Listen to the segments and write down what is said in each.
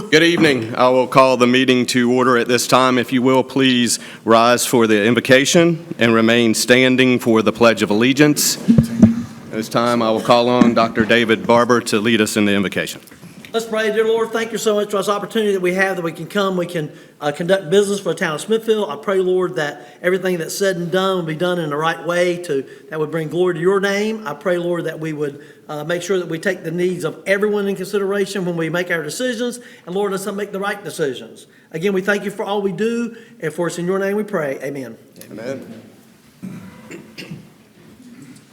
Good evening. I will call the meeting to order at this time. If you will, please rise for the invocation and remain standing for the Pledge of Allegiance. At this time, I will call on Dr. David Barber to lead us in the invocation. Let's pray. Dear Lord, thank you so much for this opportunity that we have, that we can come, we can conduct business for the town of Smithfield. I pray, Lord, that everything that's said and done will be done in the right way that would bring glory to your name. I pray, Lord, that we would make sure that we take the needs of everyone in consideration when we make our decisions. And Lord, let's make the right decisions. Again, we thank you for all we do, and for us in your name we pray. Amen. Amen.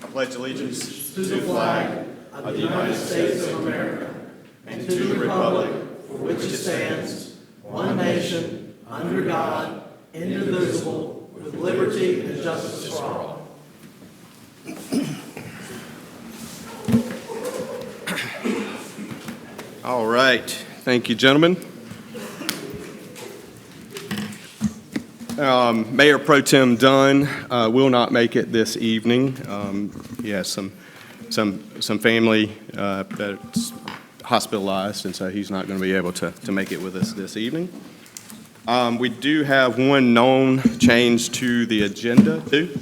I pledge allegiance To the flag of the United States of America, and to the republic for which it stands, one nation, under God, indivisible, with liberty and justice for all. All right. Thank you, gentlemen. Mayor Pro Tem Dunn will not make it this evening. He has some family that's hospitalized, and so he's not going to be able to make it with us this evening. We do have one known change to the agenda, too.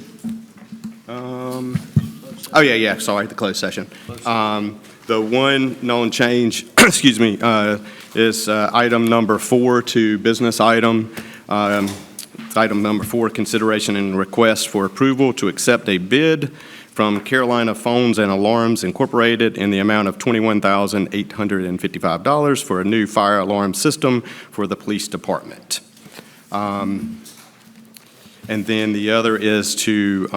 Sorry, the closed session. The one known change, excuse me, is item number 4 to business item. Item number 4, consideration and request for approval to accept a bid from Carolina Phones and Alarms Incorporated in the amount of $21,855 for a new fire alarm system for the police department. And then the other is to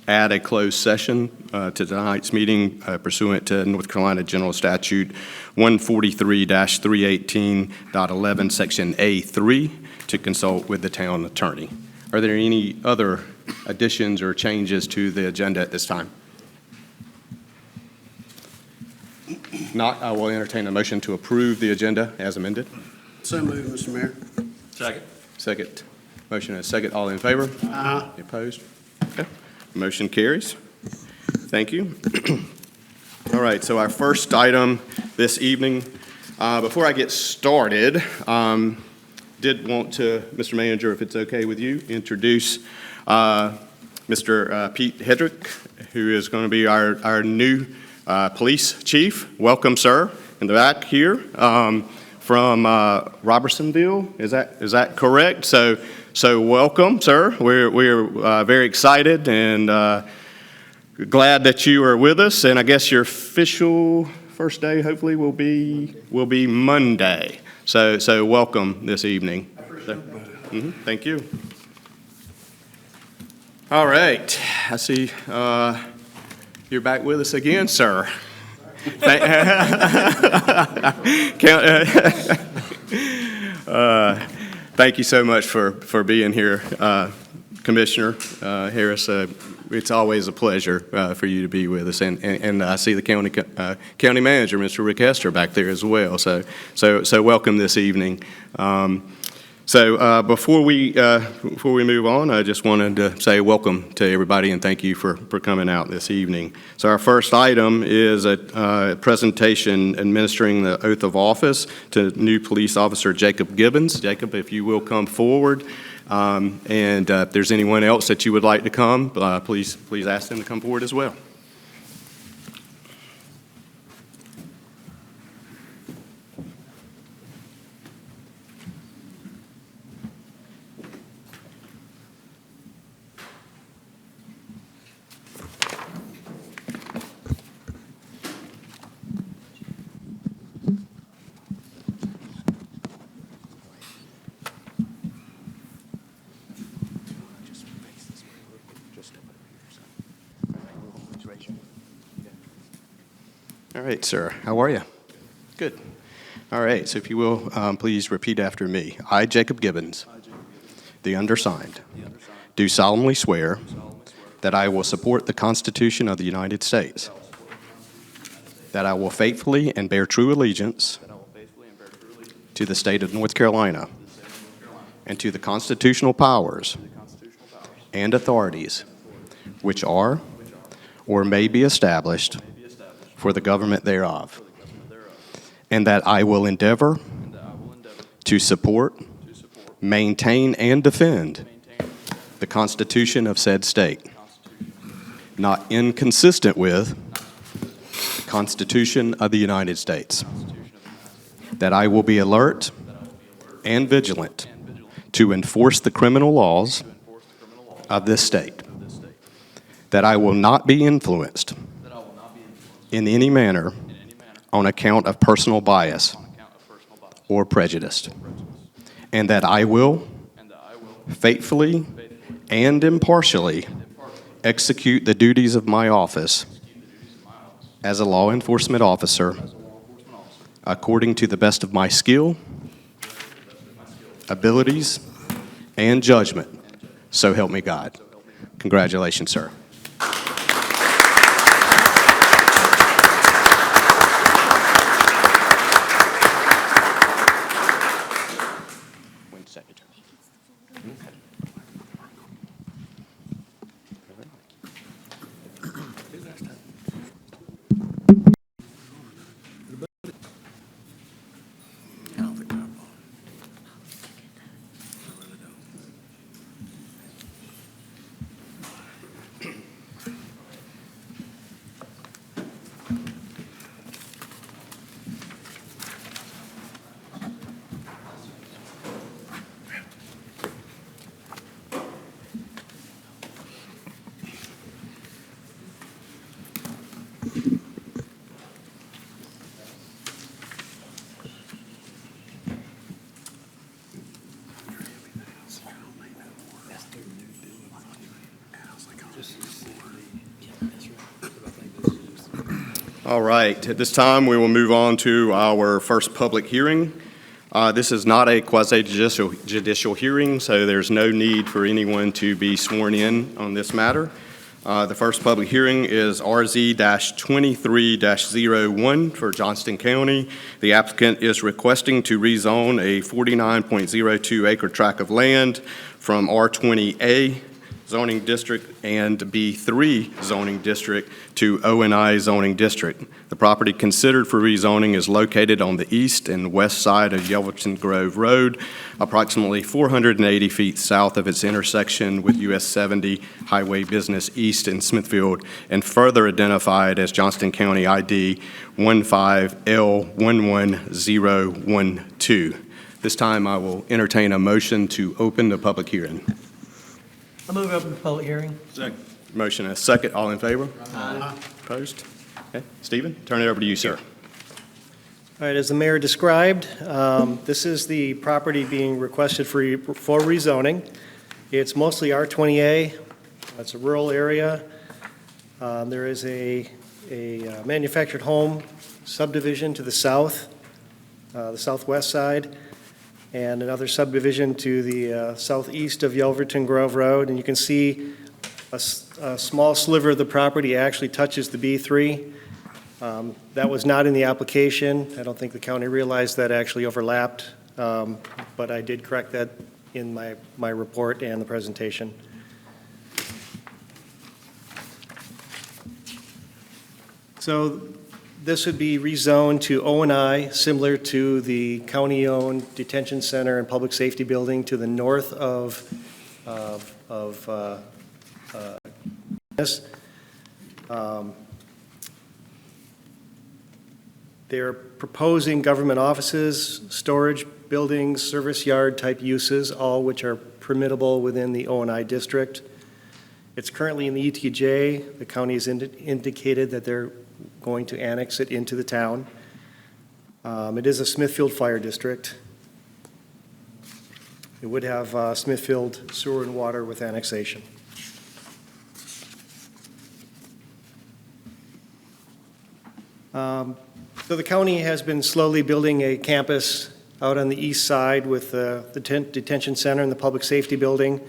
add a closed session to tonight's meeting pursuant to North Carolina General Statute 143-318.11, Section A3, to consult with the town attorney. Are there any other additions or changes to the agenda at this time? Not, I will entertain a motion to approve the agenda as amended. So moved, Mr. Mayor. Second. Second. Motion and a second. All in favor? Aye. Opposed? Okay. Motion carries. Thank you. All right, so our first item this evening, before I get started, did want to, Mr. Manager, if it's okay with you, introduce Mr. Pete Hedrick, who is going to be our new police chief. Welcome, sir, in the back here from Robertsonville. Is that correct? So welcome, sir. We're very excited and glad that you are with us. And I guess your official first day, hopefully, will be Monday. So welcome this evening. Thank you. All right. I see you're back with us again, sir. Thank you so much for being here, Commissioner Harris. It's always a pleasure for you to be with us, and I see the county manager, Mr. Rick Hester, back there as well. So welcome this evening. Before we move on, I just wanted to say welcome to everybody and thank you for coming out this evening. So our first item is a presentation administering the oath of office to new police officer Jacob Gibbons. Jacob, if you will come forward. And if there's anyone else that you would like to come, please ask them to come forward as well. All right, sir. How are you? Good. All right. So if you will, please repeat after me. I, Jacob Gibbons, the undersigned, do solemnly swear that I will support the Constitution of the United States, that I will faithfully and bear true allegiance to the state of North Carolina and to the constitutional powers and authorities which are or may be established for the government thereof, and that I will endeavor to support, maintain, and defend the Constitution of said state, not inconsistent with the Constitution of the United States, that I will be alert and vigilant to enforce the criminal laws of this state, that I will not be influenced in any manner on account of personal bias or prejudice, and that I will faithfully and impartially execute the duties of my office as a law enforcement officer according to the best of my skill, abilities, and judgment. So help me God. Congratulations, sir. All right, at this time, we will move on to our first public hearing. This is not a quasi-judicial hearing, so there's no need for anyone to be sworn in on this matter. The first public hearing is RZ-23-01 for Johnston County. The applicant is requesting to rezone a 49.02 acre tract of land from R20A zoning district and B3 zoning district to O&I zoning district. The property considered for rezoning is located on the east and west side of Yelverton Grove Road, approximately 480 feet south of its intersection with US 70 Highway Business East in Smithfield, and further identified as Johnston County ID 15L11012. This time I will entertain a motion to open the public hearing. I move open the public hearing. Second. Motion and a second. All in favor? Aye. Opposed? Okay. Stephen, turn it over to you, sir. All right, as the mayor described, this is the property being requested for rezoning. It's mostly R20A. It's a rural area. There is a manufactured home subdivision to the south, the southwest side, and another subdivision to the southeast of Yelverton Grove Road. And you can see a small sliver of the property actually touches the B3. That was not in the application. I don't think the county realized that actually overlapped, but I did correct that in my report and the presentation. So this would be rezoned to O&I, similar to the county-owned detention center and public safety building to the north of this. They're proposing government offices, storage buildings, service yard type uses, all which are permittable within the O&I district. It's currently in the ETJ. The county has indicated that they're going to annex it into the town. It is a Smithfield Fire District. It would have Smithfield sewer and water with annexation. So the county has been slowly building a campus out on the east side with the detention center and the public safety building.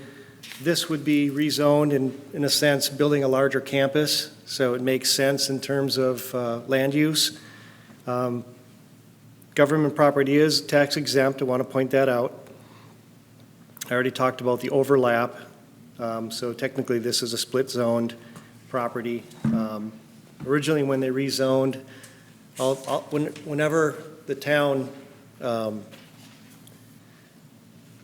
This would be rezoned in a sense, building a larger campus, so it makes sense in terms of land use. Government property is tax exempt. I want to point that out. I already talked about the overlap, so technically this is a split zoned property. Originally when they rezoned, whenever the town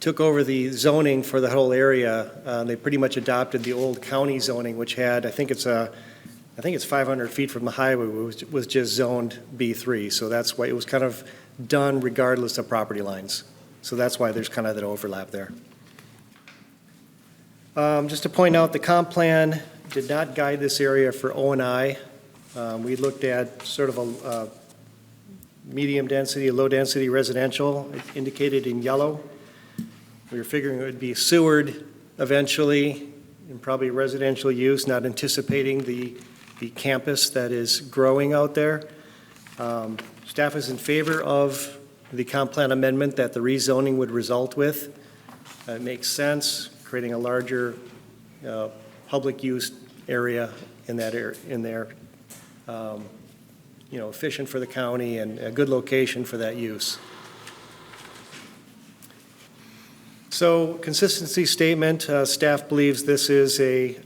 took over the zoning for the whole area. They pretty much adopted the old county zoning, which had, I think it's 500 feet from the highway, was just zoned B3. So that's why it was kind of done regardless of property lines. So that's why there's kind of that overlap there. Just to point out, the comp plan did not guide this area for O&I. We looked at sort of a medium density, low density residential indicated in yellow. We were figuring it would be sewered eventually and probably residential use, not anticipating the campus that is growing out there. Staff is in favor of the comp plan amendment that the rezoning would result with. It makes sense, creating a larger public use area in that area, in there. Efficient for the county and a good location for that use. So consistency statement, staff believes this is it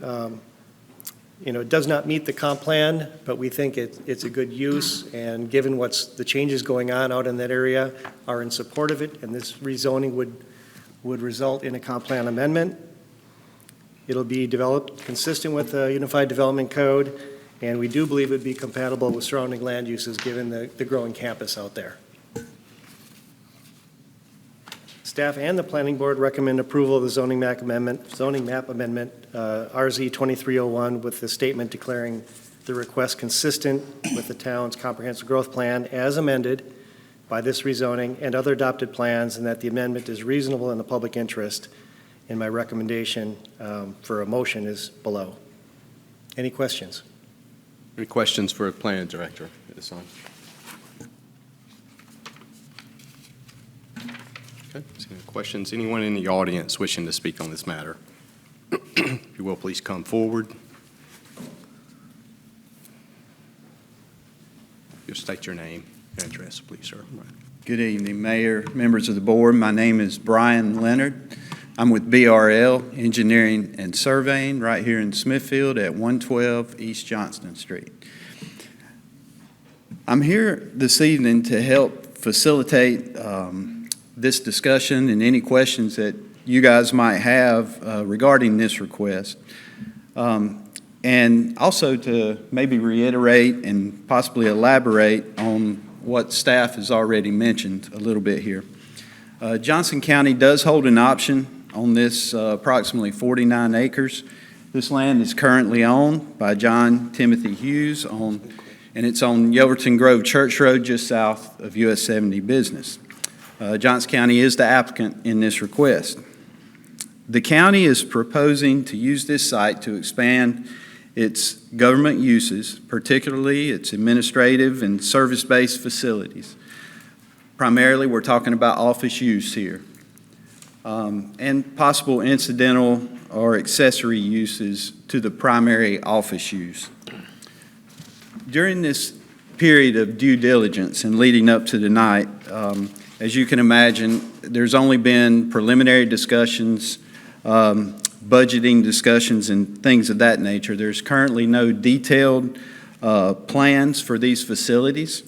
does not meet the comp plan, but we think it's a good use, and given the changes going on out in that area, are in support of it, and this rezoning would result in a comp plan amendment. It'll be developed consistent with the Unified Development Code, and we do believe it would be compatible with surrounding land uses given the growing campus out there. Staff and the planning board recommend approval of the zoning map amendment, RZ 2301, with the statement declaring the request consistent with the town's comprehensive growth plan as amended by this rezoning and other adopted plans, and that the amendment is reasonable in the public interest. And my recommendation for a motion is below. Any questions? Any questions for the planning director at this time? Okay, any questions? Anyone in the audience wishing to speak on this matter? If you will, please come forward. You'll state your name and address, please, sir. Good evening, Mayor, members of the board. My name is Brian Leonard. I'm with BRL Engineering and Surveying right here in Smithfield at 112 East Johnston Street. I'm here this evening to help facilitate this discussion and any questions that you guys might have regarding this request. And also to maybe reiterate and possibly elaborate on what staff has already mentioned a little bit here. Johnson County does hold an option on this approximately 49 acres. This land is currently owned by John Timothy Hughes, and it's on Yelverton Grove Church Road just south of US 70 Business. Johnson County is the applicant in this request. The county is proposing to use this site to expand its government uses, particularly its administrative and service-based facilities. Primarily, we're talking about office use here, and possible incidental or accessory uses to the primary office use. During this period of due diligence and leading up to tonight, as you can imagine, there's only been preliminary discussions, budgeting discussions, and things of that nature. There's currently no detailed plans for these facilities.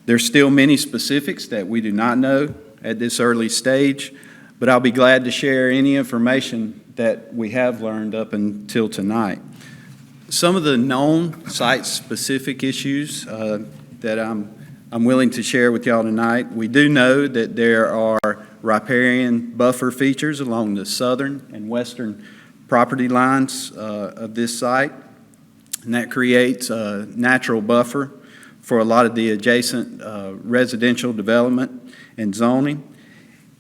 There's still many specifics that we do not know at this early stage, but I'll be glad to share any information that we have learned up until tonight. Some of the known site-specific issues that I'm willing to share with y'all tonight. We do know that there are riparian buffer features along the southern and western property lines of this site, and that creates a natural buffer for a lot of the adjacent residential development and zoning.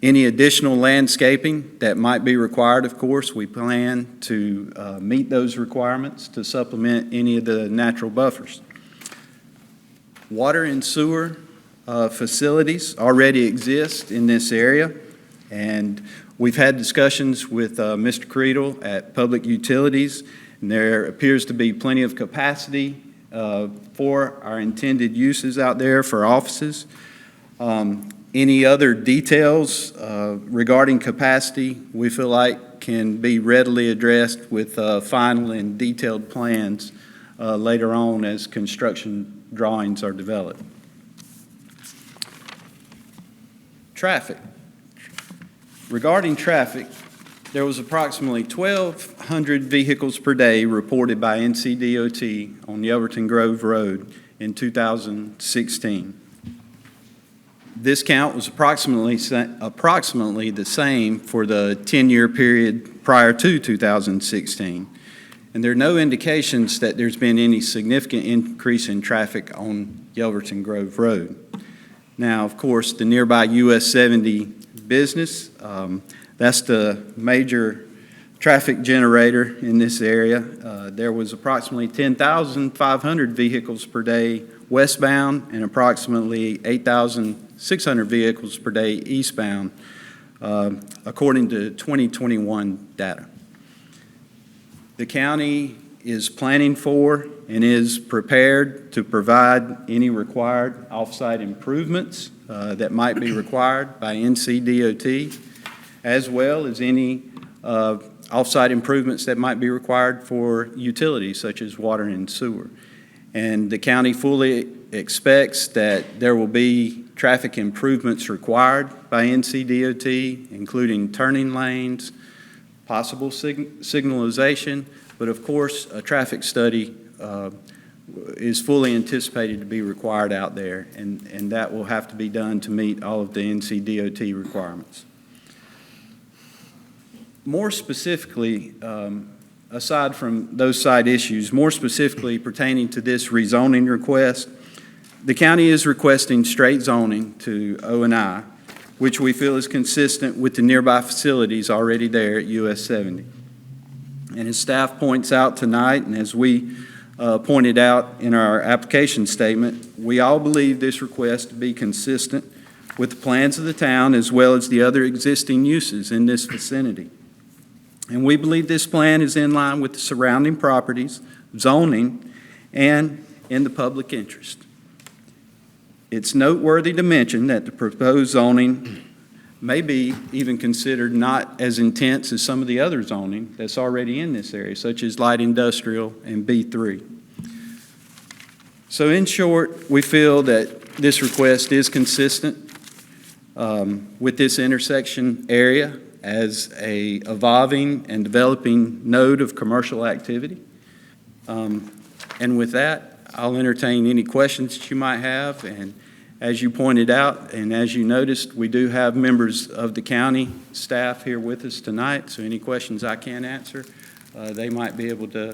Any additional landscaping that might be required, of course, we plan to meet those requirements to supplement any of the natural buffers. Water and sewer facilities already exist in this area, and we've had discussions with Mr. Creedle at Public Utilities, and there appears to be plenty of capacity for our intended uses out there for offices. Any other details regarding capacity we feel like can be readily addressed with final and detailed plans later on as construction drawings are developed. Traffic. Regarding traffic, there was approximately 1,200 vehicles per day reported by NCDOT on Yelverton Grove Road in 2016. This count was approximately the same for the 10-year period prior to 2016. And there are no indications that there's been any significant increase in traffic on Yelverton Grove Road. Now, of course, the nearby US 70 business, that's the major traffic generator in this area. There was approximately 10,500 vehicles per day westbound and approximately 8,600 vehicles per day eastbound, according to 2021 data. The county is planning for and is prepared to provide any required off-site improvements that might be required by NCDOT, as well as any off-site improvements that might be required for utilities such as water and sewer. And the county fully expects that there will be traffic improvements required by NCDOT, including turning lanes, possible signalization, but of course, a traffic study is fully anticipated to be required out there, and that will have to be done to meet all of the NCDOT requirements. More specifically, aside from those side issues, more specifically pertaining to this rezoning request, the county is requesting straight zoning to O&I, which we feel is consistent with the nearby facilities already there at US 70. And as staff points out tonight, and as we pointed out in our application statement, we all believe this request to be consistent with the plans of the town as well as the other existing uses in this vicinity. And we believe this plan is in line with the surrounding properties, zoning, and in the public interest. It's noteworthy to mention that the proposed zoning may be even considered not as intense as some of the other zoning that's already in this area, such as light industrial and B3. So in short, we feel that this request is consistent with this intersection area as a evolving and developing node of commercial activity. And with that, I'll entertain any questions that you might have. And as you pointed out, and as you noticed, we do have members of the county staff here with us tonight, so any questions I can't answer, they might be able to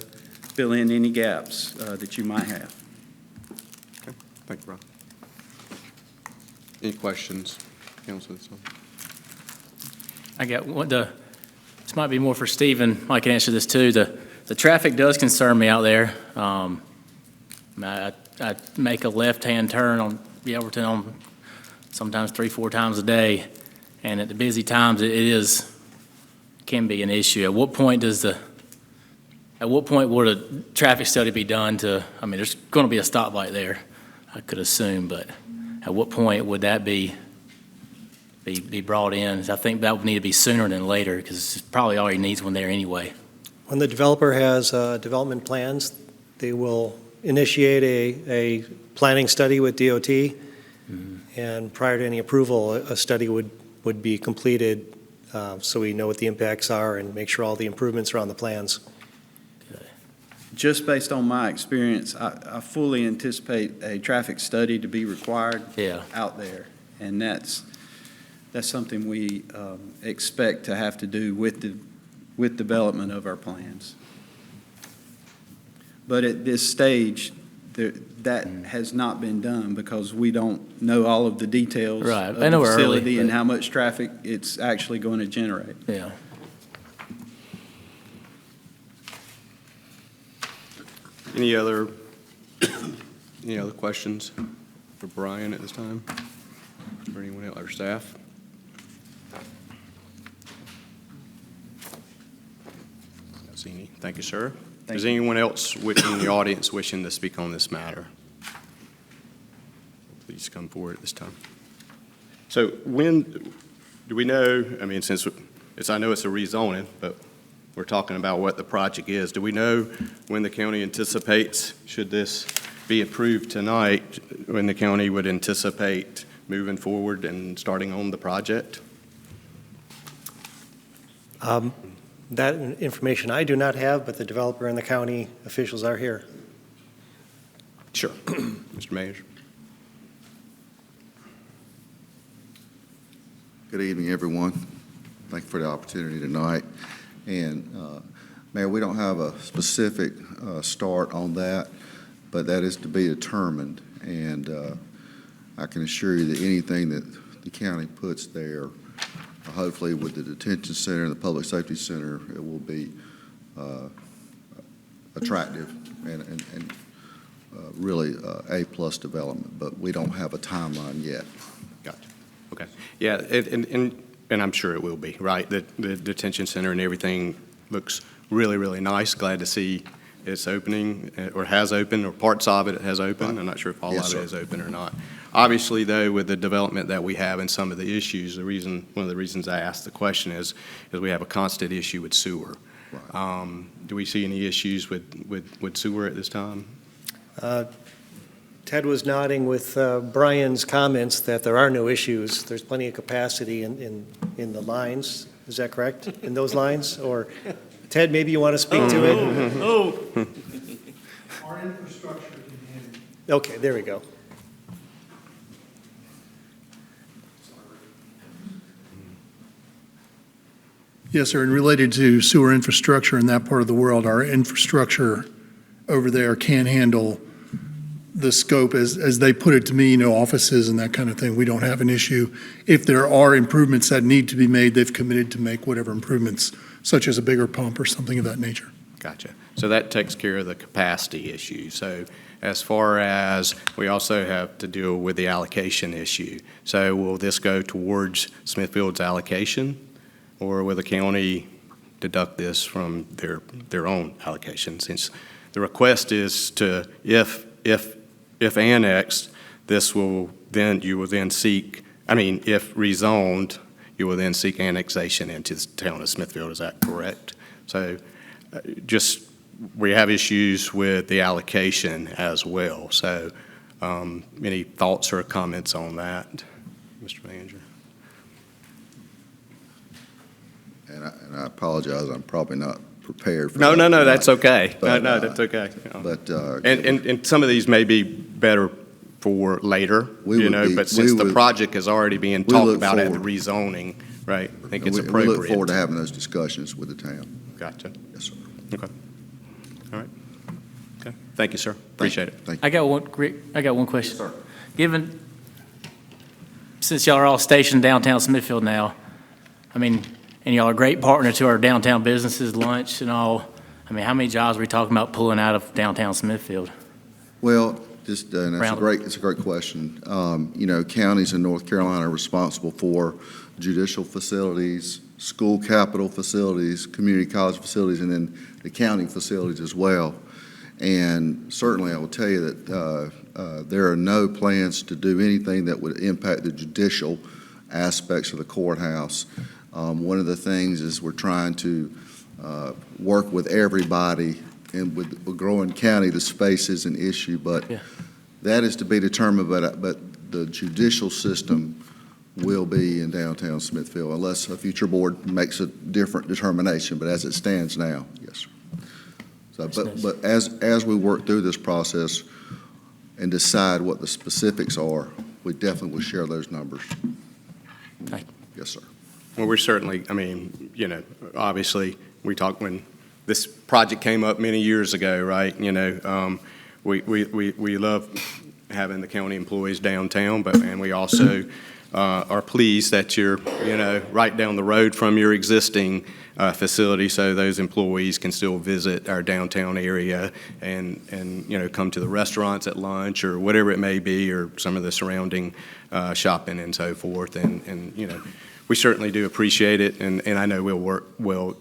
fill in any gaps that you might have. Okay, thank you, Ron. Any questions, Councilman? I got one. This might be more for Stephen. Mike can answer this too. The traffic does concern me out there. I make a left-hand turn on Yelverton on sometimes 3-4 times a day, and at the busy times it can be an issue. At what point would a traffic study be done to? I mean, there's going to be a stoplight there, I could assume, but at what point would that be brought in? I think that would need to be sooner than later because it probably already needs one there anyway. When the developer has development plans, they will initiate a planning study with DOT, and prior to any approval, a study would be completed so we know what the impacts are and make sure all the improvements are on the plans. Just based on my experience, I fully anticipate a traffic study to be required out there, and that's something we expect to have to do with development of our plans. But at this stage, that has not been done because we don't know all of the details of the facility and how much traffic it's actually going to generate. Yeah. Any other questions for Brian at this time? For anyone else, or staff? Not seeing any. Thank you, sir. Is anyone else in the audience wishing to speak on this matter? Please come forward at this time. So when do we know, I mean, since I know it's a rezoning, but we're talking about what the project is. Do we know when the county anticipates, should this be approved tonight, when the county would anticipate moving forward and starting on the project? That information I do not have, but the developer and the county officials are here. Sure. Mr. Manager. Good evening, everyone. Thank you for the opportunity tonight. And Mayor, we don't have a specific start on that, but that is to be determined. And I can assure you that anything that the county puts there, hopefully with the detention center and the public safety center, it will be attractive and really A-plus development. But we don't have a timeline yet. Gotcha. Okay. Yeah, and I'm sure it will be, right? The detention center and everything looks really, really nice. Glad to see it's opening, or has opened, or parts of it has opened. I'm not sure if all Yes, of sir. it is open or not. Obviously, though, with the development that we have and some of the issues, one of the reasons I asked the question is we have a constant issue with sewer. Right. Do we see any issues with sewer at this time? Ted was nodding with Brian's comments that there are no issues. There's plenty of capacity in the lines. Is that correct? In those lines? Or, Ted, maybe you want to speak to it? Our infrastructure can handle. Okay, there we go. Yes, sir, and related to sewer infrastructure in that part of the world, our infrastructure over there can handle the scope as they put it to me, offices and that kind of thing. We don't have an issue. If there are improvements that need to be made, they've committed to make whatever improvements, such as a bigger pump or something of that nature. Gotcha. So that takes care of the capacity issue. So as far as, we also have to deal with the allocation issue. So will this go towards Smithfield's allocation, or will the county deduct this from their own allocation? Since the request is to, if annexed, you will then seek, if rezoned, you will then seek annexation into the town of Smithfield. Is that correct? So we have issues with the allocation as well. So any thoughts or comments on that, Mr. Manager? And I apologize, I'm probably not prepared for No, that that's tonight. okay. But, No, that's okay. But And some of these may be better for later, We would be- but since we the would- project is already being we talked look about at the forward. rezoning, right? I think it's we appropriate. look forward to having those discussions with the town. Gotcha. Yes, sir. Okay. All right. Okay. Thank you, sir. Appreciate it. Thank you. I got one question. Given, since y'all are all stationed downtown Smithfield now, and y'all are a great partner to our downtown businesses, lunch and all, how many jobs are we talking about pulling out of downtown Smithfield? Well, just, and Round- it's a great question. Counties in North Carolina are responsible for judicial facilities, school capital facilities, community college facilities, and then the county facilities as well. And certainly, I will tell you that there are no plans to do anything that would impact the judicial aspects of the courthouse. One of the things is we're trying to work with everybody, and with a growing county, the space is an issue, but Yeah. that is to be determined, but the judicial system will be in downtown Smithfield unless a future board makes a different determination, but as it stands now, yes, sir. So, but as we work through this process and decide what the specifics are, we definitely will share those numbers. Thank Yes, sir. Well, we're certainly, obviously, we talked when this project came up many years ago, right? We love having the county employees downtown, and we also are pleased that you're, right down the road from your existing facility, so those employees can still visit our downtown area and come to the restaurants at lunch or whatever it may be, or some of the surrounding shopping and so forth. And we certainly do appreciate it, and I know we'll work well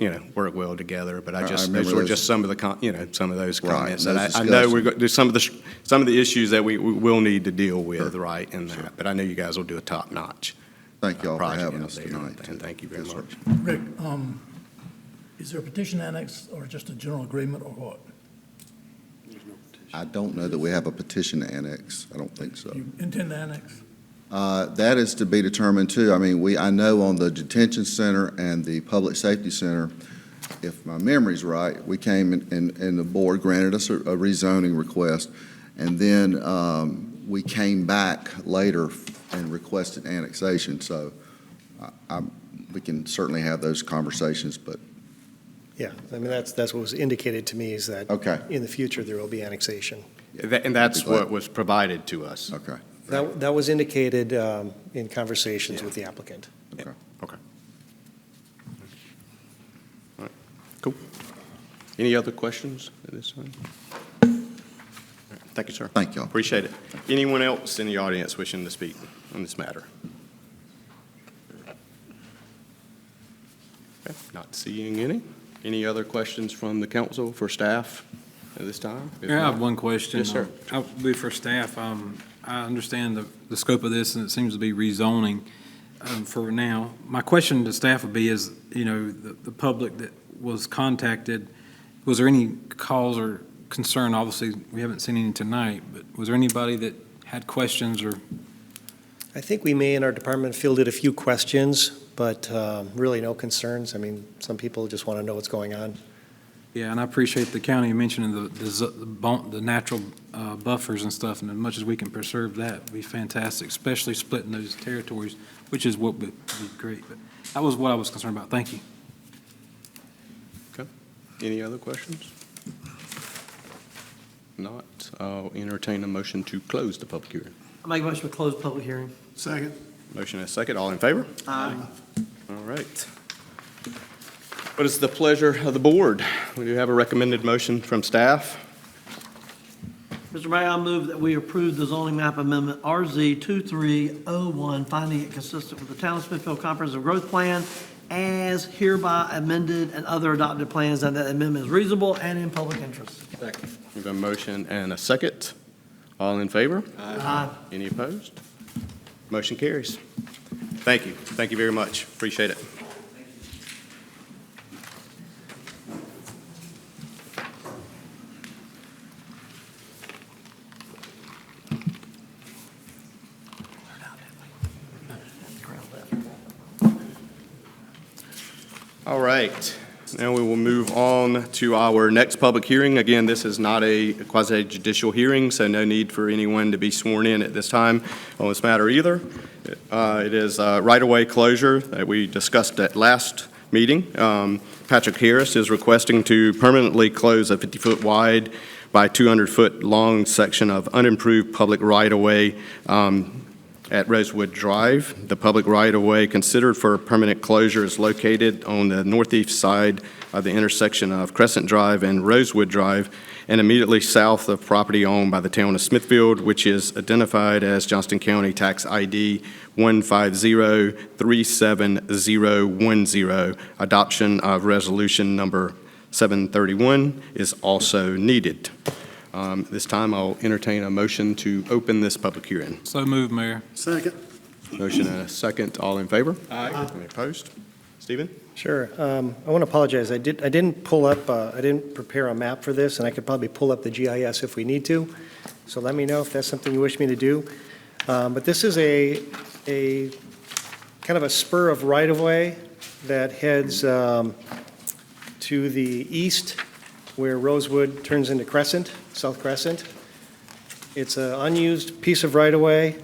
together. But I those remember were those- just some of the some of those Right, comments. those And I know discussions. there's some of the issues that we will need to deal with, right, in that. But I know you guys will do a top-notch Thank you all for project having out us there, tonight. and thank you very Yes, sir. much. Rick, is there a petition annex or just a general agreement or what? I don't know that we have a petition to annex. I don't think so. You intend to annex? That is to be determined too. I mean, I know on the detention center and the public safety center, if my memory's right, we came and the board granted us a rezoning request. And then we came back later and requested annexation. So we can certainly have those conversations, but. Yeah, I mean, that's what was indicated to me, is that Okay. in the future, there will be annexation. And that's what was provided to us. Okay. That was indicated in conversations with the applicant. Okay. All right, cool. Any other questions at this time? All right, thank you, sir. Thank y'all. Appreciate it. Anyone else in the audience wishing to speak on this matter? Okay, not seeing any. Any other questions from the council for staff at this time? If I have not- one question. Yes, sir. I'll be for staff. I understand the scope of this, and it seems to be rezoning for now. My question to staff would be is, the public that was contacted, was there any cause or concern? Obviously, we haven't seen any tonight, but was there anybody that had questions or? I think we may in our department fielded a few questions, but really no concerns. I mean, some people just want to know what's going on. Yeah, and I appreciate the county mentioning the natural buffers and stuff, and as much as we can preserve that, would be fantastic, especially splitting those territories, which is what would be great. But that was what I was concerned about. Thank you. Okay. Any other questions? Not, I'll entertain a motion to close the public hearing. I make a motion to close the public hearing. Second. Motion and a second. All in favor? Aye. All right. What is the pleasure of the board? We do have a recommended motion from staff. Mr. Mayor, I move that we approve the zoning map amendment RZ 2301, finding it consistent with the Town of Smithfield Comprehensive Growth Plan as hereby amended and other adopted plans, and that amendment is reasonable and in public interest. We have a motion and a second. All in favor? Aye. Any opposed? Motion carries. Thank you. Thank you very much. Appreciate it. All right. Now we will move on to our next public hearing. Again, this is not a quasi-judicial hearing, so no need for anyone to be sworn in at this time on this matter either. It is right-of-way closure that we discussed at last meeting. Patrick Harris is requesting to permanently close a 50-foot wide by 200-foot long section of unimproved public right-of-way at Rosewood Drive. The public right-of-way considered for permanent closure is located on the northeast side of the intersection of Crescent Drive and Rosewood Drive, and immediately south of property owned by the town of Smithfield, which is identified as Johnston County Tax ID 150-37010. Adoption of resolution number 731 is also needed. This time, I'll entertain a motion to open this public hearing. So moved, Mayor. Second. Motion and a second. All in favor? Aye. Any opposed? Stephen? Sure. I want to apologize. I didn't pull up, I didn't prepare a map for this, and I could probably pull up the GIS if we need to. So let me know if that's something you wish me to do. But this is a kind of a spur of right-of-way that heads to the east where Rosewood turns into Crescent, South Crescent. It's an unused piece of right-of-way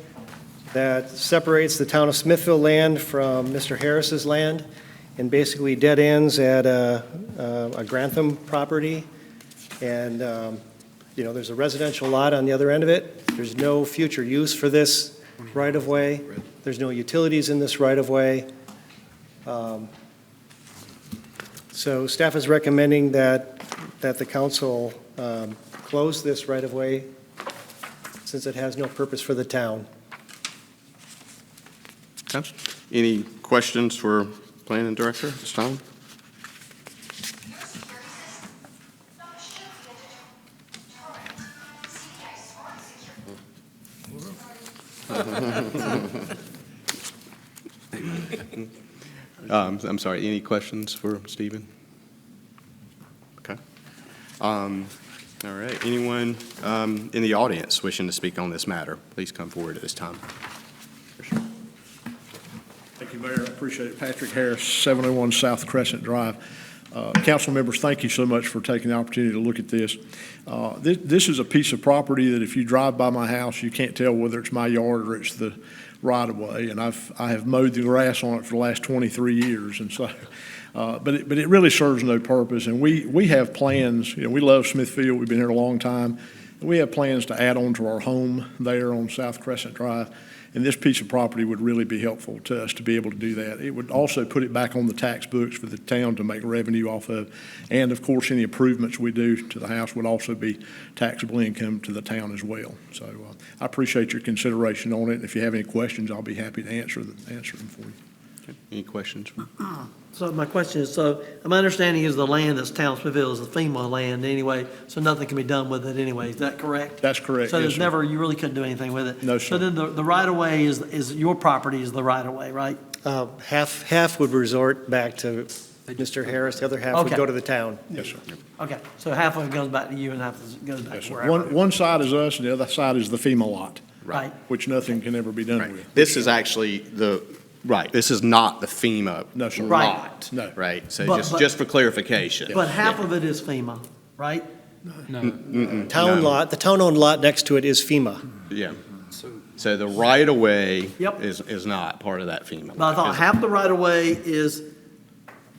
that separates the town of Smithfield land from Mr. Harris's land, and basically dead ends at a Grantham property. And, there's a residential lot on the other end of it. There's no future use for this right-of-way. There's no utilities in this right-of-way. So staff is recommending that the council close this right-of-way since it has no purpose for the town. Okay. Any questions for planning director at this time? I'm sorry, any questions for Stephen? Okay. All right, anyone in the audience wishing to speak on this matter, please come forward at this time. Mayor. I appreciate it. Patrick Harris, 701 South Crescent Drive. Council members, thank you so much for taking the opportunity to look at this. This is a piece of property that if you drive by my house, you can't tell whether it's my yard or it's the right-of-way. And I have mowed the grass on it for the last 23 years. And so, but it really serves no purpose. And we have plans. We love Smithfield. We've been here a long time. And we have plans to add on to our home there on South Crescent Drive. And this piece of property would really be helpful to us to be able to do that. It would also put it back on the tax books for the town to make revenue off of. And of course, any improvements we do to the house would also be taxable income to the town as well. So I appreciate your consideration on it. If you have any questions, I'll be happy to answer them for you. Okay. Any questions? So my question is, so my understanding is the land that's town Smithfield is the FEMA land anyway, so nothing can be done with it anyway. Is that correct? That's correct. So Yes, there's sir. never, you really couldn't do anything with it? No, sir. So then the right-of-way is your property is the right-of-way, right? Half would resort back to Mr. Harris, the other half would Okay. go to the town. Yes, sir. Okay, so half of it goes back to you and half of it goes back Yes, to sir. wherever. One side is us and the other side is the FEMA lot, Right. which nothing can ever be done Right. with. This is actually this is not the FEMA No, sir. Right. lot. No. Right, so But- just for clarification. But half of it is FEMA, right? Mm-mm, Town no. lot, the town-owned lot next to it is FEMA. Yeah. So the right-of-way Yep. is not part of that FEMA. But I thought half the right-of-way is,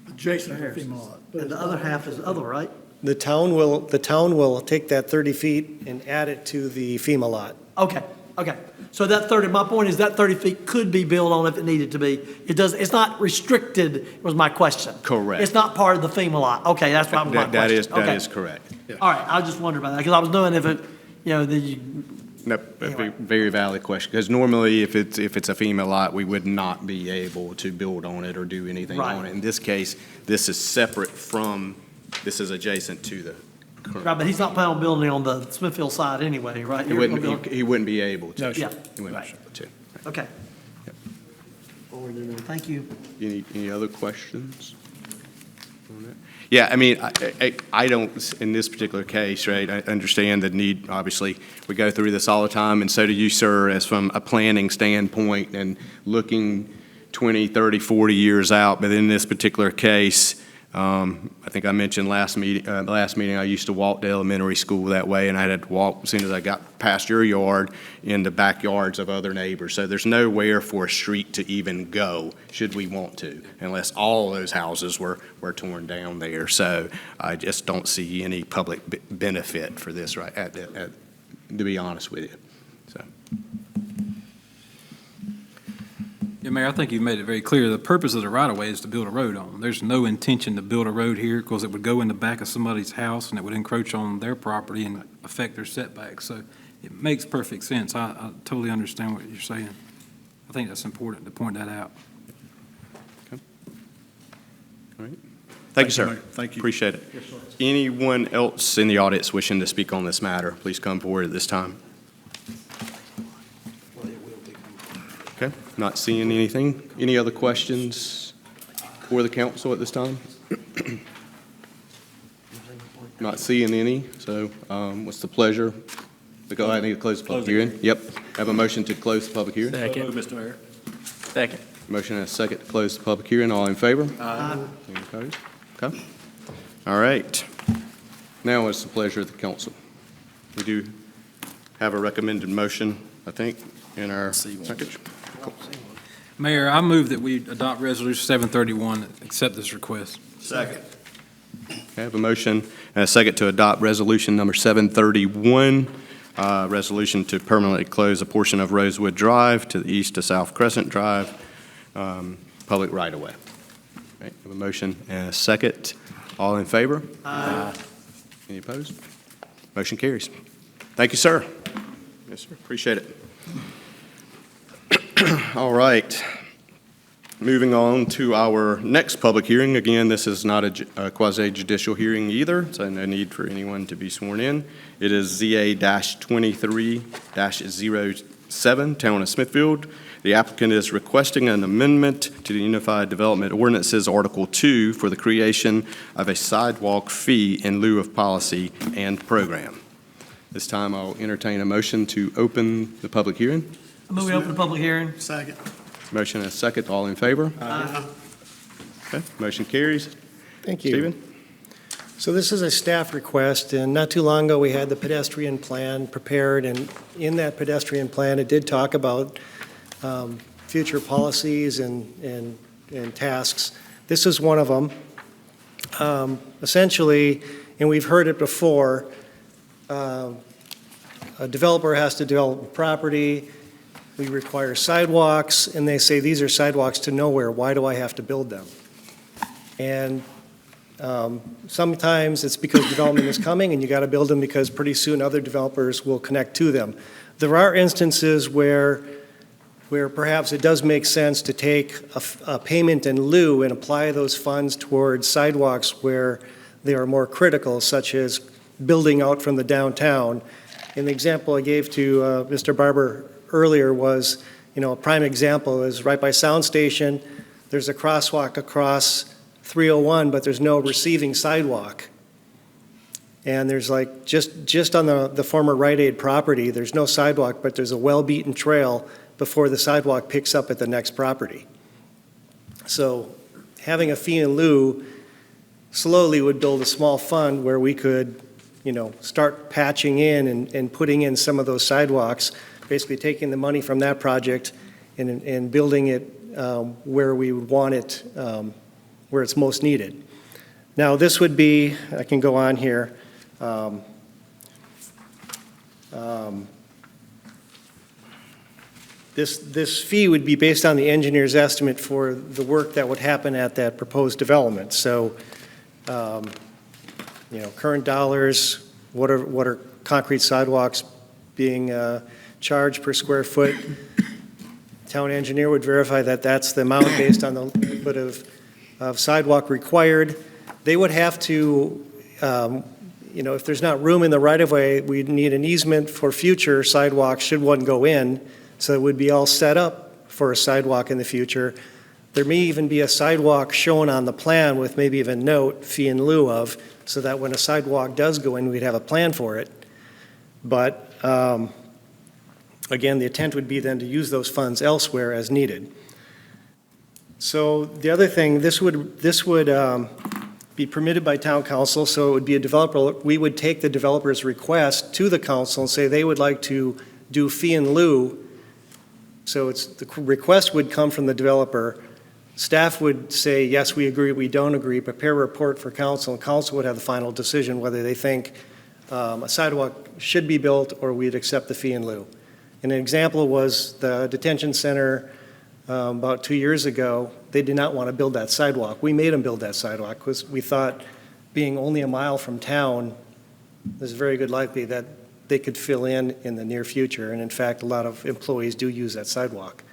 Adjacent to the FEMA lot. but and it's the other not- half is other, right? The town will take that 30 feet and add it to the FEMA lot. Okay, okay. So that 30, my point is that 30 feet could be built on if it needed to be. It's not restricted, was my question. Correct. It's not part of the FEMA lot. Okay, that's my question. That is Okay. correct. All right, I just wondered about that, because I was knowing if it, Nope, Anyway. very valid question, because normally if it's a FEMA lot, we would not be able to build on it or do anything Right. on it. In this case, this is separate from, this is adjacent to the current. right, but he's not planning on building on the Smithfield side anyway, right? He You're gonna wouldn't, build- he wouldn't be able to. No, sir. Yeah, He wouldn't right. be able to. Okay. Thank you. Any other questions? on that? Yeah, I mean, I don't, in this particular case, right, I understand the need, obviously, we go through this all the time, and so do you, sir, as from a planning standpoint and looking 20, 30, 40 years out, but in this particular case, I think I mentioned last meeting, I used to walk to elementary school that way, and I had to walk as soon as I got past your yard in the backyards of other neighbors. So there's nowhere for a street to even go, should we want to, unless all those houses were torn down there. So I just don't see any public benefit for this, right, to be honest with you. So. Yeah, Mayor, I think you've made it very clear. The purpose of the right-of-way is to build a road on. There's no intention to build a road here because it would go in the back of somebody's house and it would encroach on their property and affect their setbacks. So it makes perfect sense. I totally understand what you're saying. I think that's important to point that out. Okay. All right. Thank you, sir. Mayor. Thank you. Appreciate it. Anyone else in the audience wishing to speak on this matter, please come forward at this time. Okay, not seeing anything. Any other questions for the council at this time? Not seeing any, so what's the pleasure? I need to close the public hearing. Yep, have a motion to close the public hearing. Second. Mr. Mayor. Second. Motion and a second to close the public hearing. All in favor? Aye. Any opposed? Okay. All right. Now it's the pleasure of the council. We do have a recommended motion, I think, in our package. Mayor, I move that we adopt Resolution 731, accept this request. Second. Okay, I have a motion and a second to adopt resolution number 731, resolution to permanently close a portion of Rosewood Drive to the east to South Crescent Drive, public right-of-way. Okay, I have a motion and a second. All in favor? Aye. Any opposed? Motion carries. Thank you, sir. Yes, sir. Appreciate it. All right. Moving on to our next public hearing. Again, this is not a quasi-judicial hearing either, so no need for anyone to be sworn in. It is ZA-23-07, Town of Smithfield. The applicant is requesting an amendment to the Unified Development Ordinances, Article 2, for the creation of a sidewalk fee in lieu of policy and program. This time, I'll entertain a motion to open the public hearing. I move we open the public hearing. Second. Motion and a second. All in favor? Okay, motion carries. Thank you. Stephen? So this is a staff request, and not too long ago, we had the pedestrian plan prepared, and in that pedestrian plan, it did talk about future policies and tasks. This is one of them. Essentially, and we've heard it before, a developer has to develop a property, we require sidewalks, and they say, these are sidewalks to nowhere, why do I have to build them? And sometimes it's because development is coming and you got to build them because pretty soon other developers will connect to them. There are instances where perhaps it does make sense to take a payment in lieu and apply those funds towards sidewalks where they are more critical, such as building out from the downtown. And the example I gave to Mr. Barber earlier was, a prime example is right by Sound Station, there's a crosswalk across 301, but there's no receiving sidewalk. And there's like, just on the former Rite Aid property, there's no sidewalk, but there's a well-beaten trail before the sidewalk picks up at the next property. So having a fee in lieu slowly would build a small fund where we could, start patching in and putting in some of those sidewalks, basically taking the money from that project and building it where we would want it, where it's most needed. Now, this would be, I can go on here. This fee would be based on the engineer's estimate for the work that would happen at that proposed development. So, current dollars, what are concrete sidewalks being charged per square foot? Town engineer would verify that that's the amount based on the foot of sidewalk required. They would have to, if there's not room in the right-of-way, we'd need an easement for future sidewalks should one go in, so it would be all set up for a sidewalk in the future. There may even be a sidewalk shown on the plan with maybe even note, fee in lieu of, so that when a sidewalk does go in, we'd have a plan for it. But again, the intent would be then to use those funds elsewhere as needed. So the other thing, this would be permitted by town council, so it would be a developer, we would take the developer's request to the council and say they would like to do fee in lieu. So the request would come from the developer. Staff would say, yes, we agree, we don't agree, prepare a report for council, and council would have the final decision whether they think a sidewalk should be built or we'd accept the fee in lieu. And an example was the detention center about 2 years ago. They did not want to build that sidewalk. We made them build that sidewalk because we thought being only a mile from town, there's very good likely that they could fill in the near future. And in fact, a lot of employees do use that sidewalk.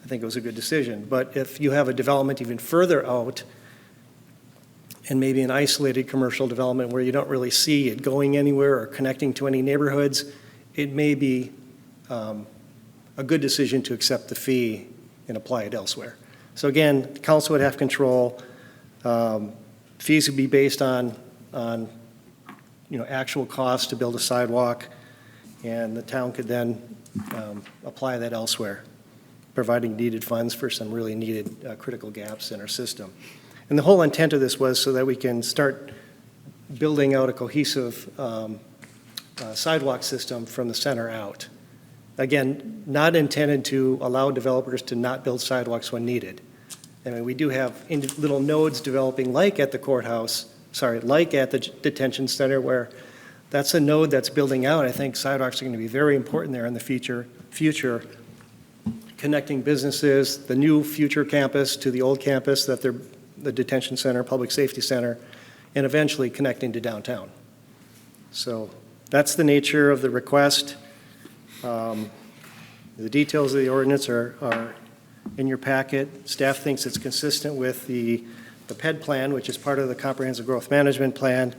I think it was a good decision. But if you have a development even further out, and maybe an isolated commercial development where you don't really see it going anywhere or connecting to any neighborhoods, it may be a good decision to accept the fee and apply it elsewhere. So again, council would have control. Fees would be based on actual costs to build a sidewalk, and the town could then apply that elsewhere, providing needed funds for some really needed critical gaps in our system. And the whole intent of this was so that we can start building out a cohesive sidewalk system from the center out. Again, not intended to allow developers to not build sidewalks when needed. I mean, we do have little nodes developing like at the courthouse, like at the detention center, where that's a node that's building out. I think sidewalks are going to be very important there in the future, connecting businesses, the new future campus to the old campus, the detention center, public safety center, and eventually connecting to downtown. So that's the nature of the request. The details of the ordinance are in your packet. Staff thinks it's consistent with the PED plan, which is part of the Comprehensive Growth Management Plan,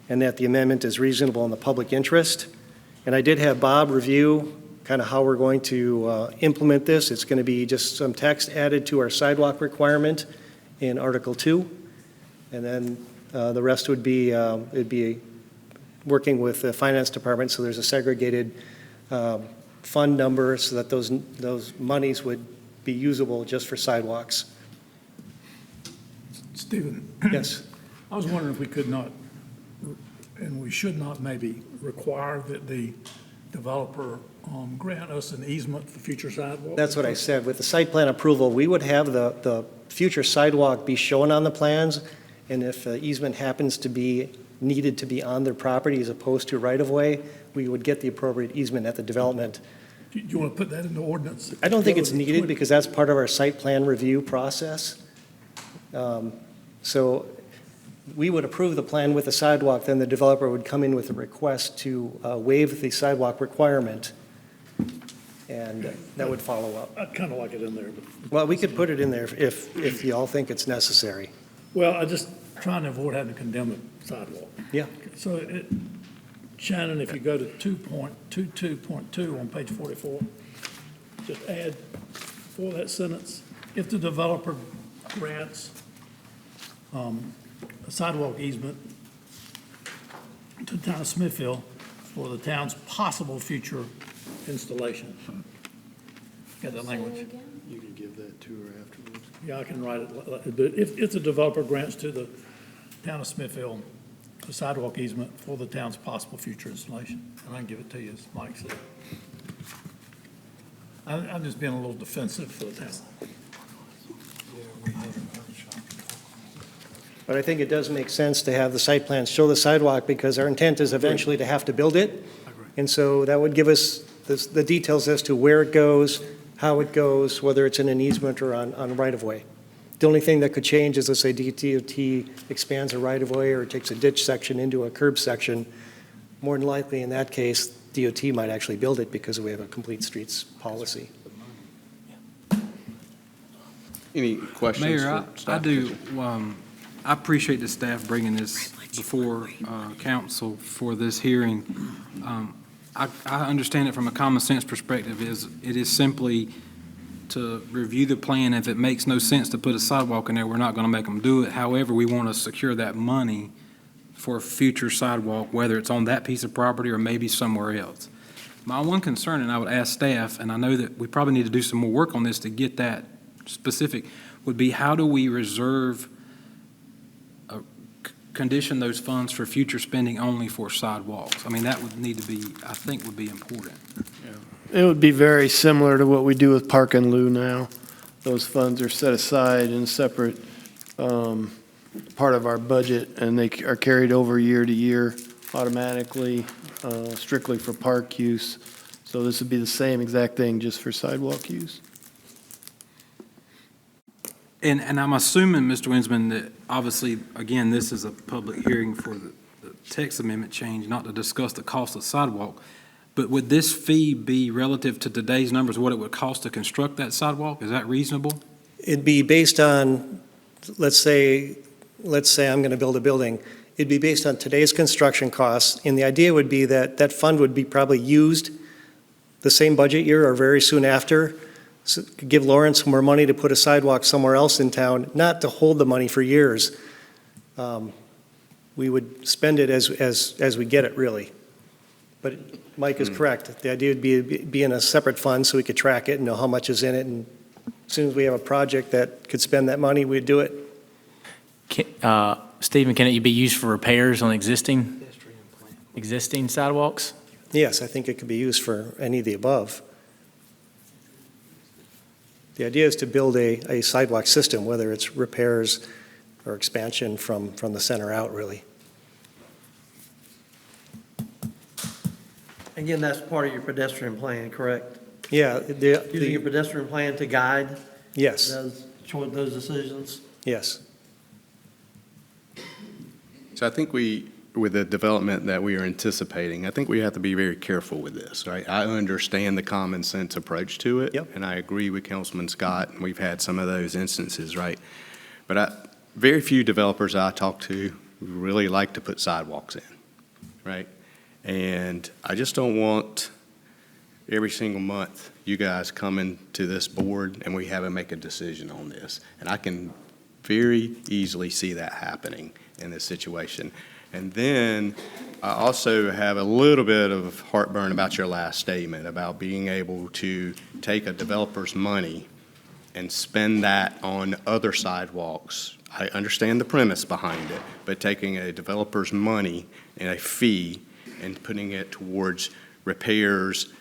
and that the amendment is reasonable in the public interest. And I did have Bob review kind of how we're going to implement this. It's going to be just some text added to our sidewalk requirement in Article 2, and then the rest would be it'd be working with the finance department, so there's a segregated fund number so that those monies would be usable just for sidewalks. Stephen, Yes. I was wondering if we could not, and we should not maybe require that the developer grant us an easement for future sidewalks? That's what I said. With the site plan approval, we would have the future sidewalk be shown on the plans, and if easement happens to be needed to be on their property as opposed to right-of-way, we would get the appropriate easement at the development. Do you want to put that in the ordinance? I don't think it's needed because that's part of our site plan review process. So we would approve the plan with the sidewalk, then the developer would come in with a request to waive the sidewalk requirement, and that would follow up. I'd kind of like it in there, but, Well, we could put it in there if you all think it's necessary. well, I just trying to avoid having to condemn the sidewalk. Yeah. So Shannon, if you go to 2.22.2 on page 44, just add for that sentence, if the developer grants a sidewalk easement to the town of Smithfield for the town's possible future installation. Got that language? You can give that to her afterwards. Yeah, I can write it, but if the developer grants to the town of Smithfield a sidewalk easement for the town's possible future installation, and I can give it to you, as Mike said. I'm just being a little defensive for the town. But I think it does make sense to have the site plans show the sidewalk because our intent is eventually to have to build it. And so that would give us the details as to where it goes, how it goes, whether it's in an easement or on right-of-way. The only thing that could change is, let's say DOT expands a right-of-way or takes a ditch section into a curb section. More than likely, in that case, DOT might actually build it because we have a complete streets policy. Any questions? Mayor, for I staff? do, I appreciate the staff bringing this before council for this hearing. I understand it from a common sense perspective, it is simply to review the plan. If it makes no sense to put a sidewalk in there, we're not going to make them do it. However, we want to secure that money for a future sidewalk, whether it's on that piece of property or maybe somewhere else. My one concern, and I would ask staff, and I know that we probably need to do some more work on this to get that specific, would be how do we reserve, condition those funds for future spending only for sidewalks? I mean, that would need to be, I think would be important. It would be very similar to what we do with Park and Lou now. Those funds are set aside in a separate part of our budget, and they are carried over year to year automatically, strictly for park use. So this would be the same exact thing, just for sidewalk use. And I'm assuming, Mr. Winsman, that obviously, again, this is a public hearing for the text amendment change, not to discuss the cost of sidewalk. But would this fee be relative to today's numbers, what it would cost to construct that sidewalk? Is that reasonable? It'd be based on, let's say I'm going to build a building. It'd be based on today's construction costs, and the idea would be that that fund would be probably used the same budget year or very soon after. So give Lawrence some more money to put a sidewalk somewhere else in town, not to hold the money for years. We would spend it as we get it, really. But Mike is correct. The idea would be in a separate fund so we could track it and know how much is in it. And as soon as we have a project that could spend that money, we'd do it. Stephen, can it be used for repairs on existing sidewalks? Yes, I think it could be used for any of the above. The idea is to build a sidewalk system, whether it's repairs or expansion from the center out, really. Again, that's part of your pedestrian plan, correct? Yeah, Using your pedestrian plan to guide yes, those decisions? yes. So I think with the development that we are anticipating, I think we have to be very careful with this, right? I understand the common sense approach to it. Yep. And I agree with Councilman Scott, and we've had some of those instances, right? But very few developers I talk to really like to put sidewalks in, right? And I just don't want every single month you guys coming to this board and we have to make a decision on this. And I can very easily see that happening in this situation. And then I also have a little bit of heartburn about your last statement about being able to take a developer's money and spend that on other sidewalks. I understand the premise behind it, but taking a developer's money and a fee and putting it towards repairs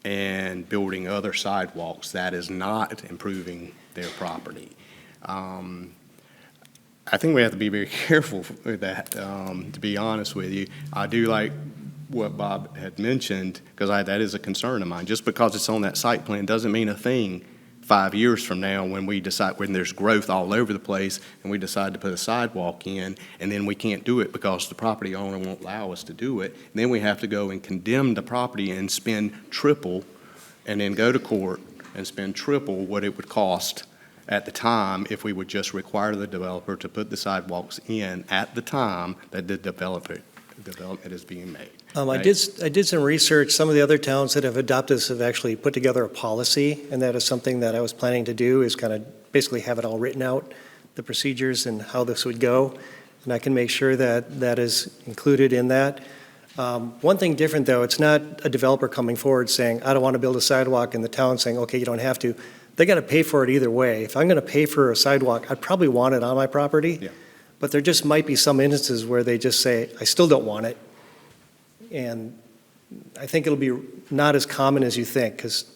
and building other sidewalks, that is not improving their property. I think we have to be very careful with that, to be honest with you. I do like what Bob had mentioned, because that is a concern of mine. Just because it's on that site plan doesn't mean a thing 5 years from now when we decide, when there's growth all over the place and we decide to put a sidewalk in, and then we can't do it because the property owner won't allow us to do it. And then we have to go and condemn the property and spend triple, and then go to court and spend triple what it would cost at the time if we would just require the developer to put the sidewalks in at the time that the development is being made. I did some research. Some of the other towns that have adopted this have actually put together a policy, and that is something that I was planning to do, is kind of basically have it all written out, the procedures and how this would go, and I can make sure that that is included in that. One thing different, though, it's not a developer coming forward saying, I don't want to build a sidewalk, and the town saying, okay, you don't have to. They got to pay for it either way. If I'm going to pay for a sidewalk, I'd probably want it on my property. Yeah. But there just might be some instances where they just say, I still don't want it. And I think it'll be not as common as you think, because.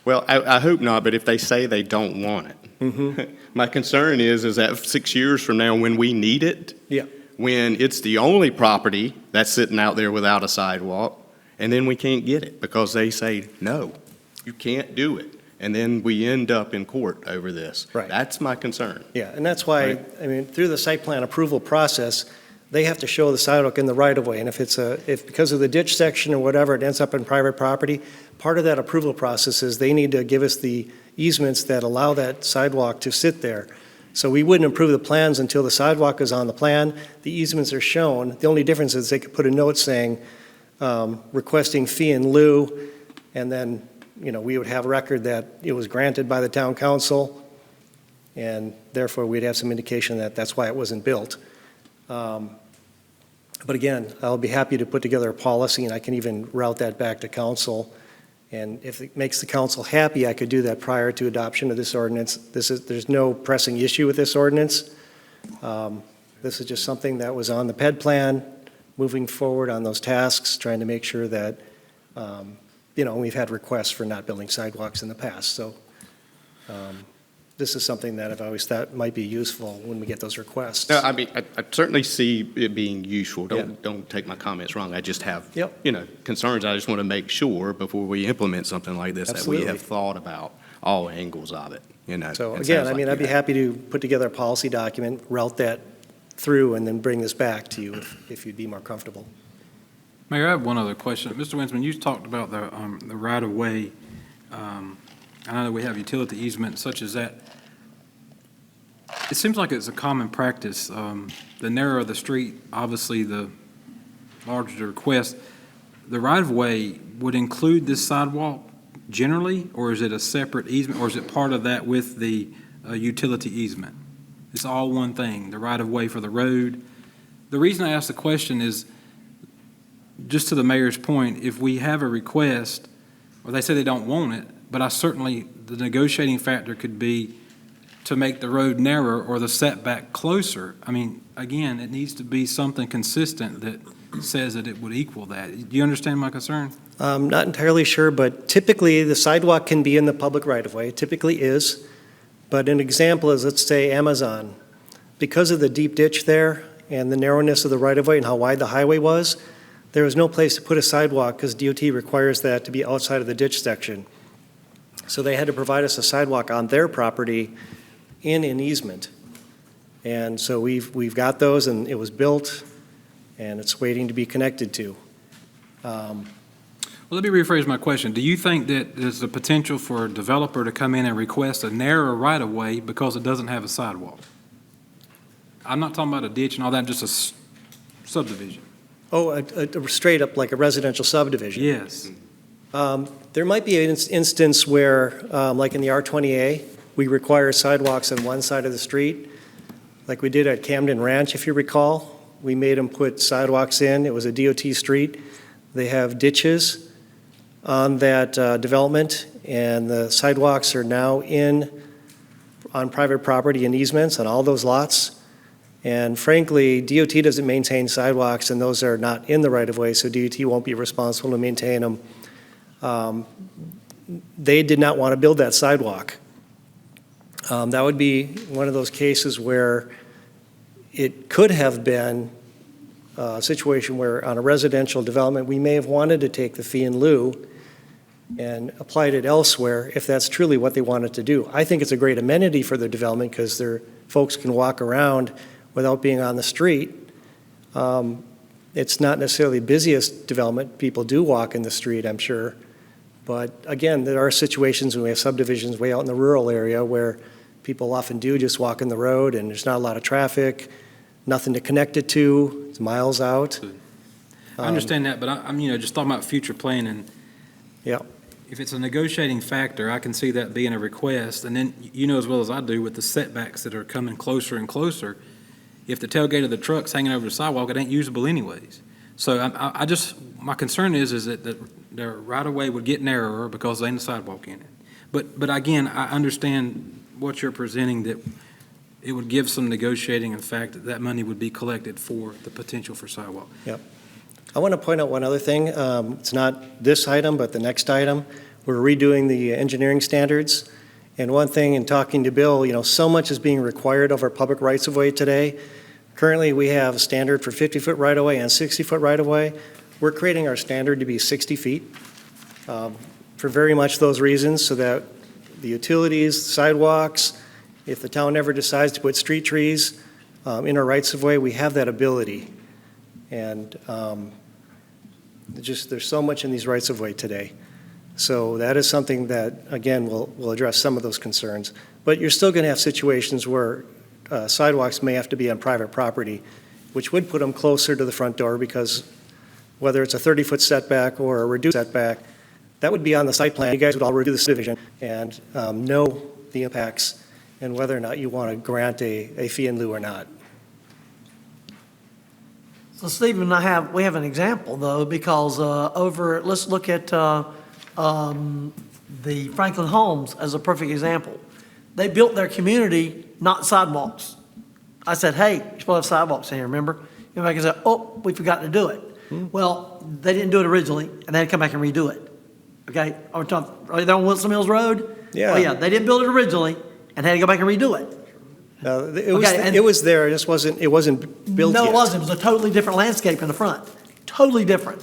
Well, I hope not, but if they say they don't want it, my concern is that 6 years from now, when we need it, Yeah. when it's the only property that's sitting out there without a sidewalk, and then we can't get it because they say, no, you can't do it. And then we end up in court over this. Right. That's my concern. Yeah, and that's why, Right. I mean, through the site plan approval process, they have to show the sidewalk in the right-of-way. And if because of the ditch section or whatever, it ends up in private property, part of that approval process is they need to give us the easements that allow that sidewalk to sit there. So we wouldn't approve the plans until the sidewalk is on the plan, the easements are shown. The only difference is they could put a note saying, requesting fee in lieu, and then, we would have a record that it was granted by the town council, and therefore we'd have some indication that that's why it wasn't built. But again, I'll be happy to put together a policy, and I can even route that back to council. And if it makes the council happy, I could do that prior to adoption of this ordinance. There's no pressing issue with this ordinance. This is just something that was on the PED plan, moving forward on those tasks, trying to make sure that, we've had requests for not building sidewalks in the past. So this is something that I've always thought might be useful when we get those requests. No, I mean, I certainly see it being useful. Don't take my comments wrong. I just have, concerns. I just want to make sure before we implement something like this that we have thought about all angles of it, So It again, sounds I mean, like I'd be you have. happy to put together a policy document, route that through, and then bring this back to you if you'd be more comfortable. Mayor, I have one other question. Mr. Winsman, you talked about the right-of-way. I know that we have utility easement such as that. It seems like it's a common practice. The narrower the street, obviously, the larger the request. The right-of-way would include this sidewalk generally, or is it a separate easement, or is it part of that with the utility easement? It's all one thing, the right-of-way for the road. The reason I ask the question is, just to the mayor's point, if we have a request, or they say they don't want it, but the negotiating factor could be to make the road narrower or the setback closer. I mean, again, it needs to be something consistent that says that it would equal that. Do you understand my concern? I'm not entirely sure, but typically the sidewalk can be in the public right-of-way. It typically is. But an example is, let's say, Amazon. Because of the deep ditch there and the narrowness of the right-of-way and how wide the highway was, there was no place to put a sidewalk because DOT requires that to be outside of the ditch section. So they had to provide us a sidewalk on their property in an easement. And so we've got those, and it was built, and it's waiting to be connected to. Well, let me rephrase my question. Do you think that there's a potential for a developer to come in and request a narrower right-of-way because it doesn't have a sidewalk? I'm not talking about a ditch and all that, just a subdivision. Oh, a straight up like a residential subdivision? Yes. There might be an instance where, like in the R20A, we require sidewalks on one side of the street, like we did at Camden Ranch, if you recall. We made them put sidewalks in. It was a DOT street. They have ditches on that development, and the sidewalks are now in on private property and easements on all those lots. And frankly, DOT doesn't maintain sidewalks, and those are not in the right-of-way, so DOT won't be responsible to maintain them. They did not want to build that sidewalk. That would be one of those cases where it could have been a situation where on a residential development, we may have wanted to take the fee in lieu and applied it elsewhere if that's truly what they wanted to do. I think it's a great amenity for their development because their folks can walk around without being on the street. It's not necessarily the busiest development. People do walk in the street, I'm sure. But again, there are situations when we have subdivisions way out in the rural area where people often do just walk in the road and there's not a lot of traffic, nothing to connect it to, it's miles out. I understand that, but I'm, just talking about future planning. Yeah. If it's a negotiating factor, I can see that being a request. And then, as well as I do, with the setbacks that are coming closer and closer, if the tailgate of the truck's hanging over the sidewalk, it ain't usable anyways. So my concern is that the right-of-way would get narrower because there ain't a sidewalk in it. But again, I understand what you're presenting, that it would give some negotiating in fact that money would be collected for the potential for sidewalk. Yep. I want to point out one other thing. It's not this item, but the next item. We're redoing the engineering standards. And one thing in talking to Bill, so much is being required of our public rights-of-way today. Currently, we have a standard for 50-foot right-of-way and 60-foot right-of-way. We're creating our standard to be 60 feet for very much those reasons, so that the utilities, sidewalks, if the town ever decides to put street trees in our rights-of-way, we have that ability. And there's so much in these rights-of-way today. So that is something that, again, will address some of those concerns. But you're still going to have situations where sidewalks may have to be on private property, which would put them closer to the front door because whether it's a 30-foot setback or a reduced setback, that would be on the site plan. You guys would all review the subdivision and know the impacts and whether or not you want to grant a fee in lieu or not. So Stephen, we have an example though, because let's look at the Franklin Homes as a perfect example. They built their community, not sidewalks. I said, hey, you're supposed to have sidewalks in here, remember? Everybody said, oh, we forgot to do it. Well, they didn't do it originally, and they had to come back and redo it. Okay? Are they on Wilson Mills Road? Yeah. Oh, yeah, they didn't build it originally, and had to go back and redo it. No, it was there, it wasn't built yet. No, it wasn't. It was a totally different landscape in the front. Totally different.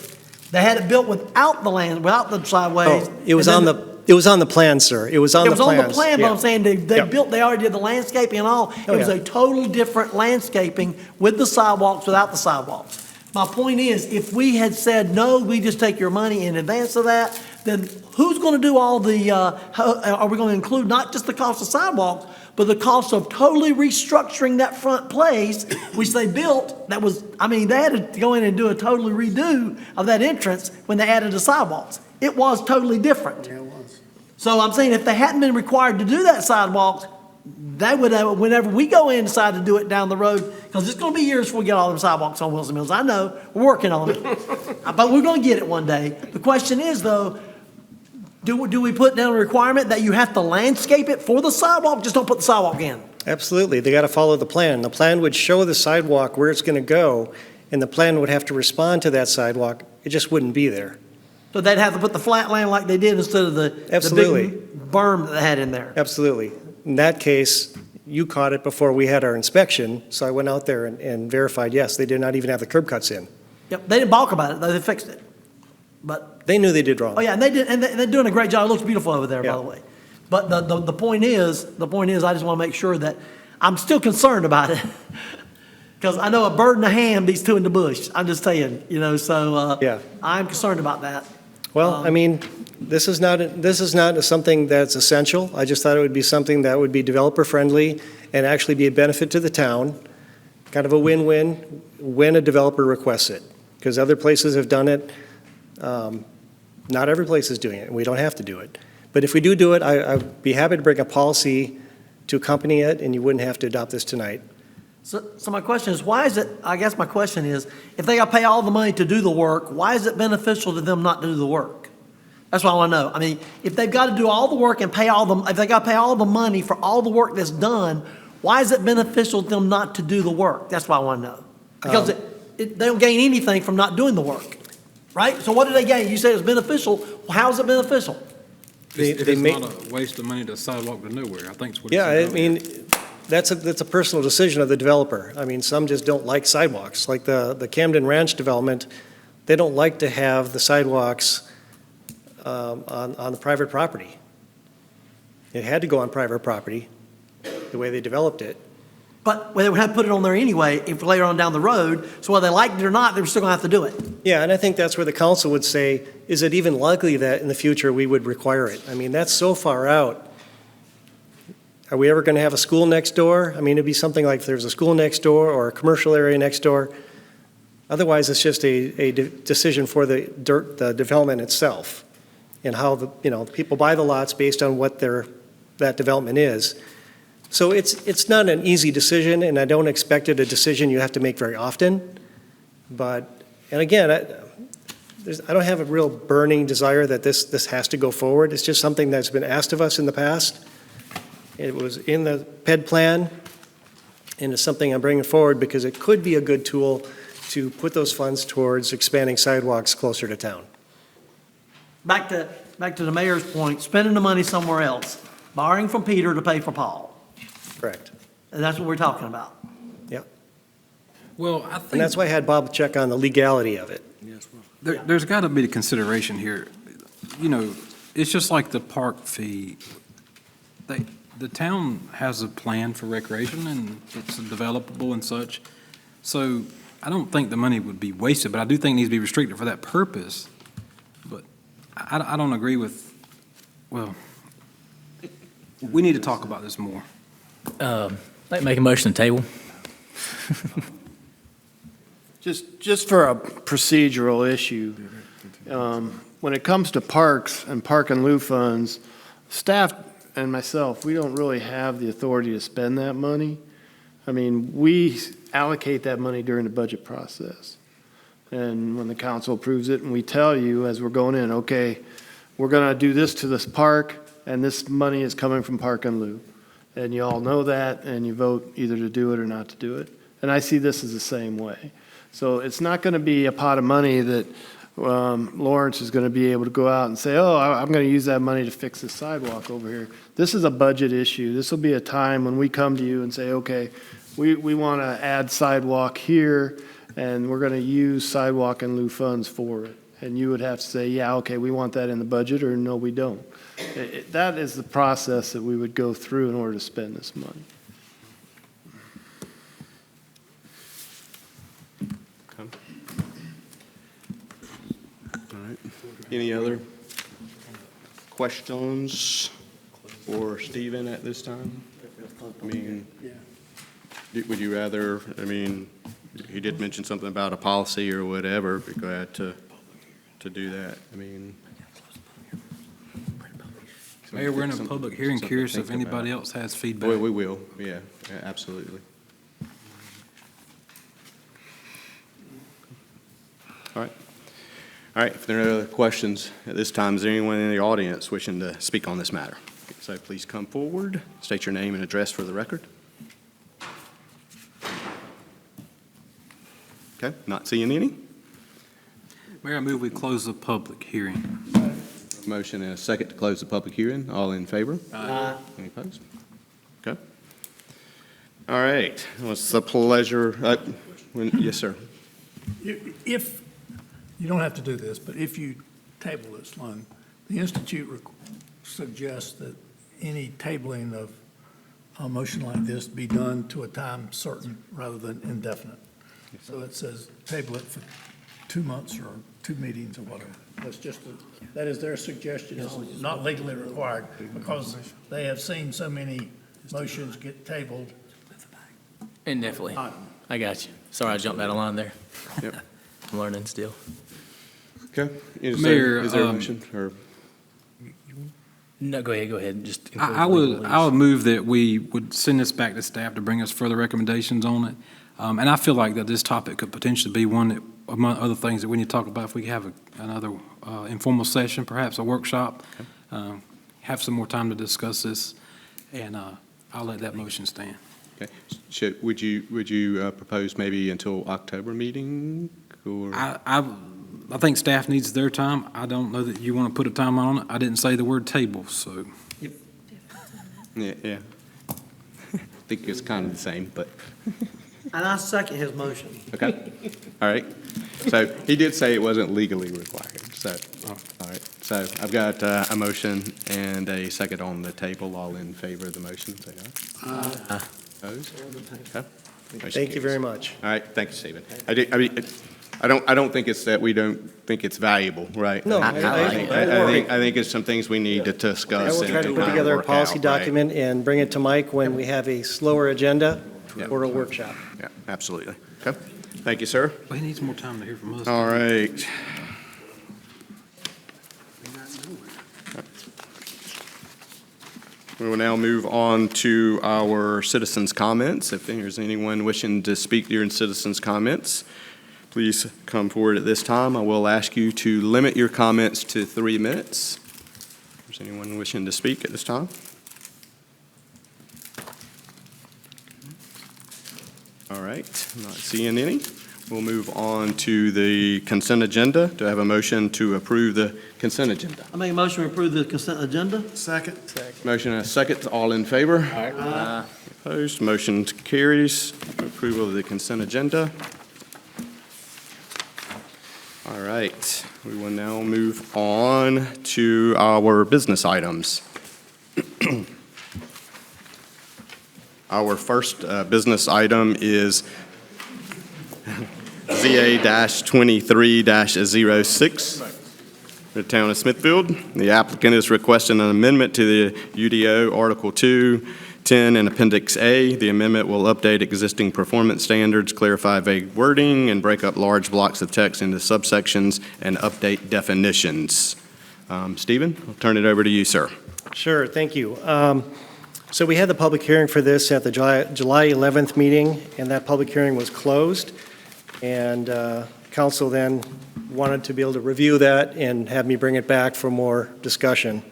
They had it built without the sideways. Oh, it was on the plan, sir. It was on the plan. It was on the plan, Yeah. but I'm saying they already did the landscaping and all. It was a total different landscaping with the sidewalks, without the sidewalks. My point is, if we had said, no, we just take your money in advance of that, then who's going to do all the, are we going to include not just the cost of sidewalks, but the cost of totally restructuring that front place, which they built, they had to go in and do a totally redo of that entrance when they added the sidewalks. It was totally different. Yeah, it was. So I'm saying if they hadn't been required to do that sidewalk, they would have, whenever we go in and decide to do it down the road, because it's going to be years before we get all them sidewalks on Wilson Mills. I know, we're working on it, but we're going to get it one day. The question is, though, do we put down a requirement that you have to landscape it for the sidewalk? Just don't put the sidewalk in. Absolutely. They got to follow the plan. The plan would show the sidewalk where it's going to go, and the plan would have to respond to that sidewalk. It just wouldn't be there. So they'd have to put the flat land like they did instead of the big berm that they had in there. Absolutely. In that case, you caught it before we had our inspection, so I went out there and verified, yes, they did not even have the curb cuts in. Yep, they didn't balk about it, though, they fixed it. But, They knew they did wrong. oh yeah, and they did, and they're doing a great job. It looks beautiful over there, by Yeah. the way. But the point is, I just want to make sure that I'm still concerned about it. Because I know a bird in the hand beats two in the bush. I'm just saying, so Yeah. I'm concerned about that. Well, this is not something that's essential. I just thought it would be something that would be developer-friendly and actually be a benefit to the town, kind of a win-win when a developer requests it. Because other places have done it. Not every place is doing it, and we don't have to do it. But if we do it, I'd be happy to bring a policy to accompany it, and you wouldn't have to adopt this tonight. So my question is, my question is, if they got to pay all the money to do the work, why is it beneficial to them not to do the work? That's what I want to know. I mean, if they've got to do all the work and pay all the, if they got to pay all the money for all the work that's done, why is it beneficial to them not to do the work? That's what I want to know. Because they don't gain anything from not doing the work, right? So what do they gain? You say it's beneficial. Well, how is it beneficial? If it's not a waste of money to sidewalk to nowhere, I think it's what. Yeah, I it's about. mean, that's a personal decision of the developer. I mean, some just don't like sidewalks, like the Camden Ranch development, they don't like to have the sidewalks on the private property. It had to go on private property, the way they developed it. But well, they would have to put it on there anyway if later on down the road. So whether they liked it or not, they were still going to have to do it. Yeah, and I think that's where the council would say, is it even likely that in the future we would require it? I mean, that's so far out. Are we ever going to have a school next door? I mean, it'd be something like if there's a school next door or a commercial area next door. Otherwise, it's just a decision for the development itself and how people buy the lots based on what that development is. So it's not an easy decision, and I don't expect it a decision you have to make very often. But, and again, I don't have a real burning desire that this has to go forward. It's just something that's been asked of us in the past. It was in the PED plan, and it's something I'm bringing forward because it could be a good tool to put those funds towards expanding sidewalks closer to town. Back to the mayor's point, spending the money somewhere else, borrowing from Peter to pay for Paul. Correct. And that's what we're talking about. Yep. Well, I think. And that's why I had Bob check on the legality of it. There's got to be a consideration here. You know, it's just like the park fee. The town has a plan for recreation, and it's developable and such. So I don't think the money would be wasted, but I do think it needs to be restricted for that purpose. But I don't agree with, well, we need to talk about this more. I'd like to make a motion to table. Just for a procedural issue, when it comes to parks and park and lieu funds, staff and myself, we don't really have the authority to spend that money. I mean, we allocate that money during the budget process. And when the council approves it, and we tell you as we're going in, okay, we're going to do this to this park, and this money is coming from park and lieu. And you all know that, and you vote either to do it or not to do it. And I see this as the same way. So it's not going to be a pot of money that Lawrence is going to be able to go out and say, oh, I'm going to use that money to fix this sidewalk over here. This is a budget issue. This will be a time when we come to you and say, okay, we want to add sidewalk here, and we're going to use sidewalk and lieu funds for it. And you would have to say, yeah, okay, we want that in the budget, or no, we don't. That is the process that we would go through in order to spend this money. All right. Any other questions for Stephen at this time? I mean, would you rather, I mean, he did mention something about a policy or whatever, be glad to do that. I mean. Mayor, we're in a public hearing, curious if anybody else has feedback. Well, we will, yeah, absolutely. All right. All right, if there are no other questions at this time, is there anyone in the audience wishing to speak on this matter? So please come forward, state your name and address for the record. Okay, not seeing any. Mayor, I move we close the public hearing. Motion and a second to close the public hearing. All in favor? Aye. Any opposed? Okay. All right, what's the pleasure? Yes, sir. If, you don't have to do this, but if you table this loan, the Institute suggests that any tabling of a motion like this be done to a time certain rather than indefinite. So it says table it for 2 months or 2 meetings or whatever. That's just, that is their suggestion. It's not legally required because they have seen so many motions get tabled. Indefinitely. I got you. Sorry I jumped out of line there. Yep. I'm learning still. Okay. Mayor, Is there a motion or? No, go ahead. Just I would move that we would send this back to staff to bring us further recommendations on it. And I feel like that this topic could potentially be one that, among other things that we need to talk about, if we could have another informal session, perhaps a workshop, have some more time to discuss this, and I'll let that motion stand. Okay. Would you propose maybe until October meeting, or? I think staff needs their time. I don't know that you want to put a time on it. I didn't say the word table, so. Yeah. I think it's kind of the same, but, And I second his motion. okay. All right. So he did say it wasn't legally required, so, all right. So I've got a motion and a second on the table. All in favor of the motion, say aye. Opposed? Okay. Motion Thank you very carries. much. All right, thank you, Stephen. I don't think it's that we don't think it's valuable, right? No, I think it's some things we need to I discuss. will and- try to and put kinda together a work policy out, right? document and bring it to Mike when we have a slower agenda Yeah. for a workshop. Yeah, absolutely. Okay, thank you, sir. Well, he needs more time to hear from us. All right. We will now move on to our citizens' comments. If there's anyone wishing to speak during citizens' comments, please come forward at this time. I will ask you to limit your comments to 3 minutes. Is anyone wishing to speak at this time? All right, not seeing any. We'll move on to the consent agenda. Do I have a motion to approve the consent agenda? I make a motion to approve the consent agenda. Second. Motion and a second. All in favor? Aye. Opposed? Motion carries. Approval of the consent agenda. All right, we will now move on to our business items. Our first business item is ZA-23-06, the Town of Smithfield. The applicant is requesting an amendment to the UDO Article 2, 10, and Appendix A. The amendment will update existing performance standards, clarify vague wording, and break up large blocks of text into subsections and update definitions. Stephen, I'll turn it over to you, sir. Sure, thank you. So we had the public hearing for this at the July 11th meeting, and that public hearing was closed. And council then wanted to be able to review that and have me bring it back for more discussion.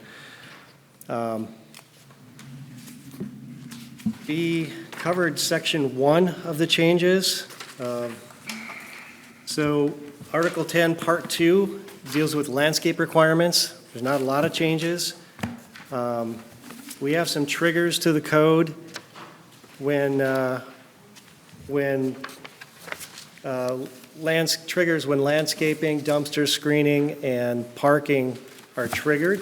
We covered section 1 of the changes. So Article 10, Part 2 deals with landscape requirements. There's not a lot of changes. We have some triggers to the code when landscaping, dumpster screening, and parking are triggered.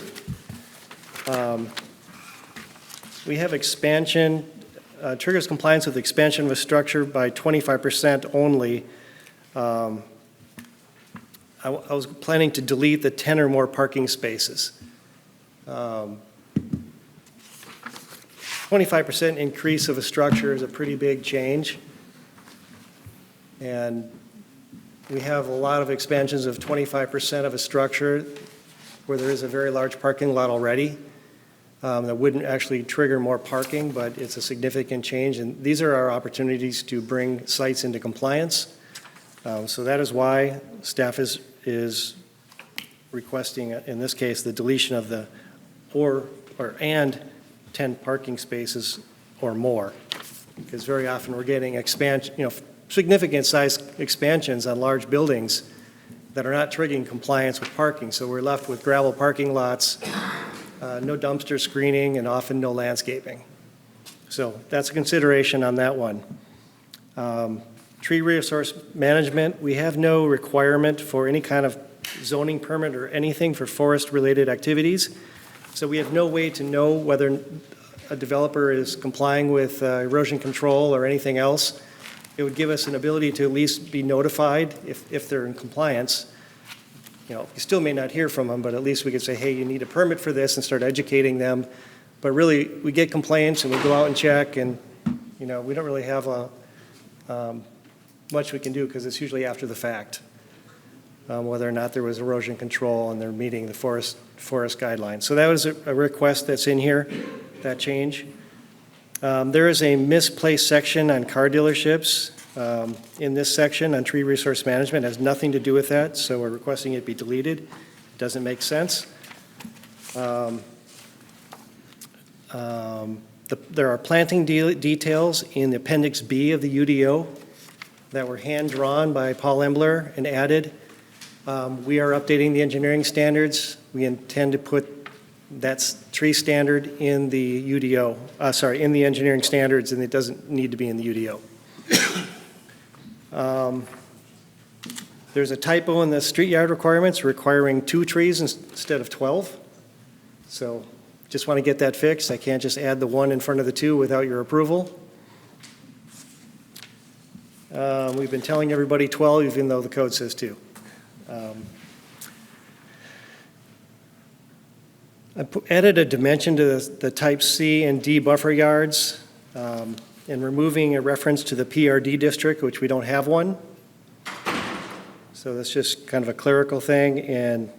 We have expansion, triggers compliance with expansion of a structure by 25% only. I was planning to delete the 10 or more parking spaces. 25% increase of a structure is a pretty big change. And we have a lot of expansions of 25% of a structure where there is a very large parking lot already that wouldn't actually trigger more parking, but it's a significant change. And these are our opportunities to bring sites into compliance. So that is why staff is requesting, in this case, the deletion of the and 10 parking spaces or more. Because very often we're getting expansion, significant size expansions on large buildings that are not triggering compliance with parking. So we're left with gravel parking lots, no dumpster screening, and often no landscaping. So that's a consideration on that one. Tree resource management, we have no requirement for any kind of zoning permit or anything for forest-related activities. So we have no way to know whether a developer is complying with erosion control or anything else. It would give us an ability to at least be notified if they're in compliance. You still may not hear from them, but at least we could say, hey, you need a permit for this and start educating them. But really, we get complaints and we go out and check, and we don't really have much we can do because it's usually after the fact, whether or not there was erosion control and they're meeting the forest guidelines. So that was a request that's in here, that change. There is a misplaced section on car dealerships. in this section on tree resource management has nothing to do with that, so we're requesting it be deleted. It doesn't make sense. There are planting details in the Appendix B of the UDO that were hand-drawn by Paul Embler and added. We are updating the engineering standards. We intend to put that tree standard in the UDO, in the engineering standards, and it doesn't need to be in the UDO. There's a typo in the street yard requirements requiring 2 trees instead of 12. So just want to get that fixed. I can't just add the 1 in front of the 2 without your approval. We've been telling everybody 12, even though the code says 2. I added a dimension to the type C and D buffer yards, and removing a reference to the PRD district, which we don't have one. So that's just kind of a clerical thing, and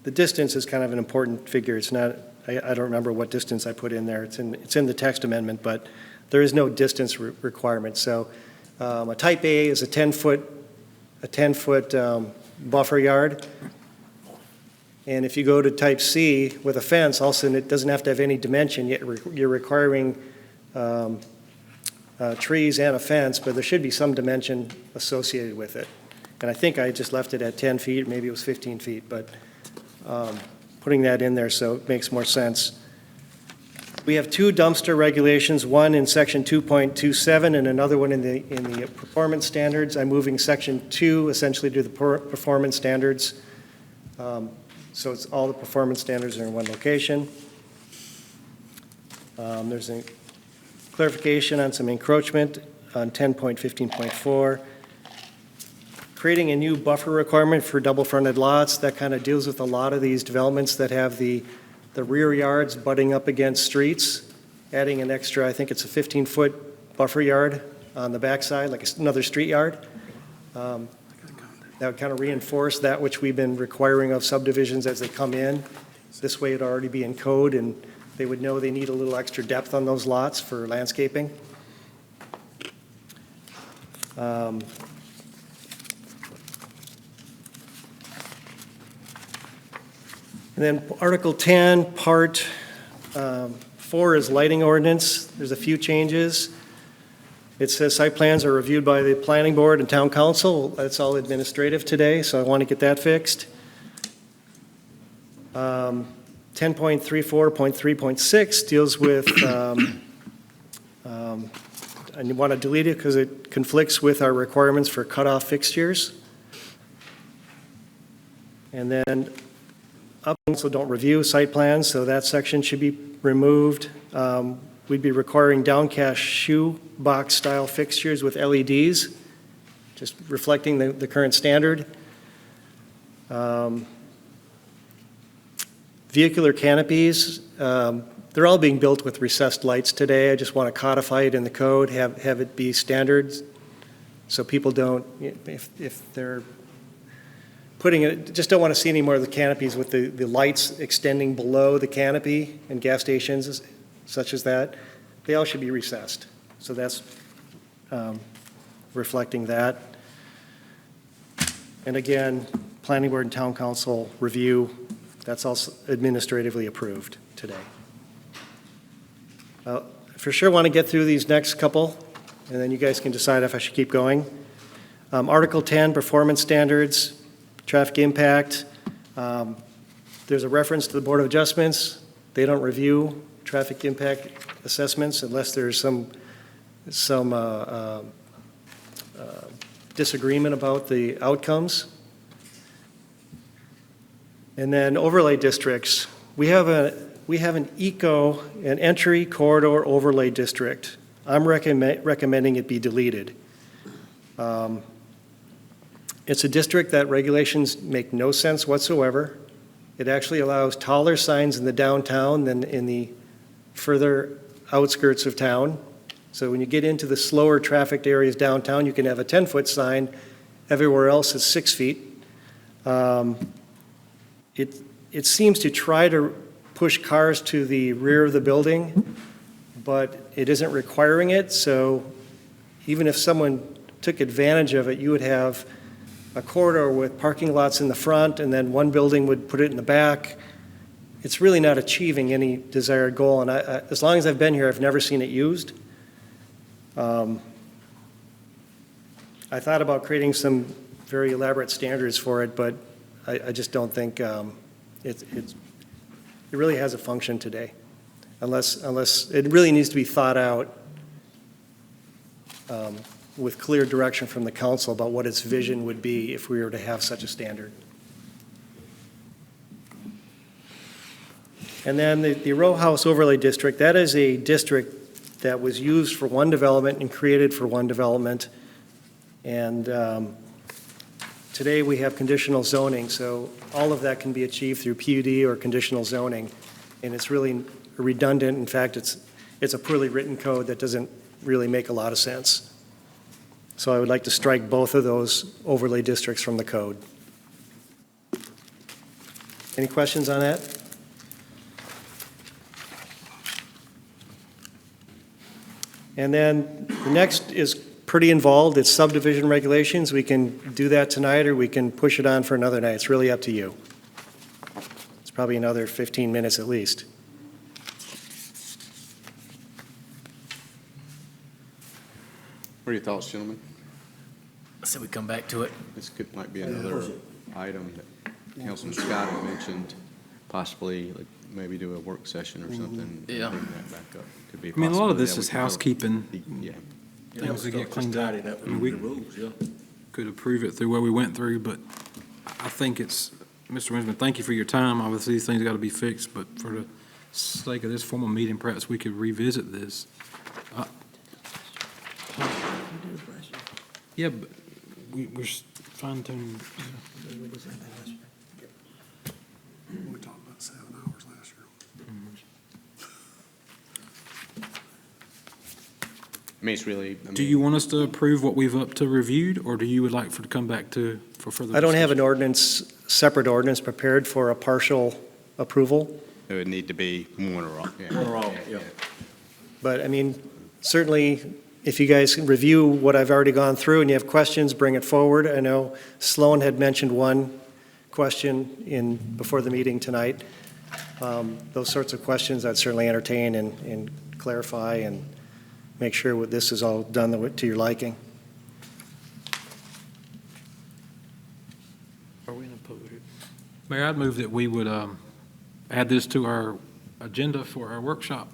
the distance is kind of an important figure. It's not, I don't remember what distance I put in there. It's in the text amendment, but there is no distance requirement. So a type A is a 10-foot buffer yard. And if you go to type C with a fence, all of a sudden it doesn't have to have any dimension, yet you're requiring trees and a fence, but there should be some dimension associated with it. And I think I just left it at 10 feet, maybe it was 15 feet, but putting that in there so it makes more sense. We have 2 dumpster regulations, one in section 2.27 and another one in the performance standards. I'm moving section 2 essentially to the performance standards. So it's all the performance standards are in one location. There's a clarification on some encroachment on 10.15.4. Creating a new buffer requirement for double-fronted lots. That kind of deals with a lot of these developments that have the rear yards butting up against streets. Adding an extra, I think it's a 15-foot buffer yard on the backside, like another street yard. That would kind of reinforce that which we've been requiring of subdivisions as they come in. This way it'd already be in code and they would know they need a little extra depth on those lots for landscaping. And then Article 10, Part 4 is lighting ordinance. There's a few changes. It says site plans are reviewed by the planning board and town council. That's all administrative today, so I want to get that fixed. 10.34.3.6 deals with, I want to delete it because it conflicts with our requirements for cutoff fixtures. And then also don't review site plans, so that section should be removed. We'd be requiring downcast shoe box style fixtures with LEDs, just reflecting the current standard. Vehicular canopies, they're all being built with recessed lights today. I just want to codify it in the code, have it be standard, so people don't, if they're putting it, just don't want to see any more of the canopies with the lights extending below the canopy in gas stations such as that. They all should be recessed. So that's reflecting that. And again, planning board and town council review, that's also administratively approved today. For sure want to get through these next couple, and then you guys can decide if I should keep going. Article 10, performance standards, traffic impact. There's a reference to the Board of Adjustments. They don't review traffic impact assessments unless there's some disagreement about the outcomes. And then overlay districts. We have an entry corridor overlay district. I'm recommending it be deleted. It's a district that regulations make no sense whatsoever. It actually allows taller signs in the downtown than in the further outskirts of town. So when you get into the slower trafficked areas downtown, you can have a 10-foot sign. Everywhere else is 6 feet. It seems to try to push cars to the rear of the building, but it isn't requiring it, so even if someone took advantage of it, you would have a corridor with parking lots in the front, and then one building would put it in the back. It's really not achieving any desired goal, and as long as I've been here, I've never seen it used. I thought about creating some very elaborate standards for it, but I just don't think it really has a function today, unless it really needs to be thought out with clear direction from the council about what its vision would be if we were to have such a standard. And then the row house overlay district, that is a district that was used for one development and created for one development. And today we have conditional zoning, so all of that can be achieved through PUD or conditional zoning. And it's really redundant. In fact, it's a poorly written code that doesn't really make a lot of sense. So I would like to strike both of those overlay districts from the code. Any questions on that? And then the next is pretty involved. It's subdivision regulations. We can do that tonight, or we can push it on for another night. It's really up to you. It's probably another 15 minutes at least. What are your thoughts, gentlemen? So we come back to it. This might be another item that Councilman Scott had mentioned, possibly like maybe do a work session or something. Yeah. Bring that back up. Could be I mean, a lot of possibility this that we is could go- housekeeping, Yeah. things to get cleaned up. I mean, we could approve it through what we went through, but I think it's, Mr. Winsman, thank you for your time. Obviously, these things got to be fixed, but for the sake of this formal meeting, perhaps we could revisit this. Yeah, but we're fine tuning. We talked about 7 hours last year. I mean, it's really. Do you want us to approve what we've up to reviewed, or do you would like for to come back to, for further? I don't have an discussion? separate ordinance prepared for a partial approval, It would need to be one or all. Yeah. but I mean, certainly, if you guys review what I've already gone through and you have questions, bring it forward. I know Sloan had mentioned one question before the meeting tonight. Those sorts of questions I'd certainly entertain and clarify and make sure what this is all done to your liking. Are we gonna put it? Mayor, I'd move that we would add this to our agenda for our workshop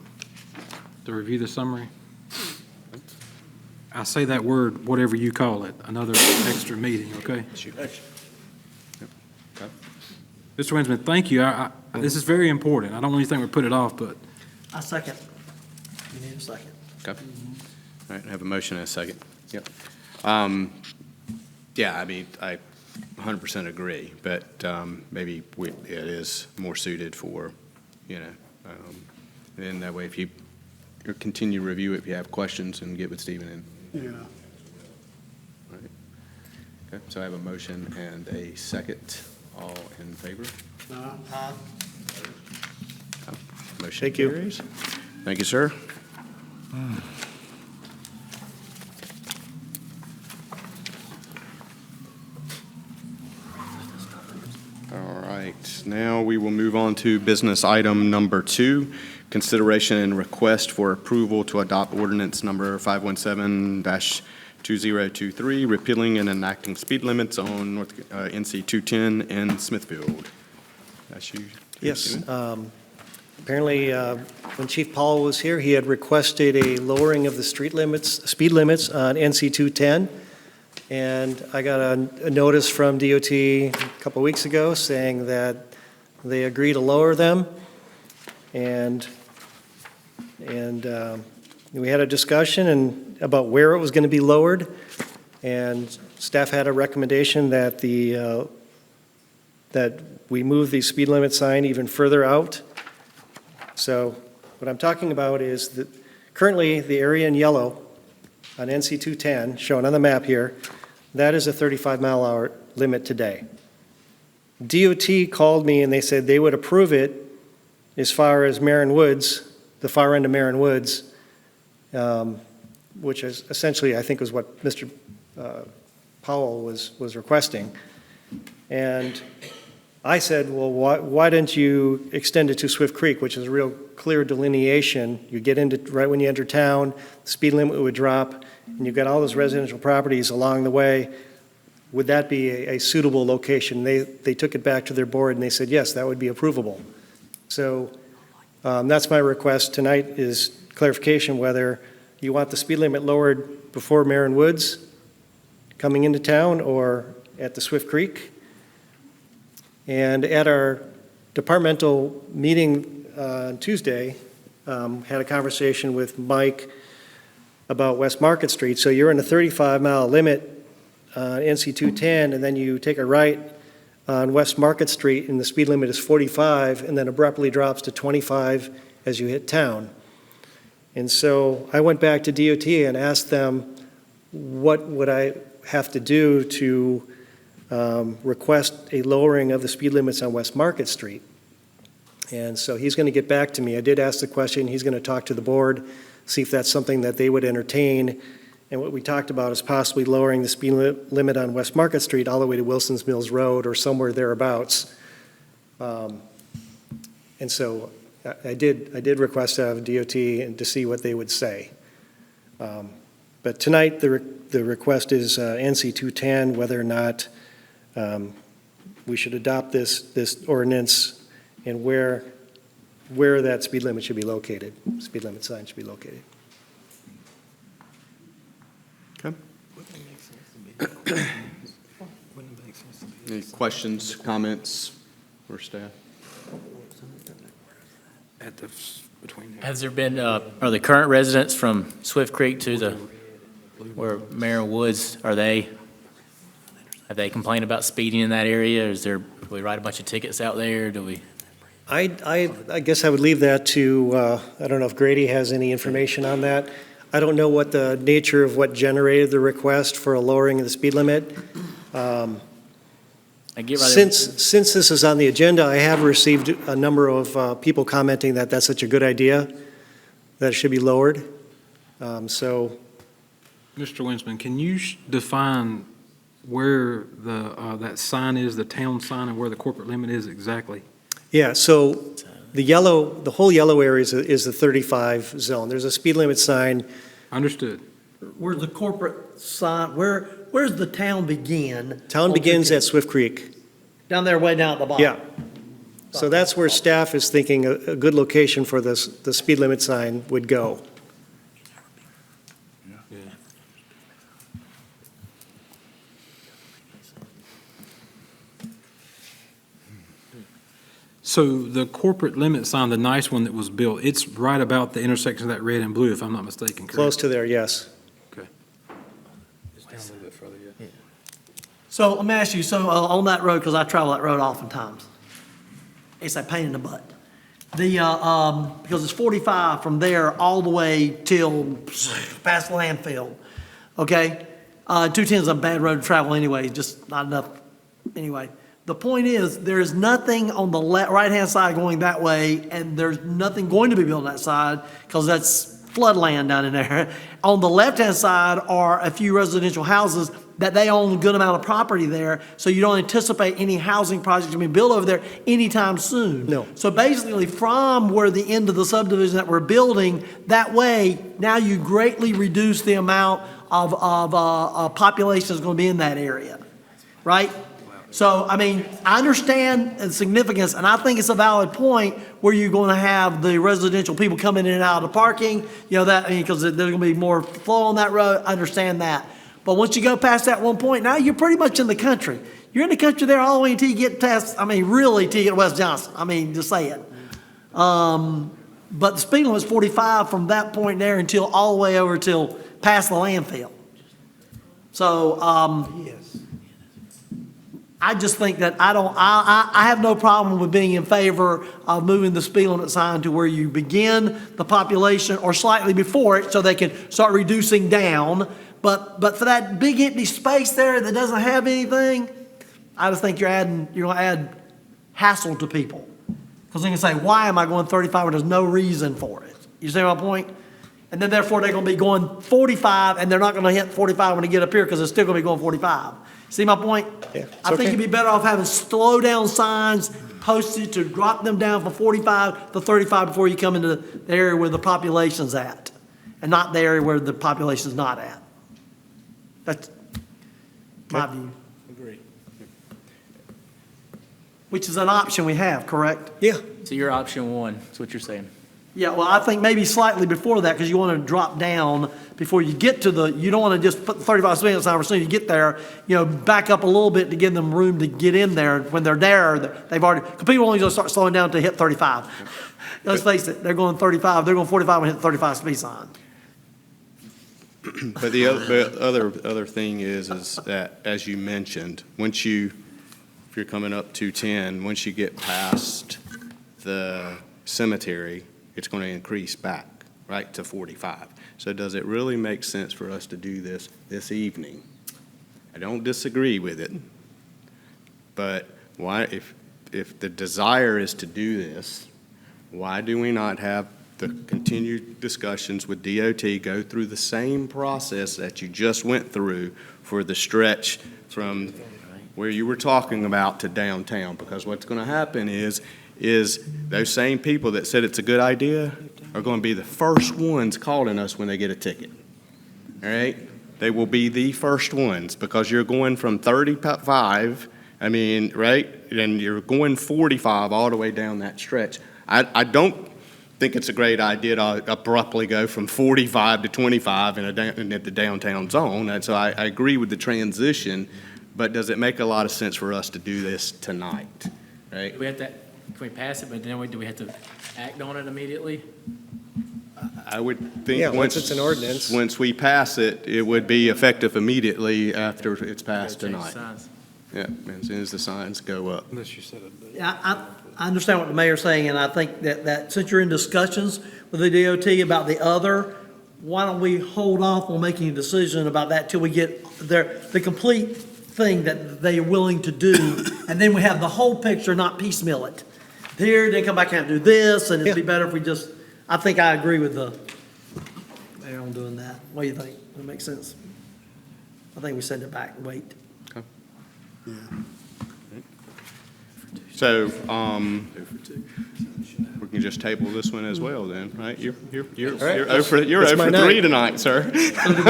to review the summary. I say that word, whatever you call it, another extra meeting, okay? Mr. Winsman, thank you. This is very important. I don't want you to think we put it off, but I second. You need a second. Okay. All right, I have a motion and a second. Yep. Yeah, I mean, I 100% agree, but maybe it is more suited for, and that way if you continue to review it, if you have questions, and get with Stephen and. Yeah. Right. Okay, so I have a motion and a second. All in favor? Motion Thank you. carries. Thank you, sir. All right, now we will move on to business item number 2, consideration and request for approval to adopt ordinance number 517-2023, repealing and enacting speed limits on North NC 210 in Smithfield. That's you. Yes. Stephen? Apparently, when Chief Powell was here, he had requested a lowering of the speed limits on NC 210. And I got a notice from DOT a couple of weeks ago saying that they agree to lower them. And we had a discussion about where it was going to be lowered. And staff had a recommendation that that we move the speed limit sign even further out. So what I'm talking about is that currently the area in yellow on NC 210, shown on the map here, that is a 35-mile-an-hour limit today. DOT called me and they said they would approve it as far as Marin Woods, the far end of Marin Woods, which is essentially, I think, was what Mr. Powell was requesting. And I said, well, why didn't you extend it to Swift Creek, which is a real clear delineation? You get into, right when you enter town, the speed limit would drop, and you've got all those residential properties along the way. Would that be a suitable location? They took it back to their board, and they said, yes, that would be approvable. So that's my request tonight, is clarification whether you want the speed limit lowered before Marin Woods coming into town or at the Swift Creek. And at our departmental meeting on Tuesday, had a conversation with Mike about West Market Street. So you're in a 35-mile limit on NC 210, and then you take a right on West Market Street, and the speed limit is 45, and then abruptly drops to 25 as you hit town. And so I went back to DOT and asked them, what would I have to do to request a lowering of the speed limits on West Market Street? And so he's going to get back to me. I did ask the question. He's going to talk to the board, see if that's something that they would entertain. And what we talked about is possibly lowering the speed limit on West Market Street all the way to Wilson's Mills Road or somewhere thereabouts. And so I did request out of DOT and to see what they would say. But tonight, the request is NC 210, whether or not we should adopt this ordinance and where that speed limit should be located, speed limit sign should be located. Okay. Any questions, comments, or staff? Has there been, are the current residents from Swift Creek to where Marin Woods, have they complained about speeding in that area? Do we write a bunch of tickets out there? Do we? I guess I would leave that to, I don't know if Grady has any information on that. I don't know what the nature of what generated the request for a lowering of the speed limit. Since this is on the agenda, I have received a number of people commenting that that's such a good idea, that it should be lowered. So, Mr. Winsman, can you define where that sign is, the town sign, and where the corporate limit is exactly? yeah, so the whole yellow area is the 35 zone. There's a speed limit sign. Understood. Where's the corporate sign, where's the town begin? Town begins at Swift Creek. Down there, way down at the bottom? Yeah. So that's where staff is thinking a good location for the speed limit sign would go. So the corporate limit sign, the nice one that was built, it's right about the intersection of that red and blue, if I'm not mistaken, correct? Close to there, yes. Okay. It's down a little bit further, yeah. So let me ask you, so on that road, because I travel that road oftentimes, it's a pain in the butt. Because it's 45 from there all the way till past the landfill, okay? 210 is a bad road to travel anyway, just not enough, anyway. The point is, there is nothing on the right-hand side going that way, and there's nothing going to be built on that side, because that's floodland down in there. On the left-hand side are a few residential houses that they own a good amount of property there, so you don't anticipate any housing projects to be built over there anytime soon. No. So basically, from where the end of the subdivision that we're building, that way, now you greatly reduce the amount of population that's going to be in that area, right? So, I mean, I understand the significance, and I think it's a valid point where you're going to have the residential people coming in and out of the parking, you know, that, because there's going to be more flow on that road. I understand that. But once you go past that one point, now you're pretty much in the country. You're in the country there all the way until you get past, I mean, really till you get to West Johnson. I mean, just say it. But the speed limit is 45 from that point there until all the way over till past the landfill. So, I just think that I have no problem with being in favor of moving the speed limit sign to where you begin the population or slightly before it so they can start reducing down. But for that big empty space there that doesn't have anything, I just think you're going to add hassle to people. Because they can say, why am I going 35 when there's no reason for it? You see my point? And then therefore, they're gonna be going 45, and they're not gonna hit 45 when they get up here, because they're still gonna be going 45. See my point? Yeah, it's I think okay. you'd be better off having slow down signs posted to drop them down from 45 to 35 before you come into the area where the population's at, and not the area where the population's not at. That's my view. Agree. Which is an option we have, correct? Yeah. So your option one, is what you're saying. Yeah, well, I think maybe slightly before that, because you want to drop down before you get to you don't want to just put the 35 speed limit sign as soon as you get there, back up a little bit to give them room to get in there. When they're there, they've already, because people only going to start slowing down to hit 35. Let's face it, they're going 35, they're going 45 when hit the 35 speed sign. But the other thing is that, as you mentioned, if you're coming up 210, once you get past the cemetery, it's going to increase back, right, to 45. So does it really make sense for us to do this evening? I don't disagree with it, but why, if the desire is to do this, why do we not have the continued discussions with DOT, go through the same process that you just went through for the stretch from where you were talking about to downtown? Because what's going to happen is those same people that said it's a good idea are going to be the first ones calling us when they get a ticket. All right? They will be the first ones, because you're going from 35, right? And you're going 45 all the way down that stretch. I don't think it's a great idea to abruptly go from 45 to 25 in the downtown zone. And so I agree with the transition, but does it make a lot of sense for us to do this tonight? Right? Can we pass it, but then do we have to act on it immediately? I would think Yeah, once it's an ordinance. Once we pass it, it would be effective immediately after it's passed Change the tonight. signs. Yeah, as soon as the signs go up. Unless you said it. Yeah, I understand what the mayor's saying, and I think that since you're in discussions with the DOT about the other, why don't we hold off on making a decision about that till we get the complete thing that they are willing to do, and then we have the whole picture, not piecemeal it. Here, then come back and do this, and it'd be better if we just, I think I agree with the mayor on doing that. What do you think? That makes sense? I think we send it back and wait. So, we can just table this one as well then, right? You're right. 0 for That's my 3 night. tonight, sir. So do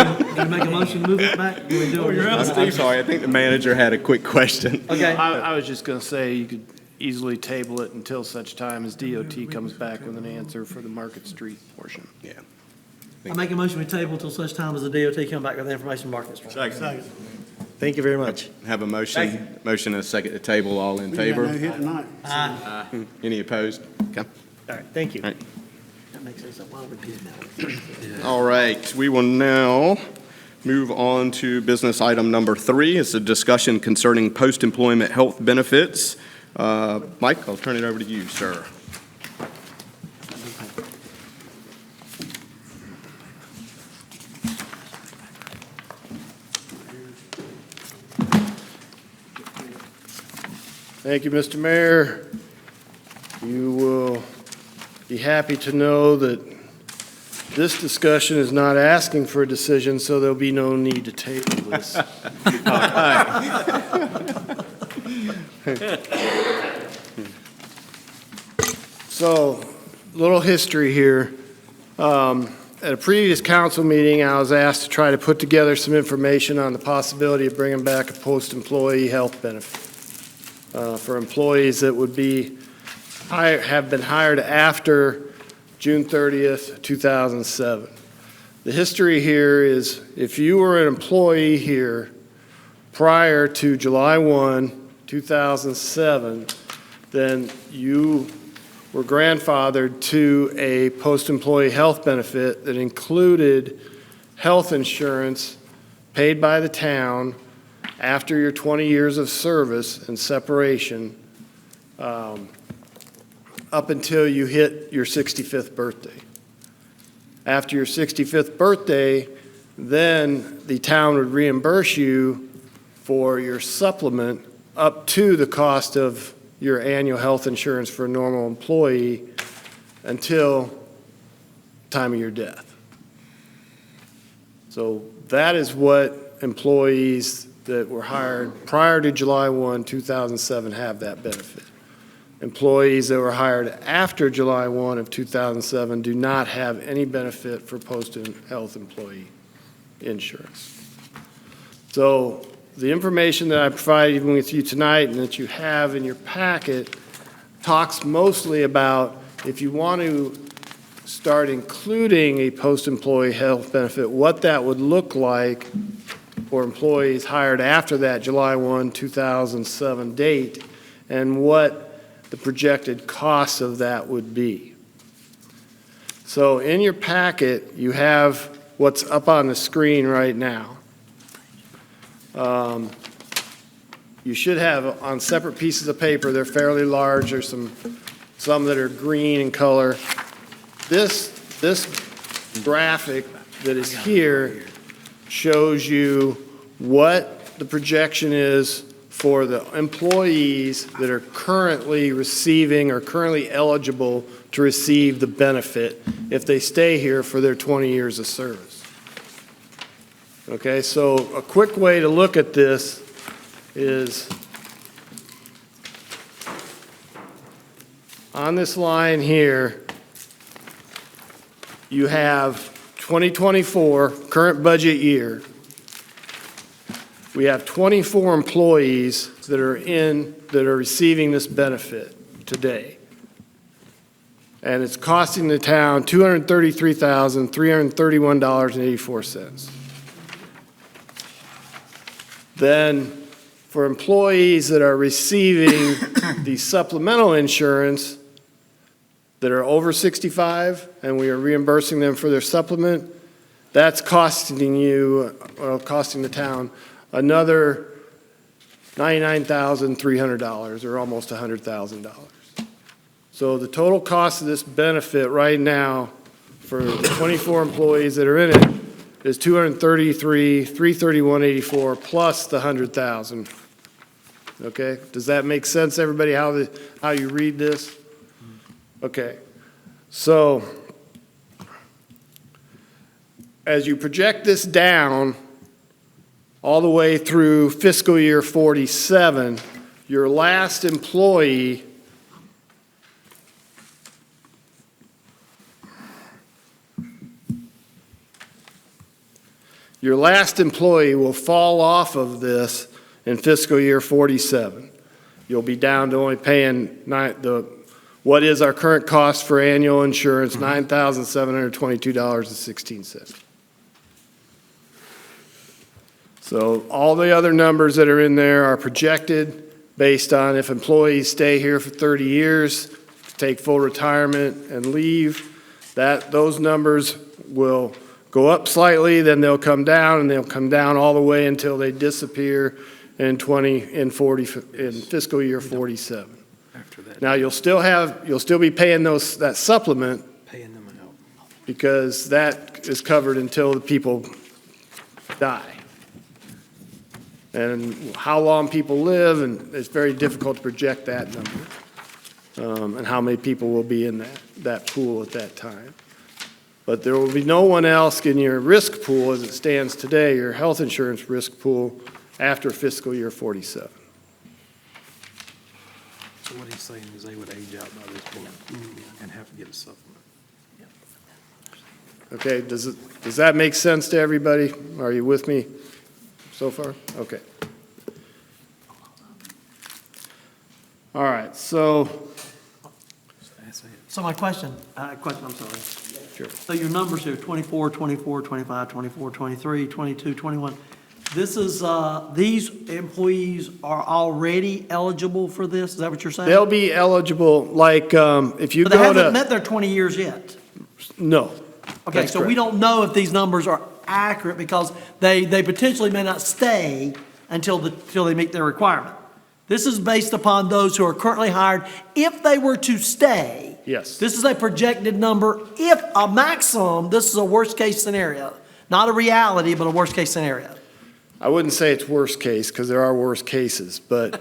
we make a motion to move it back? Do we do it? I'm sorry, I think the manager had a quick question. Okay. I was just going to say you could easily table it until such time as DOT comes back with an answer for the Market Street portion. Yeah. I make a motion we table till such time as the DOT come back with the information market. Thank you very much. Have a motion and a second to table. All in We got no favor? hit tonight. Any opposed? Okay. All right, thank you. All right. That makes sense. Why would we do that? All right, we will now move on to business item number 3. It's a discussion concerning post-employment health benefits. Mike, I'll turn it over to you, sir. Thank you, Mr. Mayor. You will be happy to know that this discussion is not asking for a decision, so there'll be no need to table this. So, little history here. At a previous council meeting, I was asked to try to put together some information on the possibility of bringing back a post-employee health benefit for employees that would have been hired after June 30th, 2007. The history here is if you were an employee here prior to July 1, 2007, then you were grandfathered to a post-employee health benefit that included health insurance paid by the town after your 20 years of service and separation up until you hit your 65th birthday. After your 65th birthday, then the town would reimburse you for your supplement up to the cost of your annual health insurance for a normal employee until time of your death. So that is what employees that were hired prior to July 1, 2007 have that benefit. Employees that were hired after July 1 of 2007 do not have any benefit for post-health employee insurance. So the information that I provided with you tonight and that you have in your packet talks mostly about if you want to start including a post-employee health benefit, what that would look like for employees hired after that July 1, 2007 date, and what the projected cost of that would be. So in your packet, you have what's up on the screen right now. You should have on separate pieces of paper, they're fairly large, there's some that are green in color. This graphic that is here shows you what the projection is for the employees that are currently receiving or currently eligible to receive the benefit if they stay here for their 20 years of service. Okay, so a quick way to look at this is on this line here, you have 2024, current budget year. We have 24 employees that are receiving this benefit today. And it's costing the town $233,331.84. Then for employees that are receiving the supplemental insurance that are over 65 and we are reimbursing them for their supplement, that's costing the town another $99,300 or almost $100,000. So the total cost of this benefit right now for the 24 employees that are in it is $233,331.84 plus the $100,000. Okay, does that make sense, everybody, how you read this? Okay, so as you project this down all the way through fiscal year 47, your last employee will fall off of this in fiscal year 47. You'll be down to only paying what is our current cost for annual insurance, $9,722.16. So all the other numbers that are in there are projected based on if employees stay here for 30 years, take full retirement and leave, those numbers will go up slightly, then they'll come down, and they'll come down all the way until they disappear in fiscal year 47. After that. Now, you'll still be paying that supplement Paying them out. because that is covered until the people die. And how long people live, and it's very difficult to project that number, and how many people will be in that pool at that time. But there will be no one else in your risk pool as it stands today, your health insurance risk pool, after fiscal year 47. So what he's saying is they would age out by this point and have to get a supplement. Okay, does that make sense to everybody? Are you with me so far? Okay. All right, so my question, I'm sorry. Sure. So your numbers here, 24, 24, 25, 24, 23, 22, 21. This is, these employees are already eligible for this? Is that what you're saying? they'll be eligible, like, if you But they go haven't to, met their 20 years yet. no. Okay, That's so we correct. don't know if these numbers are accurate because they potentially may not stay until they meet their requirement. This is based upon those who are currently hired. If they were to stay, Yes. this is a projected number. If a maximum, this is a worst-case scenario. Not a reality, but a worst-case scenario. I wouldn't say it's worst case, because there are worse cases, but,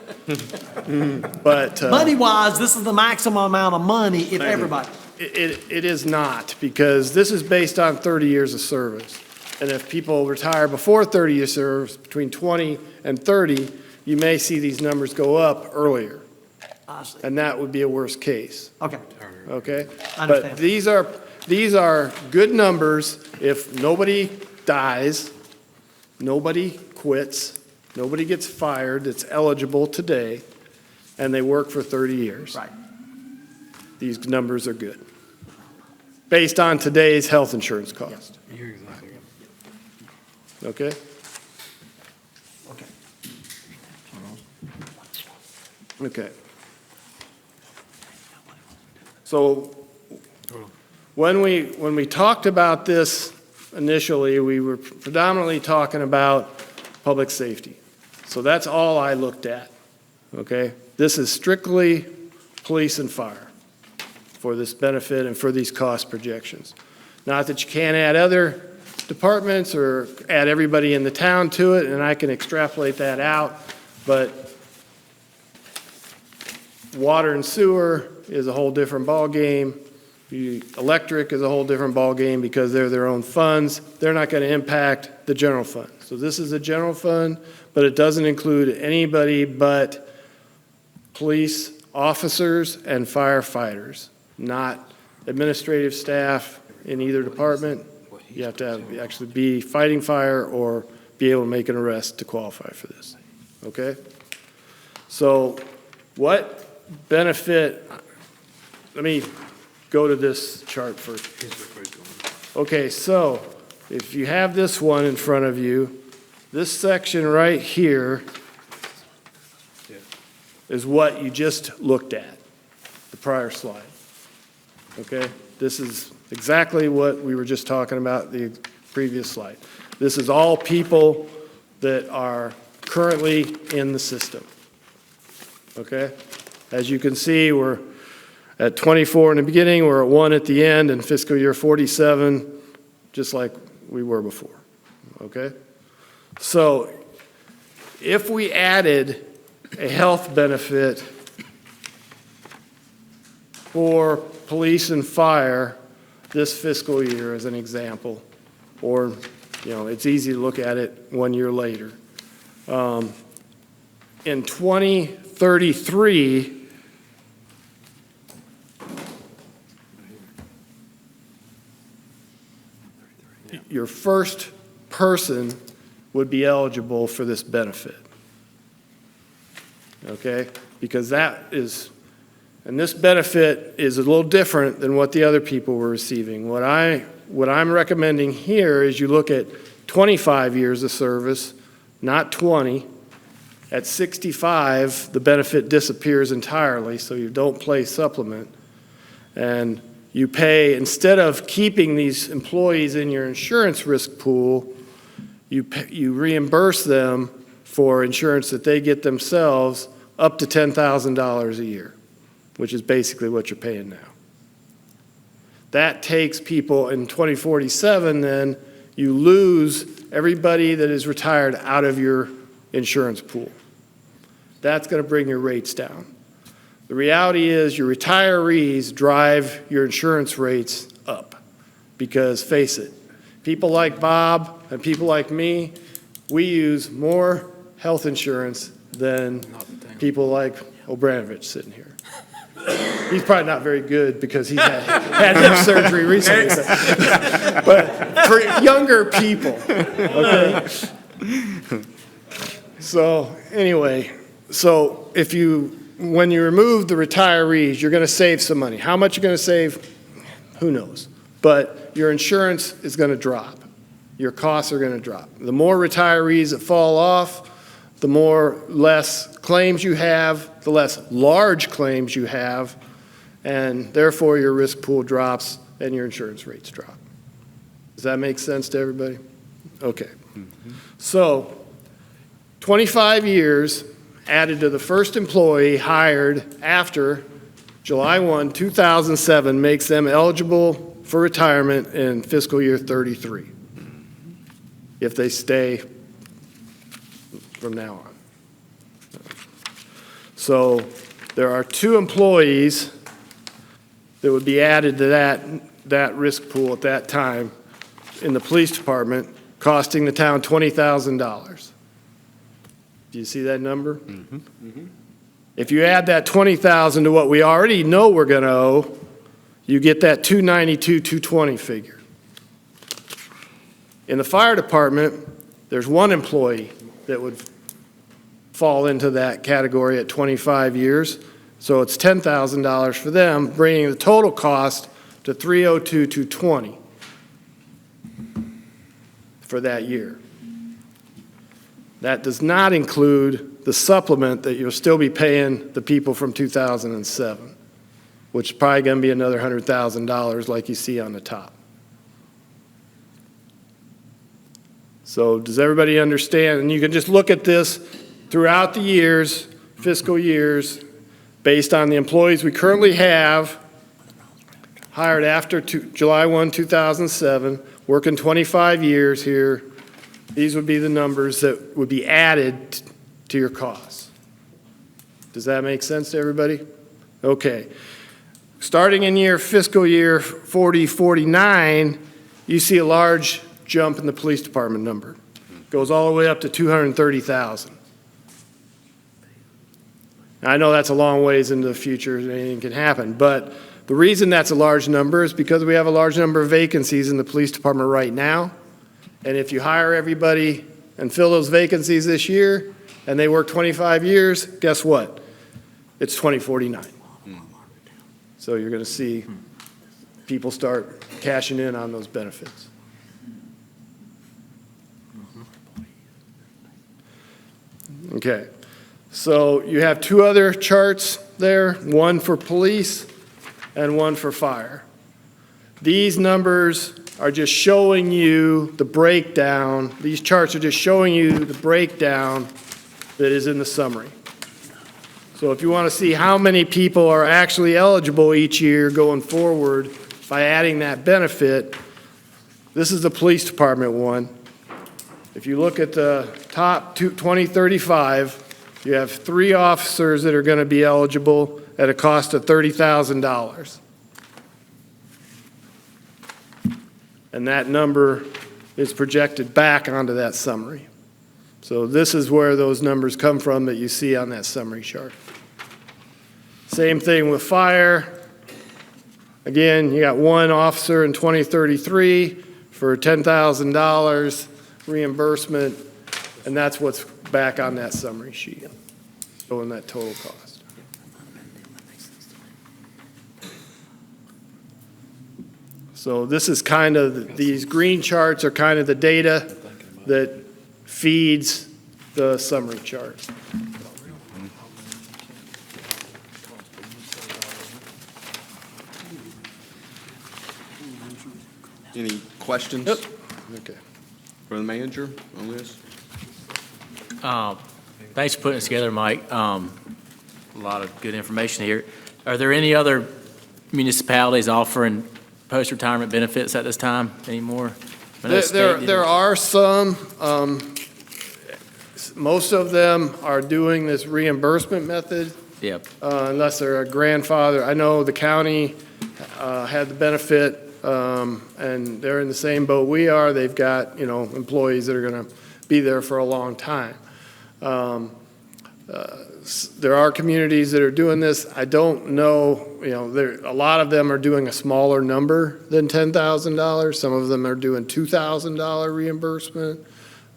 Money-wise, this is the maximum amount of money if everybody. it is not, because this is based on 30 years of service. And if people retire before 30 years service, between 20 and 30, you may see these numbers go up earlier. I see. And that would be a worst case, Okay, okay? I But understand. these are good numbers if nobody dies, nobody quits, nobody gets fired that's eligible today, and they work for 30 years. Right. These numbers are good, based on today's health insurance cost, You're exactly right. okay? Okay. Okay. So when we talked about this initially, we were predominantly talking about public safety. So that's all I looked at, okay? This is strictly police and fire for this benefit and for these cost projections. Not that you can't add other departments or add everybody in the town to it, and I can extrapolate that out, but water and sewer is a whole different ballgame. The electric is a whole different ballgame because they're their own funds. They're not going to impact the general fund. So this is a general fund, but it doesn't include anybody but police officers and firefighters, not administrative staff in either department. You have to actually be fighting fire or be able to make an arrest to qualify for this, okay? So what benefit, let me go to this chart first. Okay, so if you have this one in front of you, this section right here is what you just looked at, the prior slide. Okay? This is exactly what we were just talking about, the previous slide. This is all people that are currently in the system. Okay? As you can see, we're at 24 in the beginning, we're at 1 at the end, and fiscal year 47, just like we were before. Okay? So if we added a health benefit for police and fire this fiscal year as an example, or, it's easy to look at it 1 year later. In 2033, your first person would be eligible for this benefit. Okay? Because that is, and this benefit is a little different than what the other people were receiving. What I'm recommending here is you look at 25 years of service, not 20. At 65, the benefit disappears entirely, so you don't pay supplement. And you pay, instead of keeping these employees in your insurance risk pool, you reimburse them for insurance that they get themselves up to $10,000 a year, which is basically what you're paying now. That takes people in 2047, then you lose everybody that is retired out of your insurance pool. That's going to bring your rates down. The reality is your retirees drive your insurance rates up because, face it, people like Bob and people like me, we use more health insurance than people like Obranovich sitting here. He's probably not very good because he's had hip surgery recently. But for younger people, okay? So anyway, when you remove the retirees, you're going to save some money. How much you're going to save, who knows? But your insurance is going to drop. Your costs are going to drop. The more retirees that fall off, the less claims you have, the less large claims you have, and therefore your risk pool drops and your insurance rates drop. Does that make sense to everybody? Okay. So 25 years added to the first employee hired after July 1, 2007 makes them eligible for retirement in fiscal year 33 if they stay from now on. So there are 2 employees that would be added to that risk pool at that time in the police department, costing the town $20,000. Do you see that number? If you add that $20,000 to what we already know we're going to owe, you get that $292,220 figure. In the fire department, there's one employee that would fall into that category at 25 years. So it's $10,000 for them, bringing the total cost to $302,220 for that year. That does not include the supplement that you'll still be paying the people from 2007, which is probably going to be another $100,000 like you see on the top. So does everybody understand? And you can just look at this throughout the years, fiscal years, based on the employees we currently have, hired after July 1, 2007, working 25 years here. These would be the numbers that would be added to your costs. Does that make sense to everybody? Okay. Starting in fiscal year 4049, you see a large jump in the police department number. Goes all the way up to 230,000. I know that's a long ways into the future, anything can happen, but the reason that's a large number is because we have a large number of vacancies in the police department right now. And if you hire everybody and fill those vacancies this year, and they work 25 years, guess what? It's 2049. So you're going to see people start cashing in on those benefits. Okay, so you have two other charts there, one for police and one for fire. These numbers are just showing you the breakdown. These charts are just showing you the breakdown that is in the summary. So if you want to see how many people are actually eligible each year going forward by adding that benefit, this is the police department one. If you look at the top 2035, you have 3 officers that are going to be eligible at a cost of $30,000. And that number is projected back onto that summary. So this is where those numbers come from that you see on that summary chart. Same thing with fire. Again, you got 1 officer in 2033 for $10,000 reimbursement, and that's what's back on that summary sheet, showing that total cost. So this is kind of, these green charts are kind of the data that feeds the summary chart. Any questions? Yep. Okay. For the manager on this? Thanks for putting it together, Mike. A lot of good information here. Are there any other municipalities offering post-retirement benefits at this time anymore? There are some. Most of them are doing this reimbursement method. Yep. Unless they're a grandfather. I know the county had the benefit, and they're in the same boat we are. They've got, employees that are going to be there for a long time. There are communities that are doing this. I don't know, a lot of them are doing a smaller number than $10,000. Some of them are doing $2,000 reimbursement.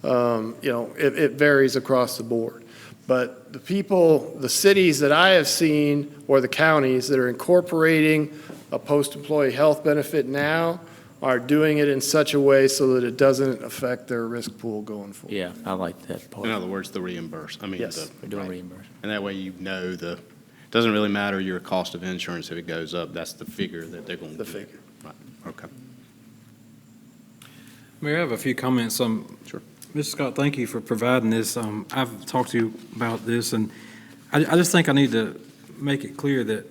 It varies across the board. But the cities that I have seen, or the counties that are incorporating a post-employee health benefit now, are doing it in such a way so that it doesn't affect their risk pool going forward. Yeah, I like that part. In other words, the reimburse. Yes. We're doing reimbursement. And that way it doesn't really matter your cost of insurance if it goes up. That's the figure that they're going to. The figure. Right, okay. Mayor, I have a few comments. Sure. Mr. Scott, thank you for providing this. I've talked to you about this, and I just think I need to make it clear that,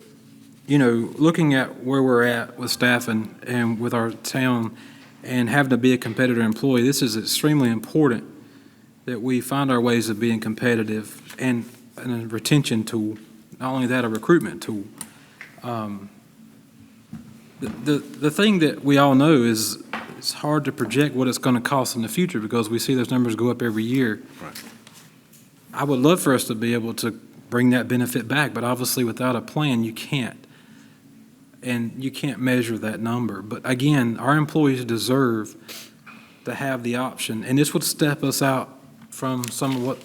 looking at where we're at with staffing and with our town and having to be a competitor employee, this is extremely important that we find our ways of being competitive and a retention tool, not only that, a recruitment tool. The thing that we all know is it's hard to project what it's going to cost in the future because we see those numbers go up every year. Right. I would love for us to be able to bring that benefit back, but obviously without a plan, you can't. And you can't measure that number. But again, our employees deserve to have the option, and this would step us out from some of what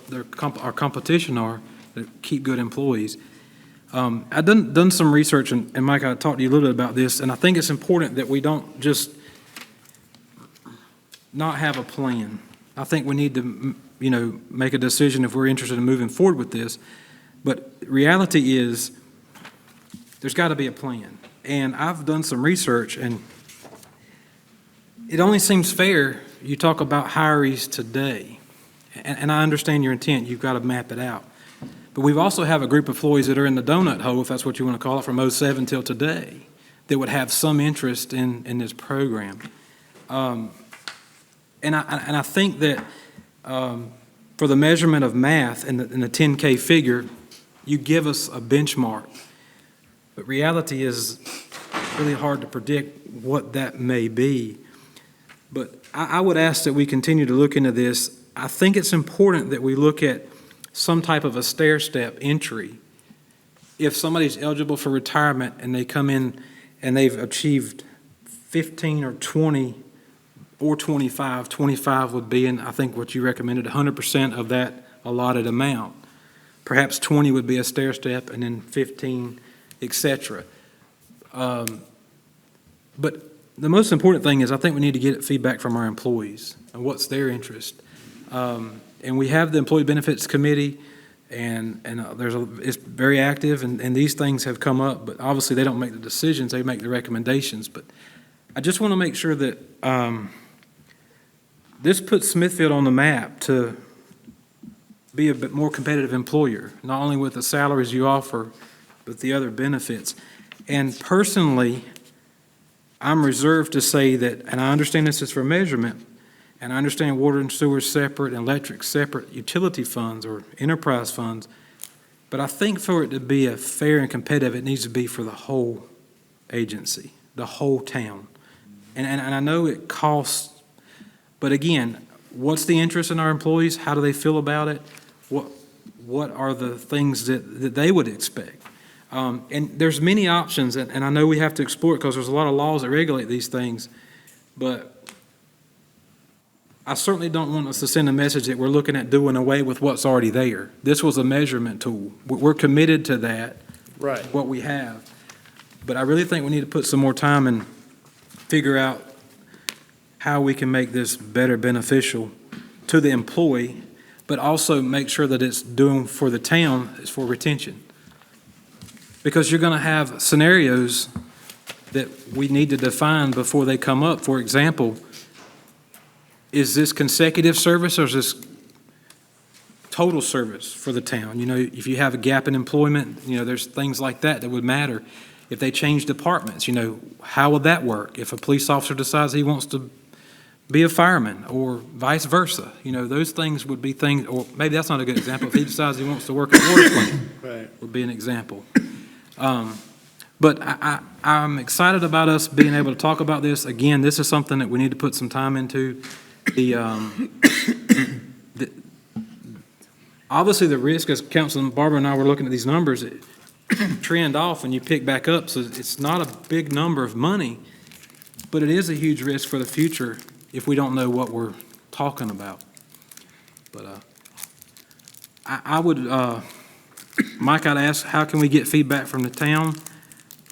our competition are, that keep good employees. I've done some research, and Mike, I talked to you a little bit about this, and I think it's important that we don't just not have a plan. I think we need to, make a decision if we're interested in moving forward with this. But reality is, there's got to be a plan. And I've done some research, and it only seems fair, you talk about hires today, and I understand your intent, you've got to map it out. But we've also have a group of employees that are in the donut hole, if that's what you want to call it, from '07 till today, that would have some interest in this program. And I think that for the measurement of math and the 10K figure, you give us a benchmark. But reality is really hard to predict what that may be. But I would ask that we continue to look into this. I think it's important that we look at some type of a stair-step entry. If somebody's eligible for retirement and they come in and they've achieved 15 or 20 or 25, 25 would be, and I think what you recommended, 100% of that allotted amount. Perhaps 20 would be a stair step, and then 15, etc. But the most important thing is I think we need to get feedback from our employees and what's their interest. And we have the Employee Benefits Committee, and it's very active, and these things have come up, but obviously they don't make the decisions, they make the recommendations. But I just want to make sure that this puts Smithfield on the map to be a bit more competitive employer, not only with the salaries you offer, but the other benefits. And personally, I'm reserved to say that, and I understand this is for measurement, and I understand water and sewer separate, and electric separate, utility funds or enterprise funds, but I think for it to be a fair and competitive, it needs to be for the whole agency, the whole town. And I know it costs, but again, what's the interest in our employees? How do they feel about it? What are the things that they would expect? And there's many options, and I know we have to explore it because there's a lot of laws that regulate these things, but I certainly don't want us to send a message that we're looking at doing away with what's already there. This was a measurement tool. We're committed to that, Right. what we have. But I really think we need to put some more time and figure out how we can make this better beneficial to the employee, but also make sure that it's doing for the town, it's for retention. Because you're going to have scenarios that we need to define before they come up. For example, is this consecutive service or is this total service for the town? If you have a gap in employment, there's things like that would matter. If they change departments, how would that work? If a police officer decides he wants to be a fireman or vice versa, those things would be things, or maybe that's not a good example. If he decides he wants to work at water plant, Right. would be an example. But I'm excited about us being able to talk about this. Again, this is something that we need to put some time into. Obviously the risk, as Councilman Barber and I were looking at these numbers, it trend off and you pick back up, so it's not a big number of money, but it is a huge risk for the future if we don't know what we're talking about. But I would, Mike, I'd ask, how can we get feedback from the town?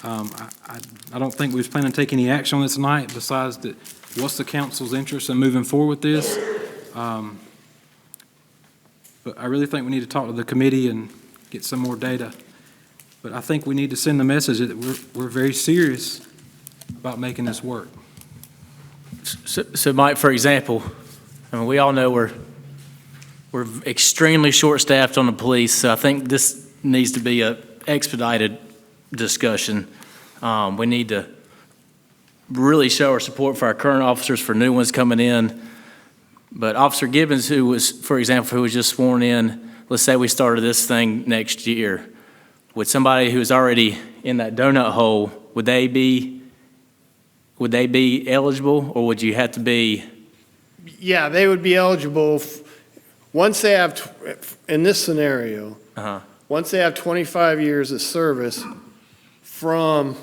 I don't think we was planning to take any action on this tonight besides that, what's the council's interest in moving forward with this? But I really think we need to talk to the committee and get some more data. But I think we need to send the message that we're very serious about making this work. So Mike, for example, we all know we're extremely short-staffed on the police, so I think this needs to be a expedited discussion. We need to really show our support for our current officers, for new ones coming in. But Officer Gibbons, who was, for example, who was just sworn in, let's say we started this thing next year, would somebody who is already in that donut hole, would they be would they be eligible, or would you have to be? Yeah, they would be eligible, once they have, in this scenario, Uh-huh. once they have 25 years of service from,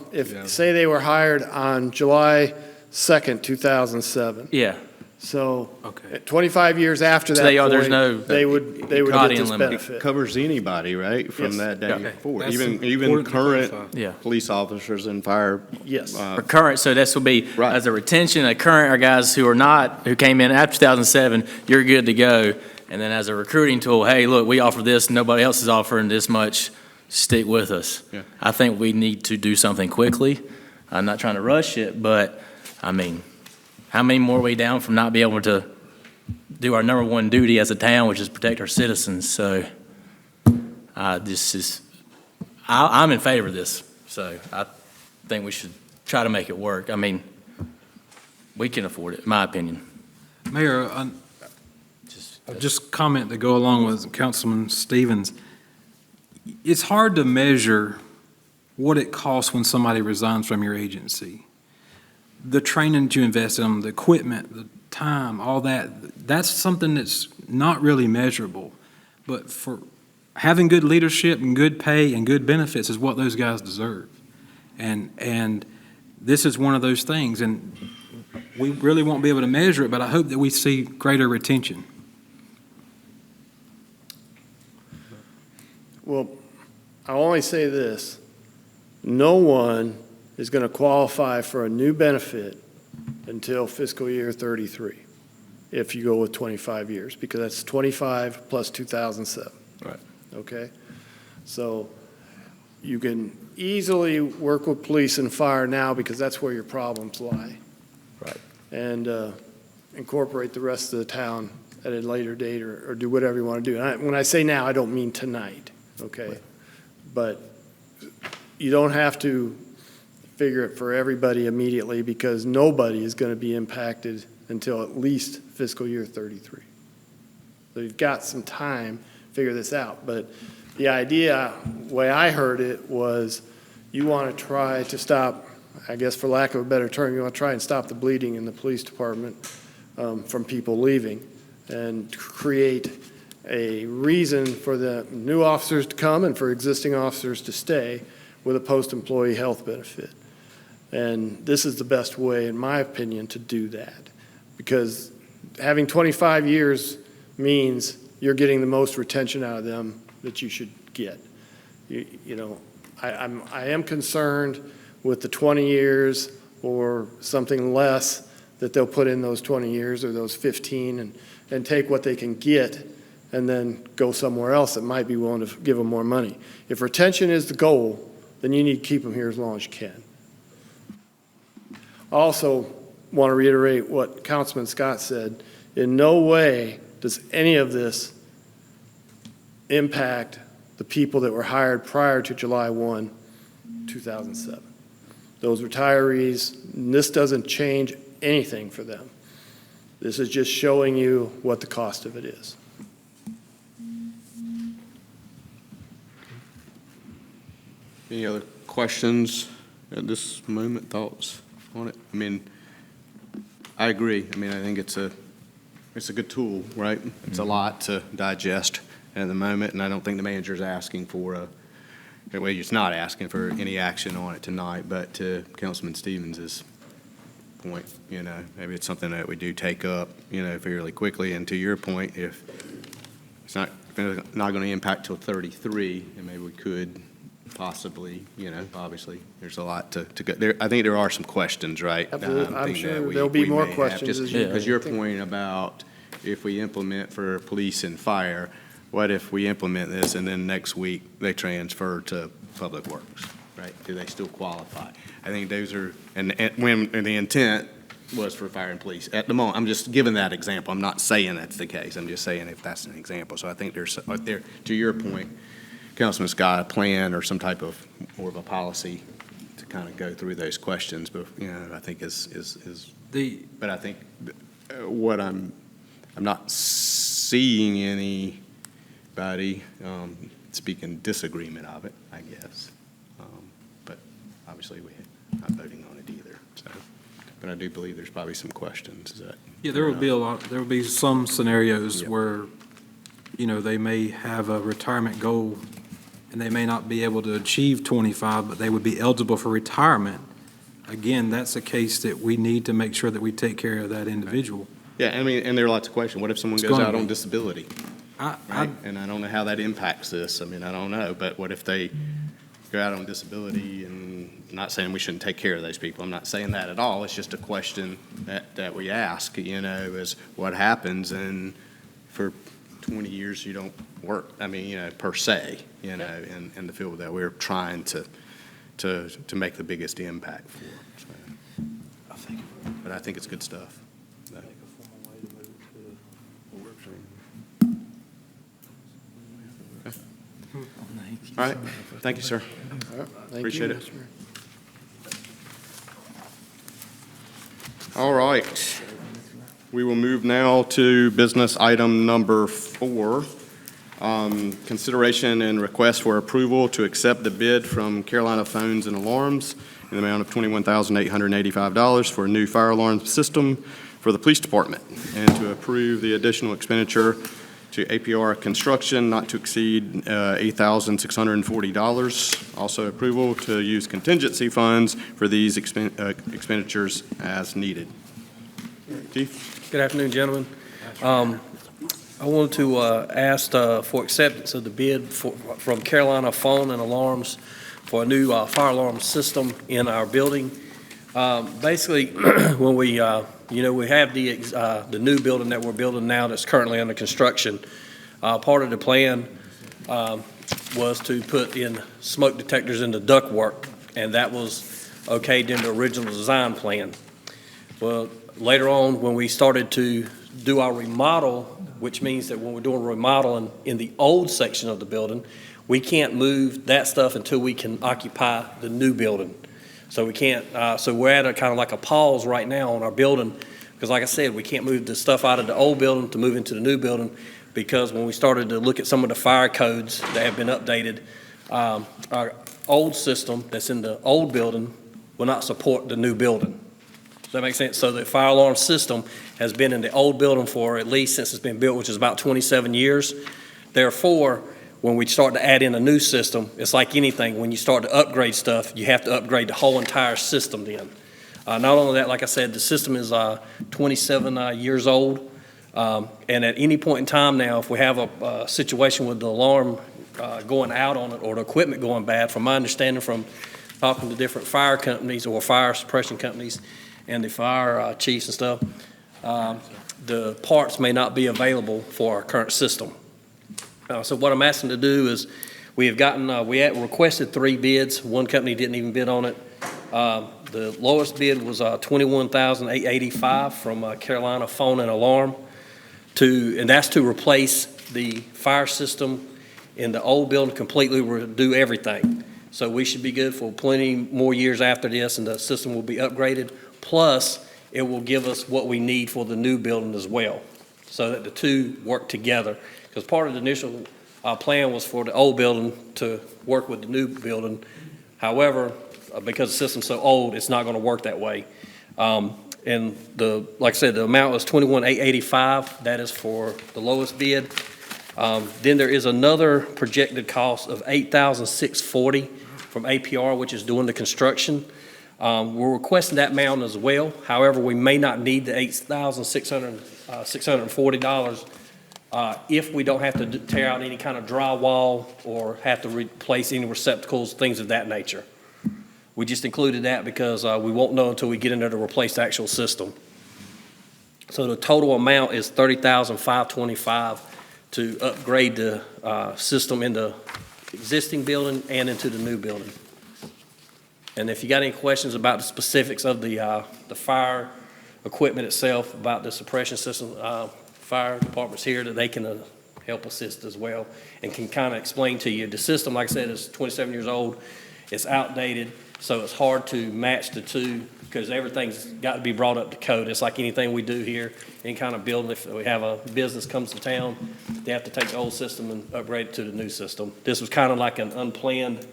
say they were hired on July 2nd, 2007. Yeah. So, Okay. 25 years after So that there's point, no they would get Guardian this limit. benefit. Covers anybody, right, Yes. from that day Okay. forward, That's even important to current clarify. Yeah. police officers and fire. Yes. Or current, so this will be, Right. as a retention, a current are guys who are not, who came in after 2007, you're good to go. And then as a recruiting tool, hey, look, we offer this, nobody else is offering this much, stick with us. Yeah. I think we need to do something quickly. I'm not trying to rush it, but, I mean, how many more are we down from not being able to do our number one duty as a town, which is protect our citizens? So, I'm in favor of this, so I think we should try to make it work. I mean, we can afford it, in my opinion. Mayor, just comment to go along with Councilman Stevens. It's hard to measure what it costs when somebody resigns from your agency. The training that you invest in them, the equipment, the time, all that, that's something that's not really measurable. But for having good leadership and good pay and good benefits is what those guys deserve. And this is one of those things. And we really won't be able to measure it, but I hope that we see greater retention. Well, I'll only say this. No one is going to qualify for a new benefit until fiscal year 33, if you go with 25 years, because that's 25 plus 2007. Right. Okay? So you can easily work with police and fire now because that's where your problems lie. Right. And incorporate the rest of the town at a later date or do whatever you want to do. And when I say now, I don't mean tonight, okay? Right. But you don't have to figure it for everybody immediately because nobody is going to be impacted until at least fiscal year 33. So you've got some time to figure this out. But the idea, way I heard it, was you want to try to stop, I guess for lack of a better term, you want to try and stop the bleeding in the police department from people leaving and create a reason for the new officers to come and for existing officers to stay with a post-employee health benefit. And this is the best way, in my opinion, to do that. Because having 25 years means you're getting the most retention out of them that you should get. You know, I am concerned with the 20 years or something less that they'll put in those 20 years or those 15 and take what they can get and then go somewhere else that might be willing to give them more money. If retention is the goal, then you need to keep them here as long as you can. I also want to reiterate what Councilman Scott said. In no way does any of this impact the people that were hired prior to July 1, 2007. Those retirees, this doesn't change anything for them. This is just showing you what the cost of it is. Any other questions at this moment, thoughts on it? I mean, I agree. I mean, I think it's a good tool, right? It's a lot to digest at the moment, and I don't think the manager's asking for well, he's not asking for any action on it tonight, but to Councilman Stevens's point, you know, maybe it's something that we do take up, you know, fairly quickly. And to your point, if it's not going to impact till 33, and maybe we could possibly, you know, obviously, there's a lot to go there. I think there are some questions, right? Absolutely. I'm think sure that there'll be we more may have, questions just as you- because your point about if we implement for police and fire, what if we implement this and then next week they transfer to Public Works, right? Do they still qualify? I think those are, and when the intent was for fire and police. At the moment, I'm just giving that example. I'm not saying that's the case. I'm just saying if that's an example. So I think there's, there, to your point, Councilman Scott, a plan or some type of more of a policy to kind of go through those questions, but, you know, I think but I think what I'm not seeing anybody speaking disagreement of it, I guess. But obviously we're not voting on it either, so. but I do believe there's probably some questions. Is that? Yeah, there will be there will be some scenarios Yep. where, they may have a retirement goal and they may not be able to achieve 25, but they would be eligible for retirement. Again, that's a case that we need to make sure that we take care of that individual. Yeah, I mean, and there are lots of questions. What if someone It's goes gonna out on be. disability? I, Right? And I don't know how that impacts this. I mean, I don't know, but what if they go out on disability? And I'm not saying we shouldn't take care of those people. I'm not saying that at all. It's just a question that we ask, is what happens and for 20 years you don't work, I mean, per se, in the field that we're trying to make the biggest impact for. So. But I think it's good stuff. All right, thank you, sir. Appreciate it. All right. We will move now to business item number 4. Consideration and request for approval to accept the bid from Carolina Phones and Alarms in the amount of $21,885 for a new fire alarm system for the police department, and to approve the additional expenditure to APR Construction not to exceed $8,640. Also approval to use contingency funds for these expenditures as needed. Chief? Good afternoon, gentlemen. I wanted to ask for acceptance of the bid from Carolina Phone and Alarms for a new fire alarm system in our building. Basically, when we have the new building that we're building now that's currently under construction. Part of the plan was to put in smoke detectors in the ductwork, and that was okayed in the original design plan. Well, later on, when we started to do our remodel, which means that when we're doing remodeling in the old section of the building, we can't move that stuff until we can occupy the new building. So we can't, so we're at a kind of like a pause right now on our building, because like I said, we can't move the stuff out of the old building to move into the new building, because when we started to look at some of the fire codes that have been updated, our old system that's in the old building will not support the new building. Does that make sense? So the fire alarm system has been in the old building for at least since it's been built, which is about 27 years. Therefore, when we start to add in a new system, it's like anything. When you start to upgrade stuff, you have to upgrade the whole entire system then. Not only that, like I said, the system is 27 years old. And at any point in time now, if we have a situation with the alarm going out on it or the equipment going bad, from my understanding from talking to different fire companies or fire suppression companies and the fire chiefs and stuff, the parts may not be available for our current system. So what I'm asking to do is, we have gotten, we had requested 3 bids. One company didn't even bid on it. The lowest bid was $21,885 from Carolina Phone and Alarm, and that's to replace the fire system in the old building, completely redo everything. So we should be good for plenty more years after this, and the system will be upgraded. Plus, it will give us what we need for the new building as well, so that the two work together. Because part of the initial plan was for the old building to work with the new building. However, because the system's so old, it's not going to work that way. And like I said, the amount was $21,885. That is for the lowest bid. Then there is another projected cost of $8,640 from APR, which is doing the construction. We're requesting that amount as well. However, we may not need the $8,640 if we don't have to tear out any kind of drywall or have to replace any receptacles, things of that nature. We just included that because we won't know until we get in there to replace the actual system. So the total amount is $30,525 to upgrade the system in the existing building and into the new building. And if you got any questions about the specifics of the fire equipment itself, about the suppression system, fire department's here that they can help assist as well and can kind of explain to you. The system, like I said, is 27 years old. It's outdated, so it's hard to match the two because everything's got to be brought up to code. It's like anything we do here, any kind of building. If we have a business comes to town, they have to take the old system and upgrade it to the new system. This was kind of like an unplanned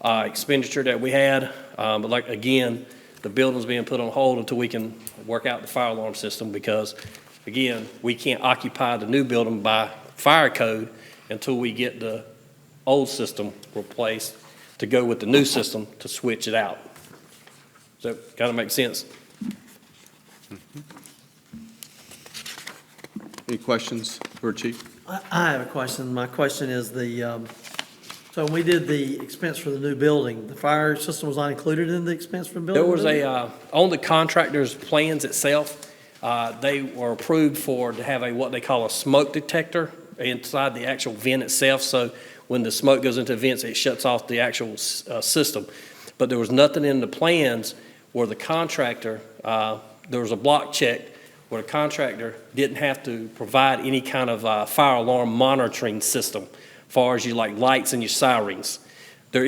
expenditure that we had, but like again, the building's being put on hold until we can work out the fire alarm system because, again, we can't occupy the new building by fire code until we get the old system replaced to go with the new system to switch it out. Does that kind of make sense? Any questions for Chief? I have a question. My question is so when we did the expense for the new building, the fire system was not included in the expense for the building? There was on the contractor's plans itself, they were approved to have what they call a smoke detector inside the actual vent itself. So when the smoke goes into vents, it shuts off the actual system. But there was nothing in the plans where the contractor, there was a block check where the contractor didn't have to provide any kind of fire alarm monitoring system, as far as like lights and your sirens. There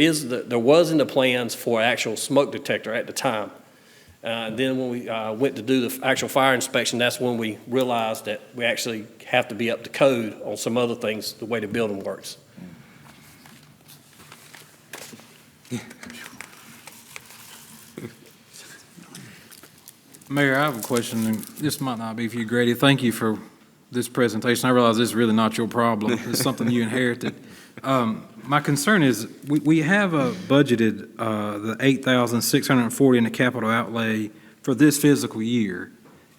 was in the plans for actual smoke detector at the time. Then when we went to do the actual fire inspection, that's when we realized that we actually have to be up to code on some other things, the way the building works. Mayor, I have a question, and this might not be for you, Grady. Thank you for this presentation. I realize this is really not your problem. It's something you inherited. My concern is we have budgeted the $8,640 in the capital outlay for this fiscal year,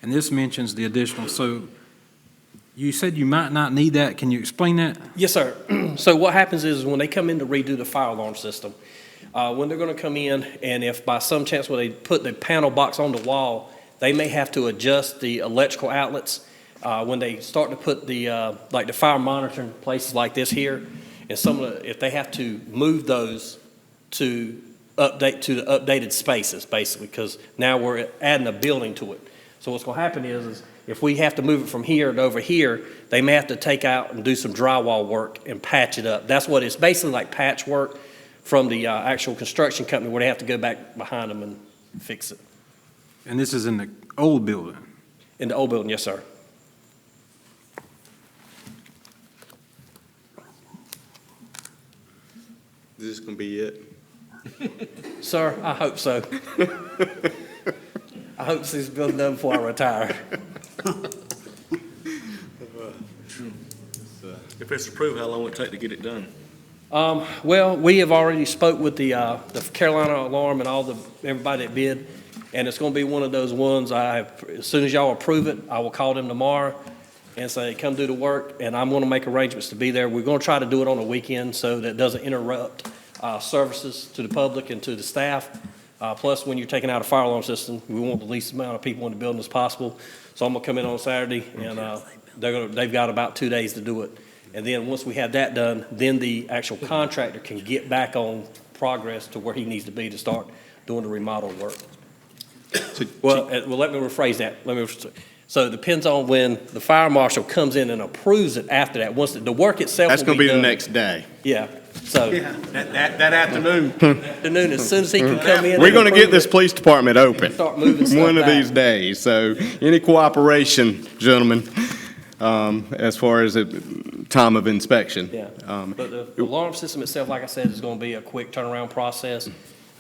and this mentions the additional. So you said you might not need that. Can you explain that? Yes, sir. So what happens is when they come in to redo the fire alarm system, when they're going to come in, and if by some chance when they put the panel box on the wall, they may have to adjust the electrical outlets. When they start to put the like the fire monitoring places like this here, and if they have to move those to update to the updated spaces, basically, because now we're adding a building to it. So what's going to happen is if we have to move it from here to over here, they may have to take out and do some drywall work and patch it up. That's what it's basically like patchwork from the actual construction company, where they have to go back behind them and fix it. And this is in the old building? In the old building, yes, sir. Is this going to be it? Sir, I hope so. I hope this is building done before I retire. If it's approved, how long will it take to get it done? Well, we have already spoke with the Carolina Alarm and everybody that bid, and it's going to be one of those ones. As soon as y'all approve it, I will call them tomorrow and say, come do the work, and I'm going to make arrangements to be there. We're going to try to do it on a weekend so that it doesn't interrupt services to the public and to the staff. Plus, when you're taking out a fire alarm system, we want the least amount of people in the building as possible. So I'm going to come in on Saturday, and they've got about 2 days to do it. And then once we have that done, then the actual contractor can get back on progress to where he needs to be to start doing the remodel work. Well, let me rephrase that. So it depends on when the fire marshal comes in and approves it after that. Once the work itself That's going to be the done. next day. Yeah, so. That afternoon. Afternoon, as soon as he can come in. We're going to get this police department open Start moving stuff one of back. these days. So any cooperation, gentlemen, as far as the time of inspection. Yeah, but the alarm system itself, like I said, is going to be a quick turnaround process.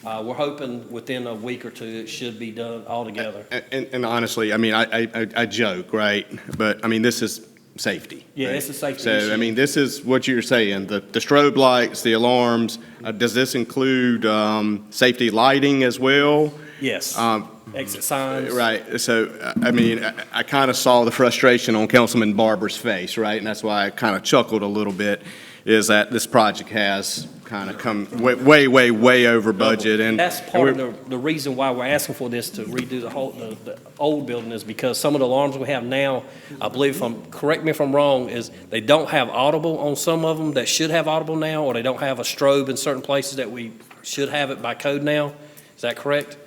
We're hoping within a week or two, it should be done altogether. And honestly, I mean, I joke, right? But I mean, this is safety. Yeah, right? it's a safety So, issue. I mean, this is what you're saying, the strobe lights, the alarms. Does this include safety lighting as well? Yes, exit signs. Right. So, I mean, I kind of saw the frustration on Councilman Barber's face, right? And that's why I kind of chuckled a little bit, is that this project has kind of come way over budget. And That's part of the reason why we're asking for this to redo the old building, is because some of the alarms we have now, I believe, correct me if I'm wrong, is they don't have audible on some of them that should have audible now, or they don't have a strobe in certain places that we should have it by code now. Is that correct?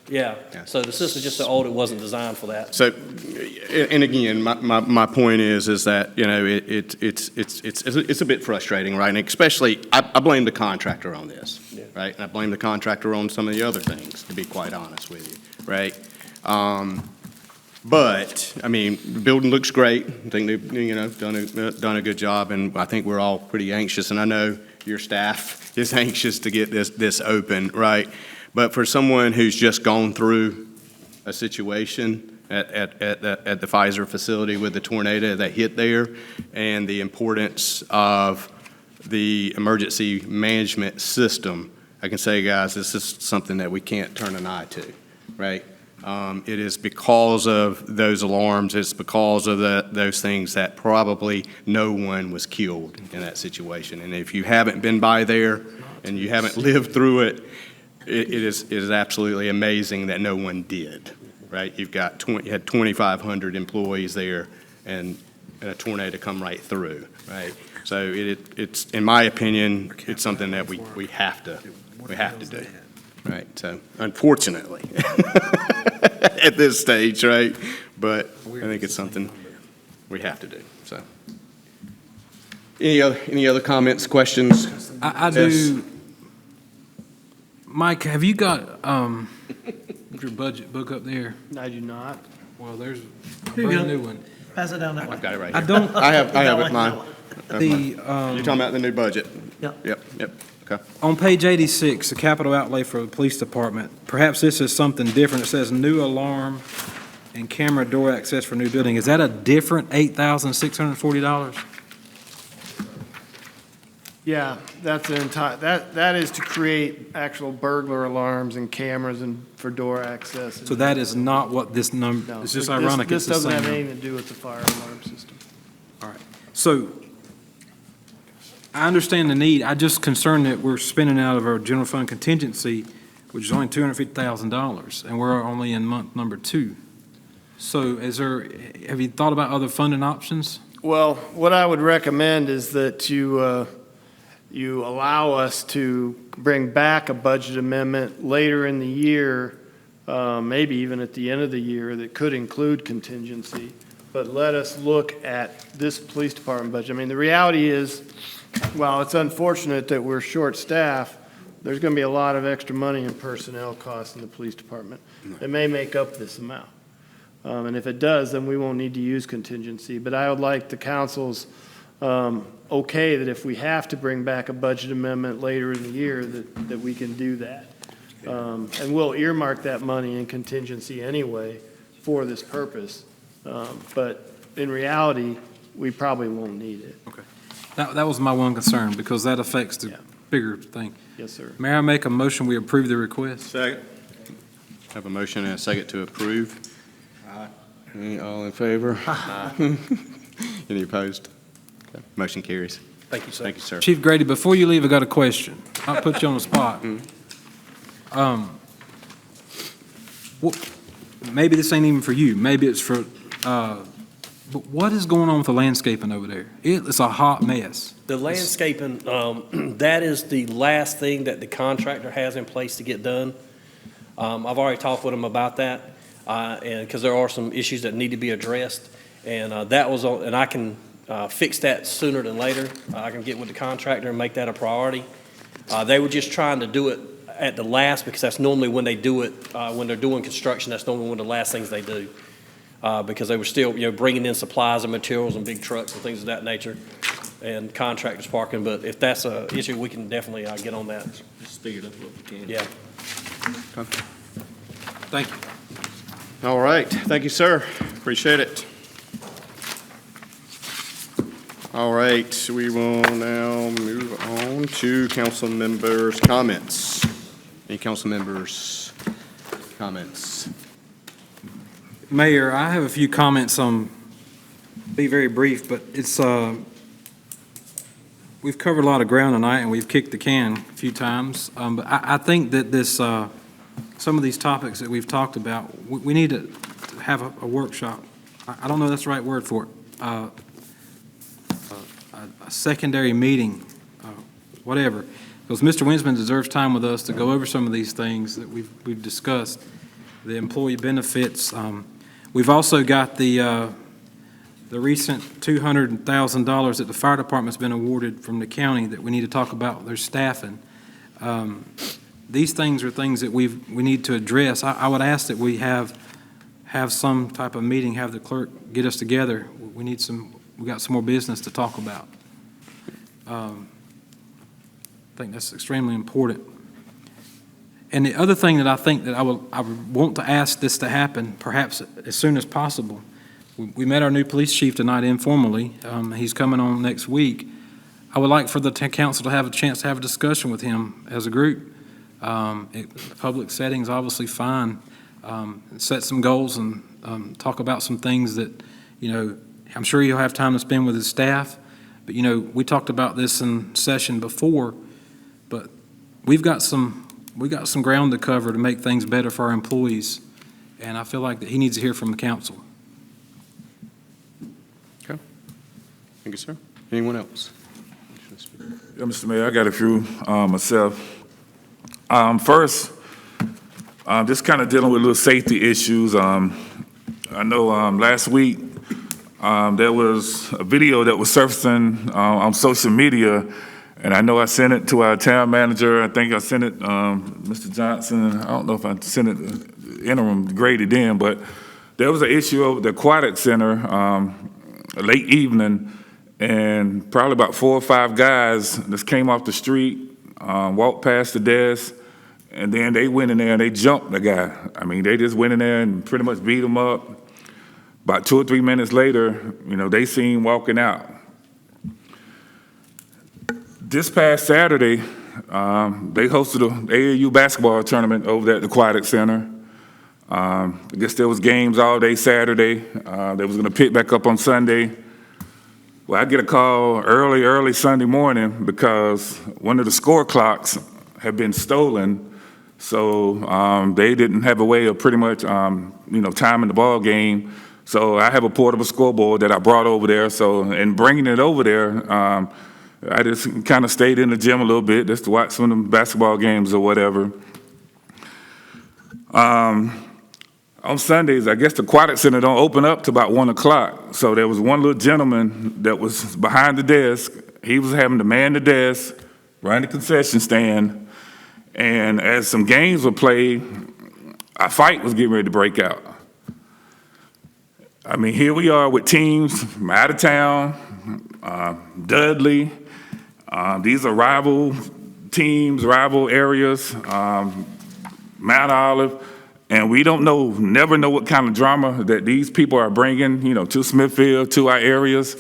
Yeah. So the system's just so old, it wasn't designed for that. So, and again, my point is that, you know, it's a bit frustrating, right? And especially, I blame the contractor on this, right? And I blame the contractor on some of the other things, to be quite honest with you, right? But, I mean, the building looks great. I think they've, you know, done a good job, and I think we're all pretty anxious, and I know your staff is anxious to get this open, right? But for someone who's just gone through a situation at the Pfizer facility with the tornado that hit there, and the importance of the emergency management system, I can say, guys, this is something that we can't turn an eye to, right? It is because of those alarms, it's because of those things that probably no one was killed in that situation. And if you haven't been by there and you haven't lived through it, it is absolutely amazing that no one did, right? You had 2,500 employees there, and a tornado come right through, right? So it's, in my opinion, it's something that we have to do, right? So unfortunately, at this stage, right? But I think it's something we have to do, so. Any other comments, questions? I Yes. do. Mike, have you got your budget book up there? I do not. Well, there's a Here you brand go. new one. Pass it down that way. I've got it right I here. don't, I have it, mine. the, You're talking about the new budget? Yep. Yep, okay. on page 86, the capital outlay for the police department, perhaps this is something different. It says new alarm and camera door access for new building. Is that a different $8,640? Yeah, that's an entire, that is to create actual burglar alarms and cameras and for door access. So that is not what this number, No, it's just this- ironic it's the This doesn't same have number. anything to do with the fire alarm system. All right. So I understand the need. I just concerned that we're spending out of our general fund contingency, which is only $250,000, and we're only in month number 2. So have you thought about other funding options? Well, what I would recommend is that you allow us to bring back a budget amendment later in the year, maybe even at the end of the year, that could include contingency. But let us look at this police department budget. I mean, the reality is, while it's unfortunate that we're short-staffed, there's going to be a lot of extra money in personnel costs in the police department. It may make up this amount. And if it does, then we won't need to use contingency. But I would like the council's okay that if we have to bring back a budget amendment later in the year, that we can do that. And we'll earmark that money in contingency anyway for this purpose. But in reality, we probably won't need it. Okay. That was my one concern, because that affects the Yeah. bigger thing. Yes, sir. May I make a motion, we approve the request? Second. Have a motion and a second to approve. Aye. All in favor? Any opposed? Okay. Motion carries. Thank you, sir. Thank you, sir. Chief Grady, before you leave, I got a question. I'll put you on the spot. Maybe this ain't even for you, maybe it's for, but what is going on with the landscaping over there? It's a hot mess. The landscaping, that is the last thing that the contractor has in place to get done. I've already talked with him about that, and, because there are some issues that need to be addressed, and that was on, and I can fix that sooner than later. I can get with the contractor and make that a priority. They were just trying to do it at the last, because that's normally when they do it, when they're doing construction, that's normally one of the last things they do. Because they were still, bringing in supplies and materials and big trucks and things of that nature, and contractors parking. But if that's a issue, we can definitely get on that. Just speed it up what we can. Yeah. Thank you. All right, thank you, sir. Appreciate it. All right, we will now move on to council members' comments. Any council members' comments? Mayor, I have a few comments be very brief, but it's, we've covered a lot of ground tonight, and we've kicked the can a few times. But I think that some of these topics that we've talked about, we need to have a workshop. I don't know if that's the right word for it. A secondary meeting, whatever. Because Mr. Winsman deserves time with us to go over some of these things that we've discussed, the employee benefits. We've also got the recent $200,000 that the fire department's been awarded from the county that we need to talk about their staffing. These things are things that we need to address. I would ask that we have some type of meeting, have the clerk get us together. We got some more business to talk about. I think that's extremely important. And the other thing that I think that I would want to ask this to happen, perhaps as soon as possible, we met our new police chief tonight informally. He's coming on next week. I would like for the council to have a chance to have a discussion with him as a group. Public setting's obviously fine. Set some goals and talk about some things that, I'm sure he'll have time to spend with his staff. But, we talked about this in session before, but we've got some ground to cover to make things better for our employees. And I feel like that he needs to hear from the council. Okay. Thank you, sir. Anyone else? Yeah, Mr. Mayor, I got a few myself. First, just kind of dealing with little safety issues. I know last week there was a video that was surfacing on social media, and I know I sent it to our town manager. I think I sent it, Mr. Johnson. I don't know if I sent it interim graded in, but there was an issue over the Aquatic Center late evening, and probably about 4 or 5 guys just came off the street, walked past the desk, and then they went in there and they jumped the guy. I mean, they just went in there and pretty much beat him up. About 2 or 3 minutes later, they seen him walking out. This past Saturday, they hosted an AAU basketball tournament over there at the Aquatic Center. I guess there was games all day Saturday. They was gonna pick back up on Sunday. Well, I get a call early Sunday morning because one of the score clocks had been stolen. So they didn't have a way of pretty much, timing the ball game. So I have a portable scoreboard that I brought over there. So in bringing it over there, I just kind of stayed in the gym a little bit just to watch some of the basketball games or whatever. On Sundays, I guess the Aquatic Center don't open up to about 1 o'clock. So there was one little gentleman that was behind the desk. He was having to man the desk, run the concession stand, and as some games were played, a fight was getting ready to break out. I mean, here we are with teams from out of town, Dudley. These are rival teams, rival areas, Mount Olive. And we never know what kind of drama that these people are bringing, to Smithfield, to our areas.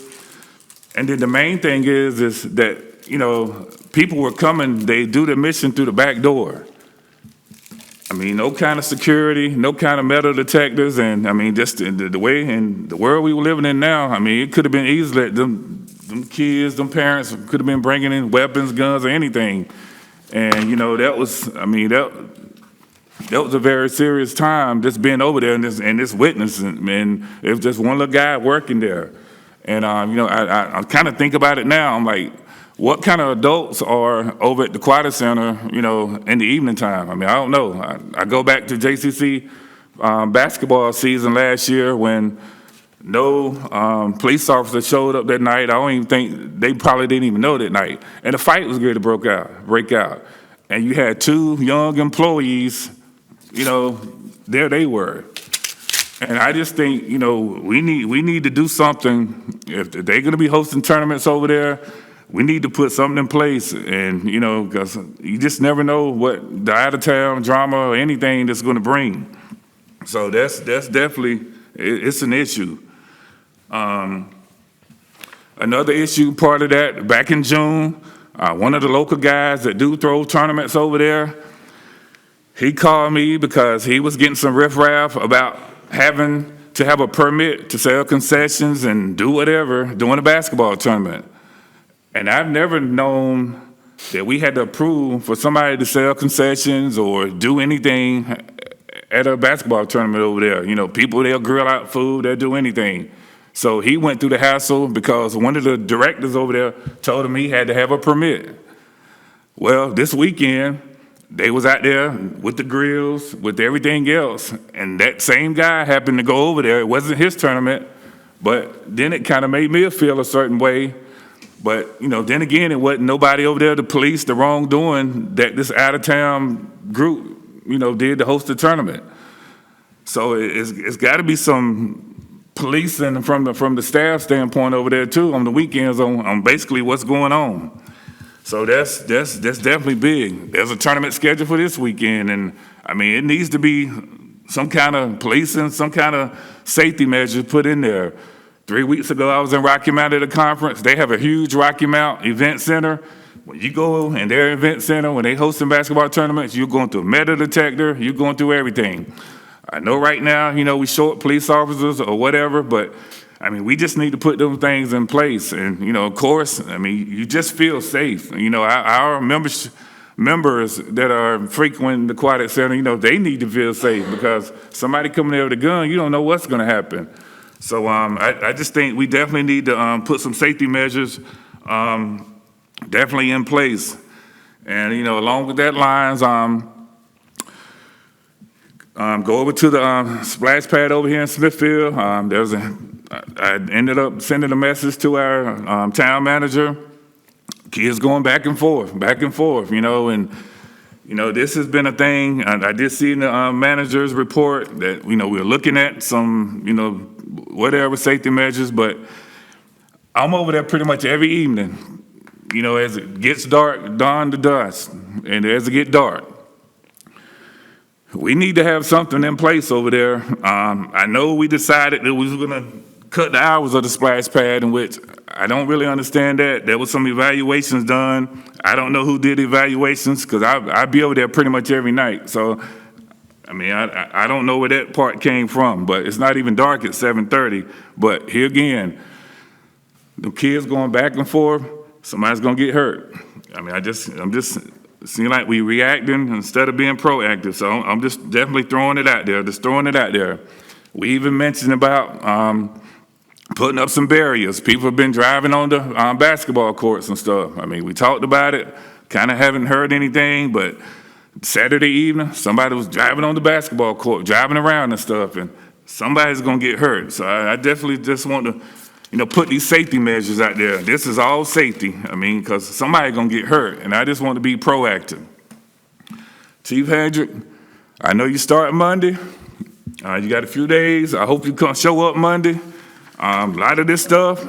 And then the main thing is that, people were coming, they do the mission through the back door. I mean, no kind of security, no kind of metal detectors, and I mean, just the way in the world we were living in now, I mean, it could have been easily that them kids, them parents could have been bringing in weapons, guns, or anything. And, that was a very serious time just being over there and this witnessing, and it was just one little guy working there. And, I kind of think about it now. I'm like, what kind of adults are over at the Aquatic Center, in the evening time? I mean, I don't know. I go back to JCC basketball season last year when no police officer showed up that night. I don't even think, they probably didn't even know that night. And the fight was going to break out. And you had 2 young employees, there they were. And I just think, we need to do something. If they're going to be hosting tournaments over there, we need to put something in place. And, because you just never know what the out-of-town drama or anything that's going to bring. So that's definitely, it's an issue. Another issue, part of that, back in June, one of the local guys that do throw tournaments over there, he called me because he was getting some riffraff about having to have a permit to sell concessions and do whatever during a basketball tournament. And I've never known that we had to approve for somebody to sell concessions or do anything at a basketball tournament over there. People, they'll grill out food, they'll do anything. So he went through the hassle because one of the directors over there told him he had to have a permit. Well, this weekend, they was out there with the grills, with everything else, and that same guy happened to go over there. It wasn't his tournament, but then it kind of made me feel a certain way. But, then again, it wasn't nobody over there to police the wrongdoing that this out-of-town group, did to host the tournament. So it's got to be some policing from the staff standpoint over there, too, on the weekends on basically what's going on. So that's definitely big. There's a tournament scheduled for this weekend, and I mean, it needs to be some kind of policing, some kind of safety measures put in there. 3 weeks ago, I was in Rocky Mount at a conference. They have a huge Rocky Mount event center. When you go in their event center, when they hosting basketball tournaments, you're going through a metal detector, you're going through everything. I know right now, we short police officers or whatever, but I mean, we just need to put those things in place. And, of course, I mean, you just feel safe. Our members that are frequenting the Aquatic Center, they need to feel safe because somebody coming there with a gun, you don't know what's going to happen. So I just think we definitely need to put some safety measures definitely in place. And, along with that lines, go over to the splash pad over here in Smithfield. I ended up sending a message to our town manager. Kids going back and forth, and this has been a thing. I did see in the manager's report that we're looking at some whatever safety measures, but I'm over there pretty much every evening. As it gets dark, dawn to dusk, and as it get dark. We need to have something in place over there. I know we decided that we were going to cut the hours of the splash pad, in which I don't really understand that. There was some evaluations done. I don't know who did evaluations because I be over there pretty much every night. So, I mean, I don't know where that part came from, but it's not even dark at 7:30. But here again, the kids going back and forth, somebody's going to get hurt. I mean, I'm just seem like we reacting instead of being proactive. So I'm just definitely throwing it out there, We even mentioned about putting up some barriers. People have been driving on the basketball courts and stuff. I mean, we talked about it, kind of haven't heard anything, but Saturday evening, somebody was driving on the basketball court, driving around and stuff, and somebody's going to get hurt. So I definitely just want to put these safety measures out there. This is all safety. I mean, because somebody's going to get hurt, and I just want to be proactive. Chief Hendrick, I know you start Monday. You got a few days. I hope you come show up Monday. A lot of this stuff,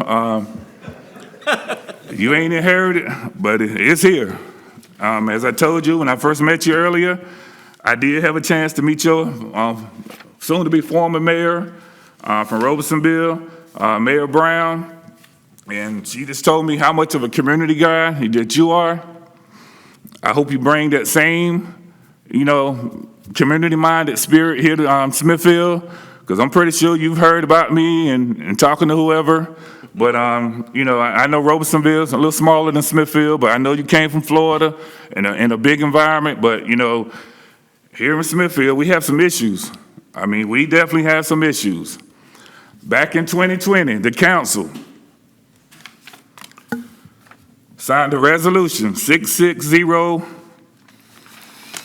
you ain't inherited, but it's here. As I told you when I first met you earlier, I did have a chance to meet your soon-to-be former mayor from Robersonville, Mayor Brown, and she just told me how much of a community guy that you are. I hope you bring that same, community-minded spirit here to Smithfield, because I'm pretty sure you've heard about me and talking to whoever. But, I know Robersonville is a little smaller than Smithfield, but I know you came from Florida in a big environment. But, here in Smithfield, we have some issues. I mean, we definitely have some issues. Back in 2020, the council signed a resolution, 660,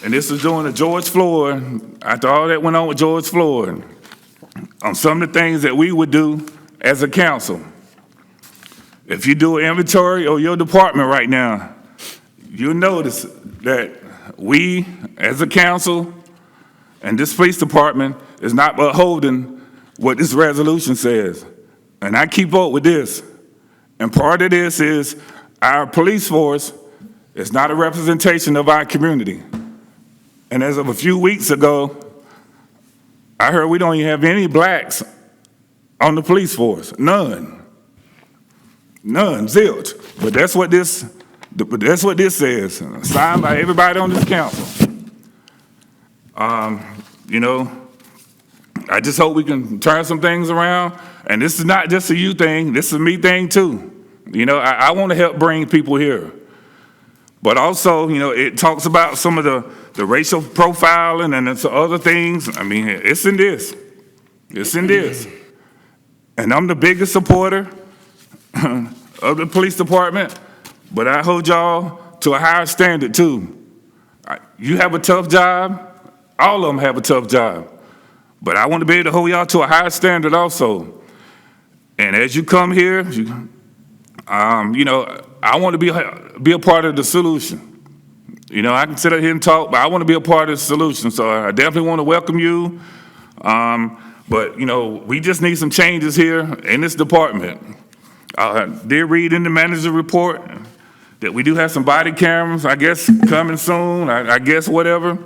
and this was during the George Floyd, after all that went on with George Floyd, on some of the things that we would do as a council. If you do an inventory of your department right now, you'll notice that we, as a council, and this police department is not upholding what this resolution says. And I keep up with this. And part of this is our police force is not a representation of our community. And as of a few weeks ago, I heard we don't even have any blacks on the police force. None, zilch. But that's what this says, signed by everybody on this council. I just hope we can turn some things around. And this is not just a you thing, this is a me thing too. I want to help bring people here. But also, it talks about some of the racial profiling and some other things. I mean, it's in this. And I'm the biggest supporter of the police department, but I hold y'all to a higher standard too. You have a tough job. All of them have a tough job. But I want to be able to hold y'all to a higher standard also. And as you come here, I want to be a part of the solution. I can sit up here and talk, but I want to be a part of the solution. So I definitely want to welcome you. But we just need some changes here in this department. I did read in the manager's report that we do have some body cameras, I guess, coming soon, I guess, whatever.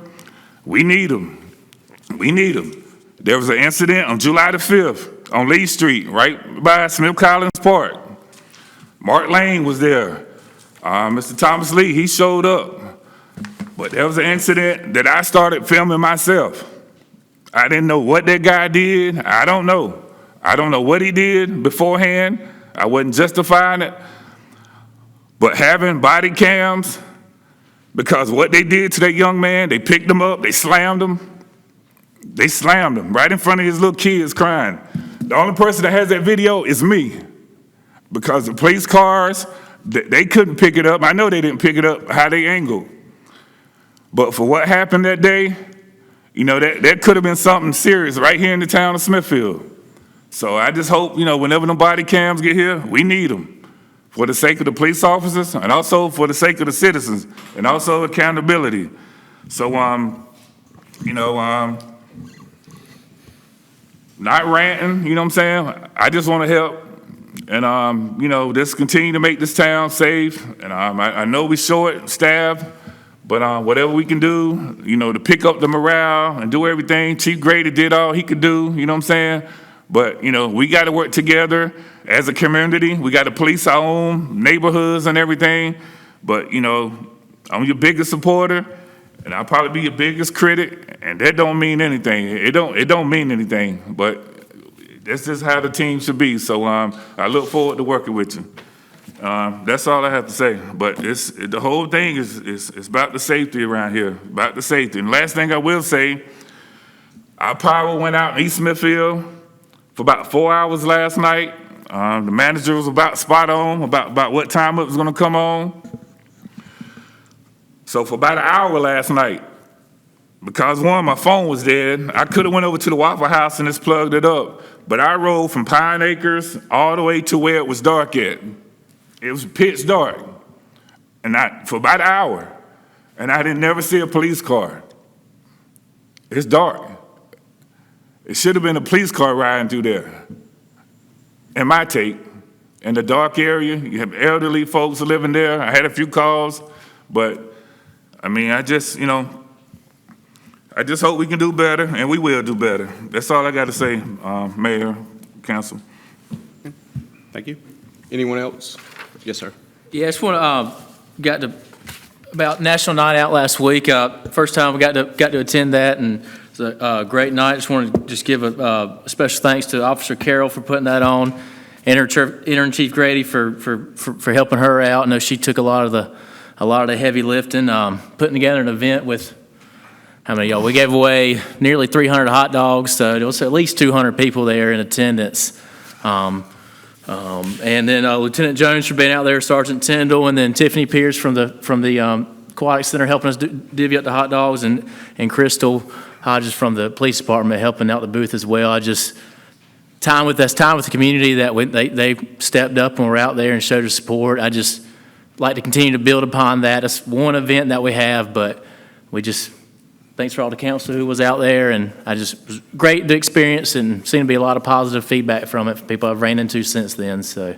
We need them. We need them. There was an incident on July the 5th on Lee Street, right by Smith Collins Park. Mark Lane was there. Mr. Thomas Lee, he showed up. But there was an incident that I started filming myself. I didn't know what that guy did. I don't know. I don't know what he did beforehand. I wasn't justifying it. But having body cams, because what they did to that young man, they picked him up, they slammed him. They slammed him right in front of his little kids crying. The only person that has that video is me. Because the police cars, they couldn't pick it up. I know they didn't pick it up how they angled. But for what happened that day, you know, that could have been something serious right here in the town of Smithfield. So I just hope, you know, whenever the body cams get here, we need them for the sake of the police officers and also for the sake of the citizens and also accountability. So, you know, not ranting, you know what I'm saying? I just want to help and, you know, just continue to make this town safe. And I know we short staff, but whatever we can do, you know, to pick up the morale and do everything. Chief Grady did all he could do, you know what I'm saying? But, you know, we got to work together as a community. We got to police our own neighborhoods and everything. But, you know, I'm your biggest supporter, and I'll probably be your biggest critic, and that don't mean anything. It don't mean anything, but that's just how the team should be. So I look forward to working with you. That's all I have to say. But the whole thing is about the safety around here, about the safety. And last thing I will say, our power went out in East Smithfield for about 4 hours last night. The manager was about spot on about what time it was going to come on. So for about an hour last night, because one, my phone was dead, I could have went over to the Waffle House and just plugged it up. But I rode from Pine Acres all the way to where it was dark at. It was pitch dark, and for about an hour, and I didn't never see a police car. It's dark. It should have been a police car riding through there. In my take, in the dark area, you have elderly folks living there. I had a few calls, but I mean, I just hope we can do better, and we will do better. That's all I got to say, Mayor, Council. Thank you. Anyone else? Yes, sir. Yeah, I just want to, about National Night Out last week. First time we got to attend that, and it's a great night. I just want to just give a special thanks to Officer Carroll for putting that on, and her Intern Chief Grady for helping her out. I know she took a lot of the heavy lifting, putting together an event with, how many y'all? We gave away nearly 300 hot dogs, so there was at least 200 people there in attendance. And then Lieutenant Jones for being out there, Sergeant Tyndall, and then Tiffany Pierce from the Aquatic Center helping us divvy up the hot dogs, and Crystal Hodges from the police department helping out the booth as well. That's time with the community that they stepped up and were out there and showed us support. I just like to continue to build upon that. It's one event that we have, but thanks for all the council who was out there, and it was great to experience, and seemed to be a lot of positive feedback from it, people I've ran into since then. So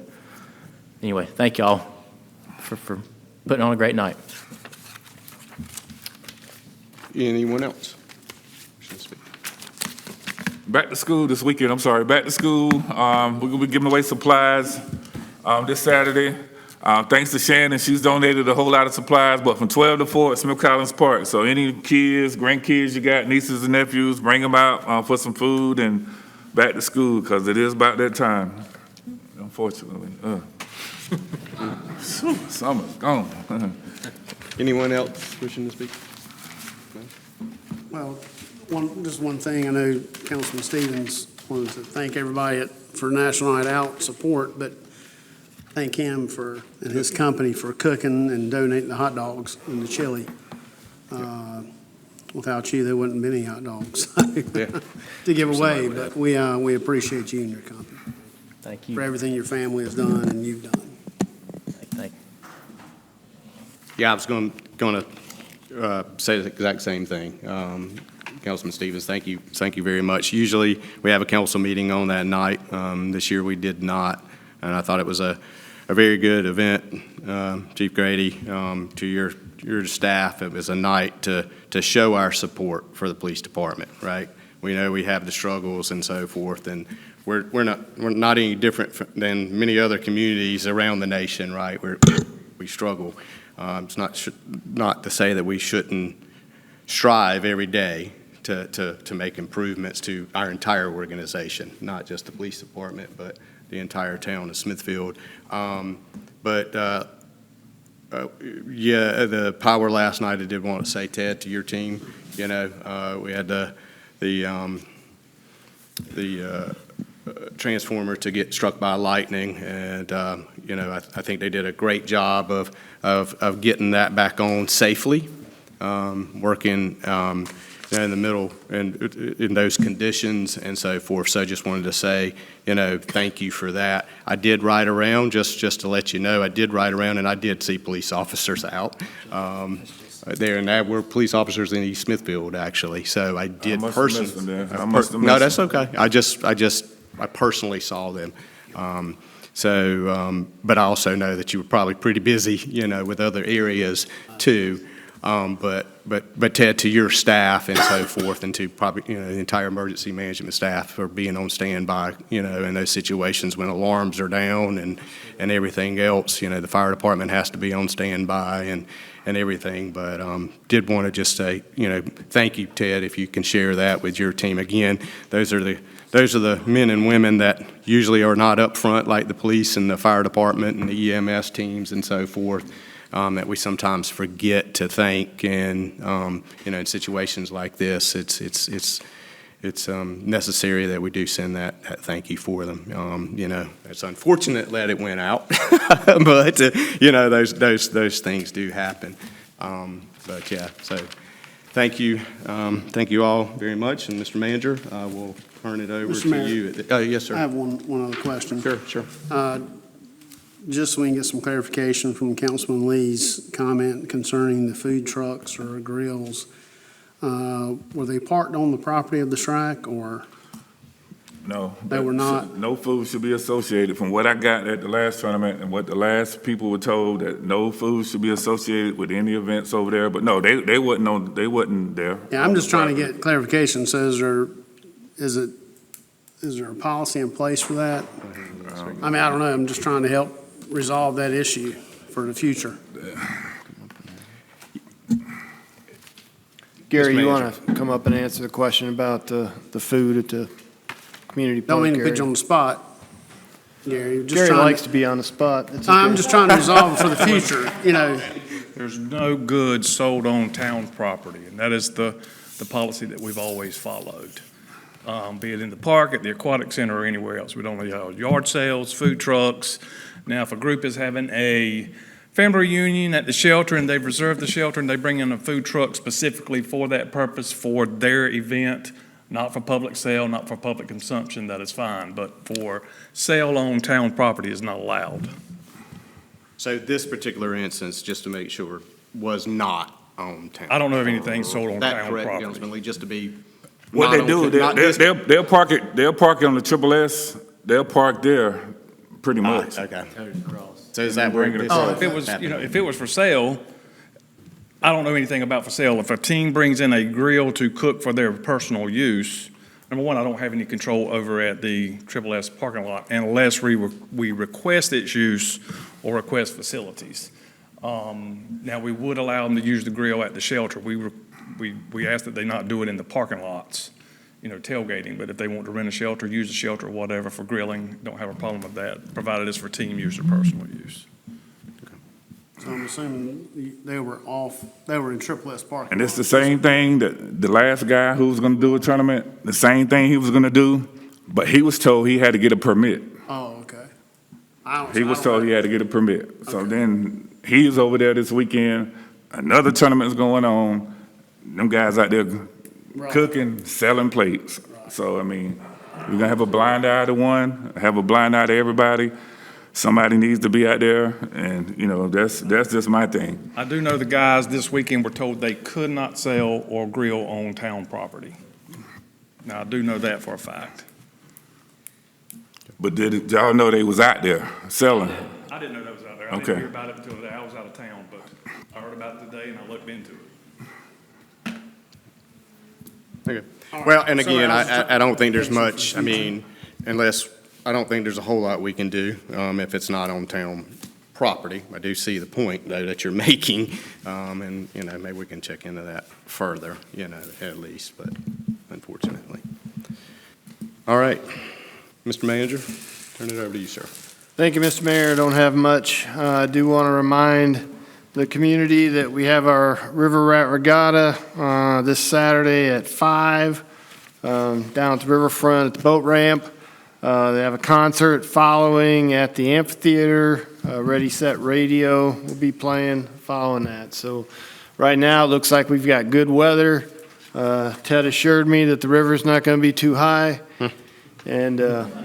anyway, thank y'all for putting on a great night. Anyone else? Back to school this weekend, back to school. We're going to be giving away supplies this Saturday. Thanks to Shannon, she's donated a whole lot of supplies, but from 12 to 4 at Smith Collins Park. So any kids, grandkids you got, nieces and nephews, bring them out for some food and back to school, because it is about that time, unfortunately. Summer's gone. Anyone else wishing to speak? Well, just one thing, I know Councilman Stevens wanted to thank everybody for National Night Out support, but thank him and his company for cooking and donating the hot dogs and the chili. Without you, there wouldn't be any hot dogs to give away, but we appreciate you and your company. Thank you. For everything your family has done and you've done. Thank you. Yeah, I was going to say the exact same thing. Councilman Stevens, thank you very much. Usually we have a council meeting on that night. This year we did not, and I thought it was a very good event, Chief Grady, to your staff. It was a night to show our support for the police department, right? We know we have the struggles and so forth, and we're not any different than many other communities around the nation, right? We struggle. It's not to say that we shouldn't strive every day to make improvements to our entire organization, not just the police department, but the entire town of Smithfield. Yeah, the power last night, I did want to say, Ted, to your team, we had the transformer to get struck by lightning, and I think they did a great job of getting that back on safely, working in the middle and in those conditions and so forth. So I just wanted to say, thank you for that. I did ride around, just to let you know, I did ride around and I did see police officers out there, and there were police officers in East Smithfield, actually. So I did personally. No, that's okay. I personally saw them. But I also know that you were probably pretty busy, with other areas too. But Ted, to your staff and so forth, and to probably, the entire emergency management staff for being on standby, in those situations when alarms are down and everything else, the fire department has to be on standby and everything. But did want to just say, thank you, Ted, if you can share that with your team. Again, those are the men and women that usually are not up front, like the police and the fire department and the EMS teams and so forth. That we sometimes forget to thank, and in situations like this, it's necessary that we do send that thank you for them. It's unfortunate that it went out, but those things do happen. But yeah, so thank you all very much, and Mr. Manager, we'll turn it over Mr. to Mayor, you. Yes, sir. I have one other question. Sure. Just so we can get some clarification from Councilman Lee's comment concerning the food trucks or grills. Were they parked on the property of the Shrike, or? No. They were not? No food should be associated. From what I got at the last tournament and what the last people were told, that no food should be associated with any events over there. But no, they wasn't there. Yeah, I'm just trying to get clarification. So is there a policy in place for that? I don't know. I'm just trying to help resolve that issue for the future. Gary, you want to come up and answer the question about the food at the community park Don't mean to area? put you on the spot, Gary. Gary likes to be on the spot. It's I'm okay. just trying to resolve it for the future, There's no goods sold on town property, and that is the policy that we've always followed. Be it in the park, at the aquatic center, or anywhere else. We don't allow yard sales, food trucks. Now, if a group is having a family reunion at the shelter and they've reserved the shelter and they bring in a food truck specifically for that purpose, for their event, not for public sale, not for public consumption, that is fine. But for sale on town property is not allowed. So this particular instance, just to make sure, was not on town. I don't know of anything sold on town correct, property. Councilman Lee, just to be. What they do, they'll park it on the Triple S. They'll park there, pretty much. Okay. So is that where Bring it this across. If it was, if it was for sale, I don't know anything about for sale. If a team brings in a grill to cook for their personal use, number one, I don't have any control over at the Triple S parking lot unless we request its use or request facilities. Now, we would allow them to use the grill at the shelter. We ask that they not do it in the parking lots, tailgating. But if they want to rent a shelter, use a shelter or whatever for grilling, don't have a problem with that, provided it's for team use or personal use. So I'm assuming they were in Triple S parking. And it's the same thing that the last guy who was going to do a tournament, the same thing he was going to do, but he was told he had to get a permit. Oh, okay. He was told he had to get a permit. So then he's over there this weekend, another tournament's going on, them guys out there cooking, selling plates. So, we're going to have a blind eye to one, have a blind eye to everybody. Somebody needs to be out there, and, that's just my thing. I do know the guys this weekend were told they could not sell or grill on town property. Now, I do know that for a fact. But did y'all know they was out there selling? I I didn't know that was out there. I Okay. didn't hear about it until today. I was out of town, but I heard about it today and I looked into it. Okay. Well, and So again, I was I don't think there's trying to much, for I the future. mean, unless, I don't think there's a whole lot we can do if it's not on town property. I do see the point, though, that you're making, and, you know, maybe we can check into that further, you know, at least, but unfortunately. All right. Mr. Manager, turn it over to you, sir. Thank you, Mr. Mayor. I don't have much. I do want to remind the community that we have our River Rat Regatta this Saturday at 5 down at the riverfront at the boat ramp. They have a concert following at the amphitheater. Ready, Set Radio will be playing following that. So right now, it looks like we've got good weather. Ted assured me that the river's not going to be too high. And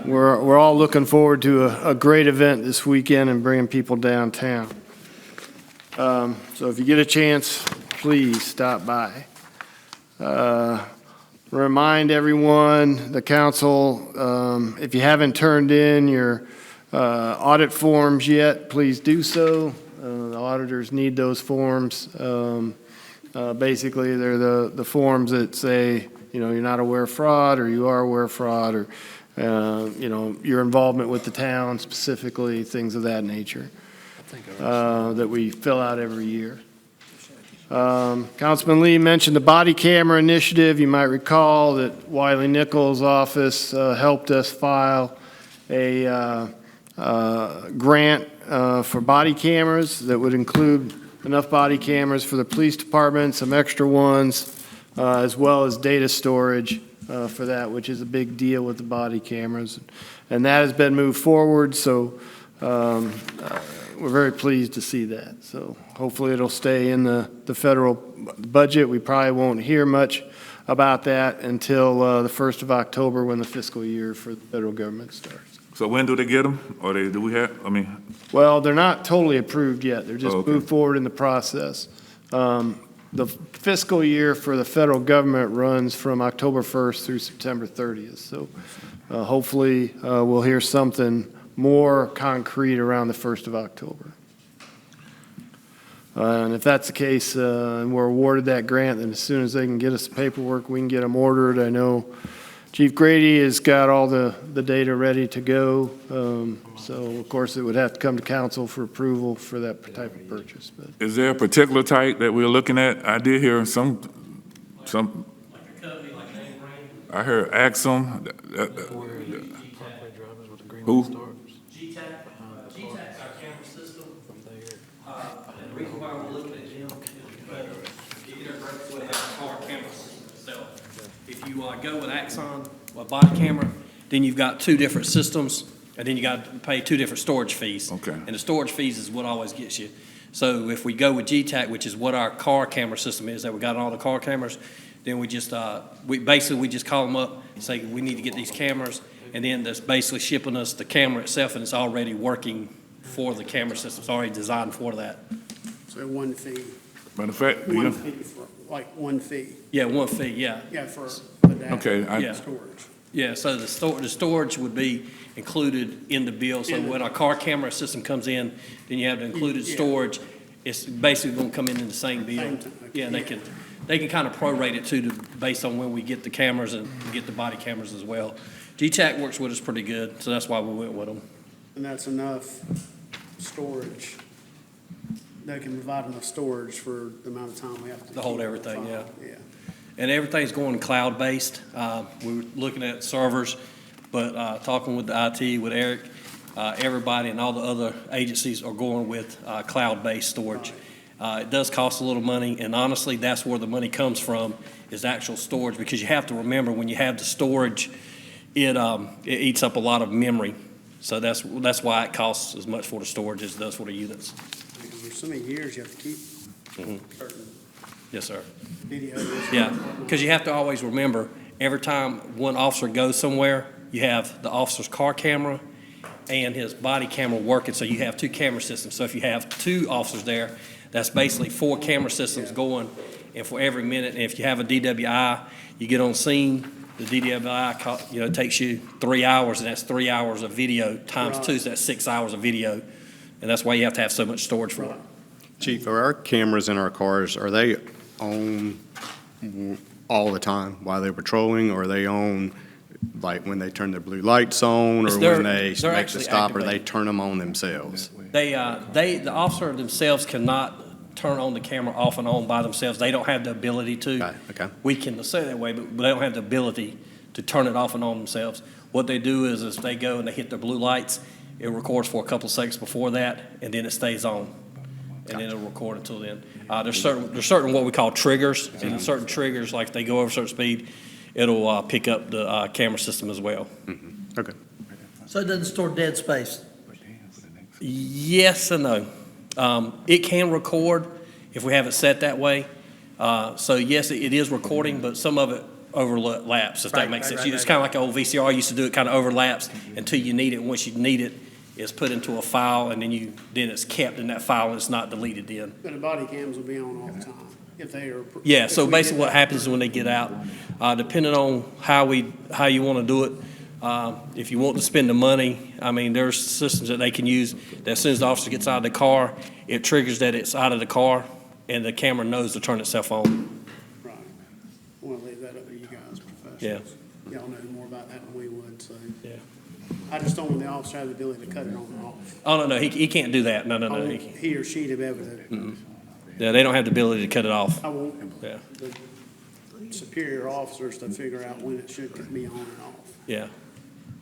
we're all looking forward to a great event this weekend and bringing people downtown. So if you get a chance, please stop by. Remind everyone, the council, if you haven't turned in your audit forms yet, please do so. The auditors need those forms. Basically, they're the forms that say, you know, you're not aware of fraud, or you are aware of fraud, or, you know, your involvement with the town specifically, things of that nature, that we fill out every year. Councilman Lee mentioned the body camera initiative. You might recall that Wiley Nichols' office helped us file a grant for body cameras that would include enough body cameras for the police department, some extra ones, as well as data storage for that, which is a big deal with the body cameras. And that has been moved forward, so we're very pleased to see that. So hopefully it'll stay in the federal budget. We probably won't hear much about that until the 1st of October, when the fiscal year for the federal government starts. So when do they get them? Or do we have, I mean, Well, they're not totally approved yet. They're just Oh, okay. moved forward in the process. The fiscal year for the federal government runs from October 1st through September 30th. So hopefully we'll hear something more concrete around the 1st of October. And if that's the case, and we're awarded that grant, then as soon as they can get us the paperwork, we can get them ordered. I know Chief Grady has got all the data ready to go. So of course, it would have to come to council for approval for that type of purchase. But is there a particular type that we're looking at? I did hear some, I heard Axum. Who? GTAC's our camera system. And the reason why we're looking at them is because either Breaks would have a car camera system itself. If you go with Axon, a body camera, then you've got two different systems, and then you got to pay two different storage fees. Okay. And the storage fees is what always gets you. So if we go with GTAC, which is what our car camera system is, that we got on all the car cameras, then we just, we just call them up and say, we need to get these cameras, and then that's basically shipping us the camera itself, and it's already working for the camera system. It's already designed for that. So one fee, Matter of fact, one fee for, like, one fee. Yeah, one fee, yeah. Yeah, for the data. Okay, Yeah. Storage. Yeah, so the storage would be included in the bill. So when our car camera system comes in, then you have the included Yeah. storage. It's basically going to come in the same bill. Same time, okay. Yeah, they can kind of prorate it too, based on when we get the cameras and get the body cameras as well. GTAC works with us pretty good, so that's why we went with them. And that's enough storage. They can provide enough storage for the amount of time we have to. To hold keep everything, the yeah. file. Yeah. And everything's going cloud-based. We were looking at servers, but talking with the IT, with Eric, everybody and all the other agencies are going with cloud-based storage. It does cost a little money, and honestly, that's where the money comes from, is actual storage, because you have to remember, when you have the storage, it eats up a lot of memory. So that's why it costs as much for the storage as it does for the units. Because there's so many years you have to keep certain Yes, sir. videos. Yeah, because you have to always remember, every time one officer goes somewhere, you have the officer's car camera and his body camera working, so you have two camera systems. So if you have two officers there, that's basically four camera systems going, and for every minute, and if you have a DWI, you get on scene, the DWI takes you 3 hours, and that's 3 hours of video times Right. two, so that's 6 hours of video. and that's why you have to have so much storage for it. Chief, are our cameras in our cars, are they on all the time while they're patrolling, or are they on, like, when they turn their blue lights on, or They're- when they they're make the actually stop, or they activated. turn them on themselves? The officer themselves cannot turn on the camera off and on by themselves. They don't have the ability to. Okay. We can say it that way, but they don't have the ability to turn it off and on themselves. What they do is they go and they hit their blue lights, it records for a couple of seconds before that, and then it stays on. And then it'll record until then. There's certain what we call triggers, and certain triggers, like if they go over a certain speed, it'll pick up the camera system as well. Okay. So it doesn't store dead space? Yes and no. It can record if we have it set that way. So yes, it is recording, but some of it overlaps, if that makes sense. It's kind of like an old VCR used to do. It kind of overlaps until you need it. Once you need it, it's put into a file, and then it's kept in that file, and it's not deleted then. But the body cams will be on all the time if they are. Yeah, if so we basically get what happens when they get out, depending on how you want to do it, if you want to spend the money, I mean, there's systems that they can use that as soon as the officer gets out of the car, it triggers that it's out of the car, and the camera knows to turn itself on. Right. I want to leave that up to you guys, professionals. Yeah. Y'all know more about that than we would, so. Yeah. I just don't want the officer to have the ability to cut it on and off. Oh, no, he can't do that. No. I want he or she to be able to. Yeah, they don't have the ability to cut it off. I want Yeah. the superior officers to figure out when it should be on and off. Yeah.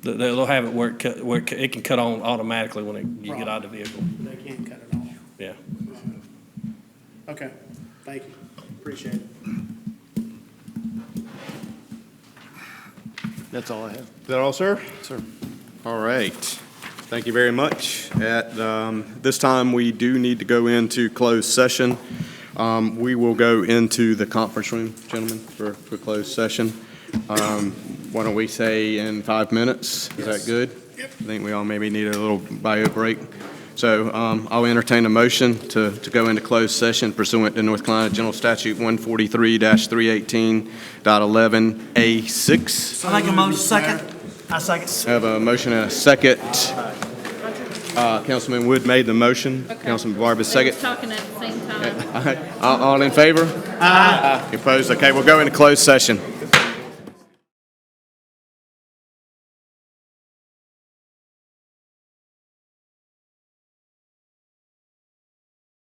They'll have it where it can cut on automatically when you get out of the vehicle. They can't cut it off. Yeah. Okay, thank you. Appreciate it. That's all I have. Is that all, sir? Sir. All right. Thank you very much. At this time, we do need to go into closed session. We will go into the conference room, gentlemen, for closed session. Why don't we say in 5 minutes? Is that good? Yep. I think we all maybe need a little bio break. So I'll entertain a motion to go into closed session pursuant to North Carolina General Statute 143-318.11A6. I make a motion, second. I second. I have a motion and a second. Councilman Wood made the motion. Councilman Barber, second. Talking at the same time. All in favor? Aye. Opposed? Okay, we'll go into closed session.